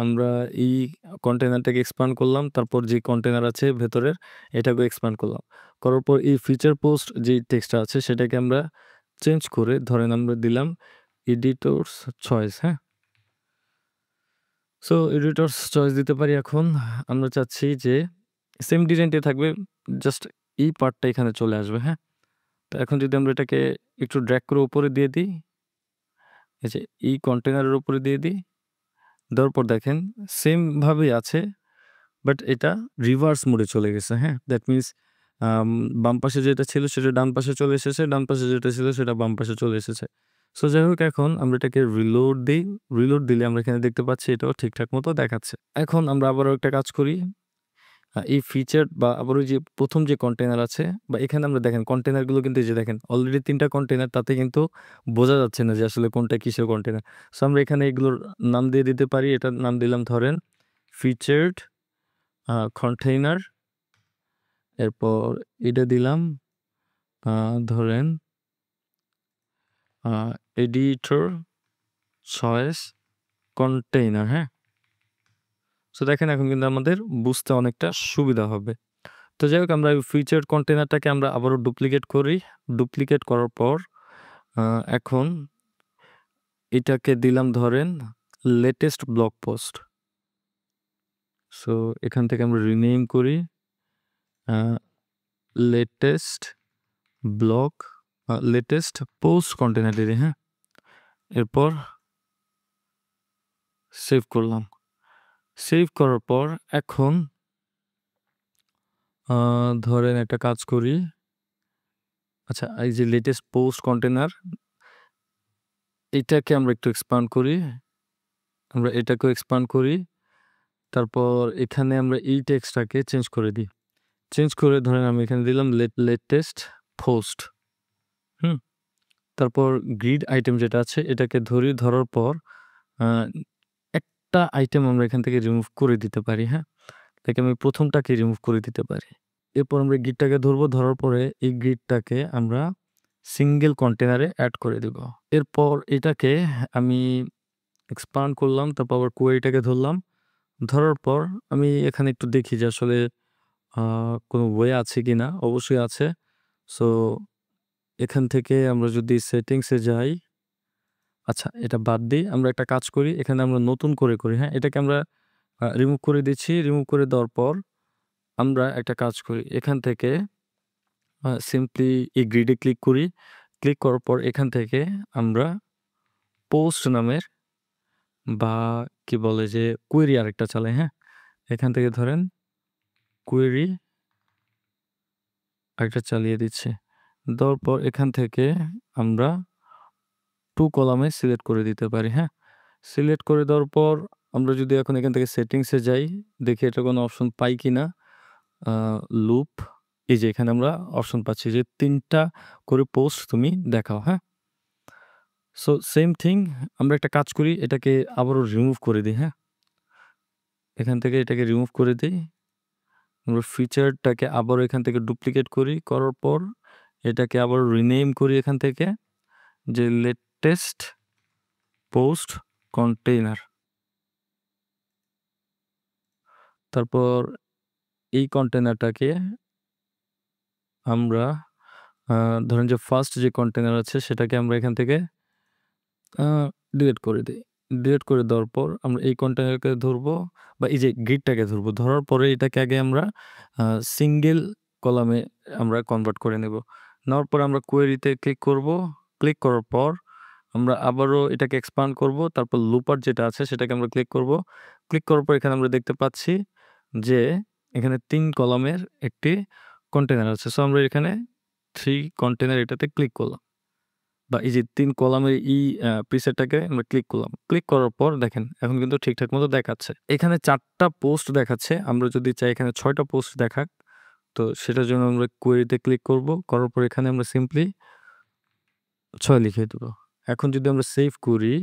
আমরা এই কন্টেইনারটাকে এক্সপান্ড করলাম। তারপর যে কন্টেইনার আছে ভেতরের এটাকেও এক্সপান্ড করলাম। করার পর এই ফিচার পোস্ট যেই টেক্সটটা আছে সেটাকে আমরা চেঞ্জ করে ধরেন আমরা দিলাম এডিটরস চয়েস, হ্যাঁ? সো এডিটরস চয়েস দিতে পারি এখন। আমরা চাচ্ছি যে সেম ডিজাইনটাই থাকবে, জাস্ট এই পার্টটা এখানে চলে আসবে, হ্যাঁ? তো এখন যদি আমরা এটাকে একটু ড্র্যাগ করে উপরে দিয়ে দিই, এই যে এই কন্টেইনারের উপরে দিয়ে দিই, দেওয়ার পর দেখেন সেম ভাবেই আছে, বাট এটা রিভার্স মোডে চলে গেছে, হ্যাঁ? দ্যাট মিনস বাম পাশে যেটা ছিল সেটা ডান পাশে চলে এসেছে, ডান পাশে যেটা ছিল সেটা বাম পাশে চলে এসেছে। সো যাই হোক এখন আমরা এটাকে রিলোড দেই। রিলোড দিলে আমরা এখানে দেখতে পাচ্ছি এটাও ঠিকঠাক মতো দেখাচ্ছে। এখন আমরা আবারও একটা কাজ করি। এই ফিচার বা আবার ওই যে ১ম যে কন্টেইনার আছে বা এখানে আমরা দেখেন কন্টেইনারগুলো কিন্তু এই যে দেখেন অলরেডি ৩ টা কন্টেইনার, তাতে কিন্তু বোঝা যাচ্ছে না যে আসলে কোনটা কিসের কন্টেইনার। সো আমরা এখানে এগুলোর নাম দিয়ে দিতে পারি। এটার নাম দিলাম ধরেন ফিচারড কন্টেইনার। এরপর এটা দিলাম ধরেন এডিটর চয়েস কন্টেইনার, হ্যাঁ? সো দেখেন এখন কিন্তু আমাদের বুঝতে অনেকটা সুবিধা হবে। তো যাই হোক আমরা ফিচার কন্টেইনারটাকে আমরা আবারও ডুপ্লিকেট করি। ডুপ্লিকেট করার পর এখন এটাকে দিলাম ধরেন লেটেস্ট ব্লগ পোস্ট। সো এখান থেকে আমরা রিনেম করি latest blog latest post container দিই, হ্যাঁ? এরপর সেভ করলাম। সেভ করার পর এখন ধরেন একটা কাজ করি। আচ্ছা, এই যে লেটেস্ট পোস্ট কন্টেইনার এটাকে আমরা একটু এক্সপান্ড করি। আমরা এটাকেও এক্সপান্ড করি। তারপর এখানে আমরা এই টেক্সটটাকে চেঞ্জ করে দিই। চেঞ্জ করে ধরেন আমি এখানে দিলাম লেটেস্ট পোস্ট, হুম? তারপর গ্রিড আইটেম যেটা আছে এটাকে ধরি। ধরার পর আ একটা আইটেম আমরা এখান থেকে রিমুভ করে দিতে পারি, হ্যাঁ? লাইক আমি ১ম টাকে রিমুভ করে দিতে পারি। এরপর আমরা গ্রিডটাকে ধরবো। ধরার পরে এই গ্রিডটাকে আমরা সিঙ্গেল কন্টেইনারে এড করে দিব। এরপর এটাকে আমি এক্সপান্ড করলাম। তারপর আবার কোয়েরিটাকে ধরলাম। ধরার পর আমি এখানে একটু দেখি যে আসলে কোনো ওয়ে আছে কিনা? অবশ্যই আছে। সো এখান থেকে আমরা যদি সেটিংসে যাই, আচ্ছা এটা বাদ দেই। আমরা একটা কাজ করি, এখানে আমরা নতুন করে করি, হ্যাঁ? এটাকে আমরা রিমুভ করে দিচ্ছি। রিমুভ করে দেওয়ার পর আমরা একটা কাজ করি। এখান থেকে সিম্পলি এই গ্রিডে ক্লিক করি। ক্লিক করার পর এখান থেকে আমরা পোস্ট নামের বা কি বলে যে কোয়েরি আরেকটা চালাই, হ্যাঁ? এখান থেকে ধরেন কোয়েরি আরেকটা চালিয়ে দিচ্ছি। দেওয়ার পর এখান থেকে আমরা 2 কলামে সিলেক্ট করে দিতে পারি, হ্যাঁ? সিলেক্ট করে দেওয়ার পর আমরা যদি এখন এখান থেকে সেটিংসে যাই, দেখি এটা কোনো অপশন পাই কিনা। আ লুপ, এই যে এখানে আমরা অপশন পাচ্ছি যে ৩ টা করে পোস্ট তুমি দেখাও, হ্যাঁ? সো সেম থিং আমরা একটা কাজ করি, এটাকে আবারও রিমুভ করে দিই, হ্যাঁ? এখান থেকে এটাকে রিমুভ করে দেই। আমরা ফিচারটাকে আবারও এখান থেকে ডুপ্লিকেট করি। করার পর এটাকে আবার রিনেম করি এখান থেকে যে লেটেস্ট পোস্ট কন্টেইনার। তারপর এই কন্টেইনারটাকে আমরা আ ধরেন যে ফার্স্ট যে কন্টেইনার আছে সেটাকে আমরা এখান থেকে আ ডিলিট করে দেই। ডিলিট করে দেওয়ার পর আমরা এই কন্টেইনারকে ধরবো বা এই যে গ্রিডটাকে ধরবো। ধরার পরে এটাকে আগে আমরা আ সিঙ্গেল কলামে আমরা কনভার্ট করে নেব। নেওয়ার পর আমরা কোয়েরিতে ক্লিক করব। ক্লিক করার পর আমরা আবারও এটাকে এক্সপান্ড করব। তারপর লুপার যেটা আছে সেটাকে আমরা ক্লিক করব। ক্লিক করার পর এখানে আমরা দেখতে পাচ্ছি যে এখানে ৩ কলামের একটি কন্টেইনার আছে। সো আমরা এখানে 3 কন্টেইনার এটাতে ক্লিক করলাম। বা এই যে ৩ কলামের প্রিসেটটাকে আমরা ক্লিক করলাম। ক্লিক করার পর দেখেন এখন কিন্তু ঠিকঠাক মতো দেখাচ্ছে। এখানে ৪ টা পোস্ট দেখাচ্ছে। আমরা যদি চাই এখানে ৬ টা পোস্ট দেখাক, তো সেটার জন্য আমরা কোয়েরিতে ক্লিক করব। করার পর এখানে আমরা সিম্পলি ৬ লিখে দেব। এখন যদি আমরা সেভ করি,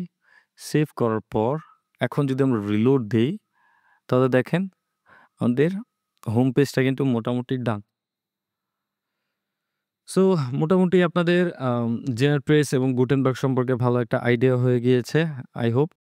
সেভ করার পর এখন যদি আমরা রিলোড দেই, তাহলে দেখেন আমাদের হোম পেজটা কিন্তু মোটামুটি ডান। সো মোটামুটি আপনাদের জেনারেটপ্রেস এবং গুটেনবার্গ সম্পর্কে ভালো একটা আইডিয়া হয়ে গিয়েছে। I hope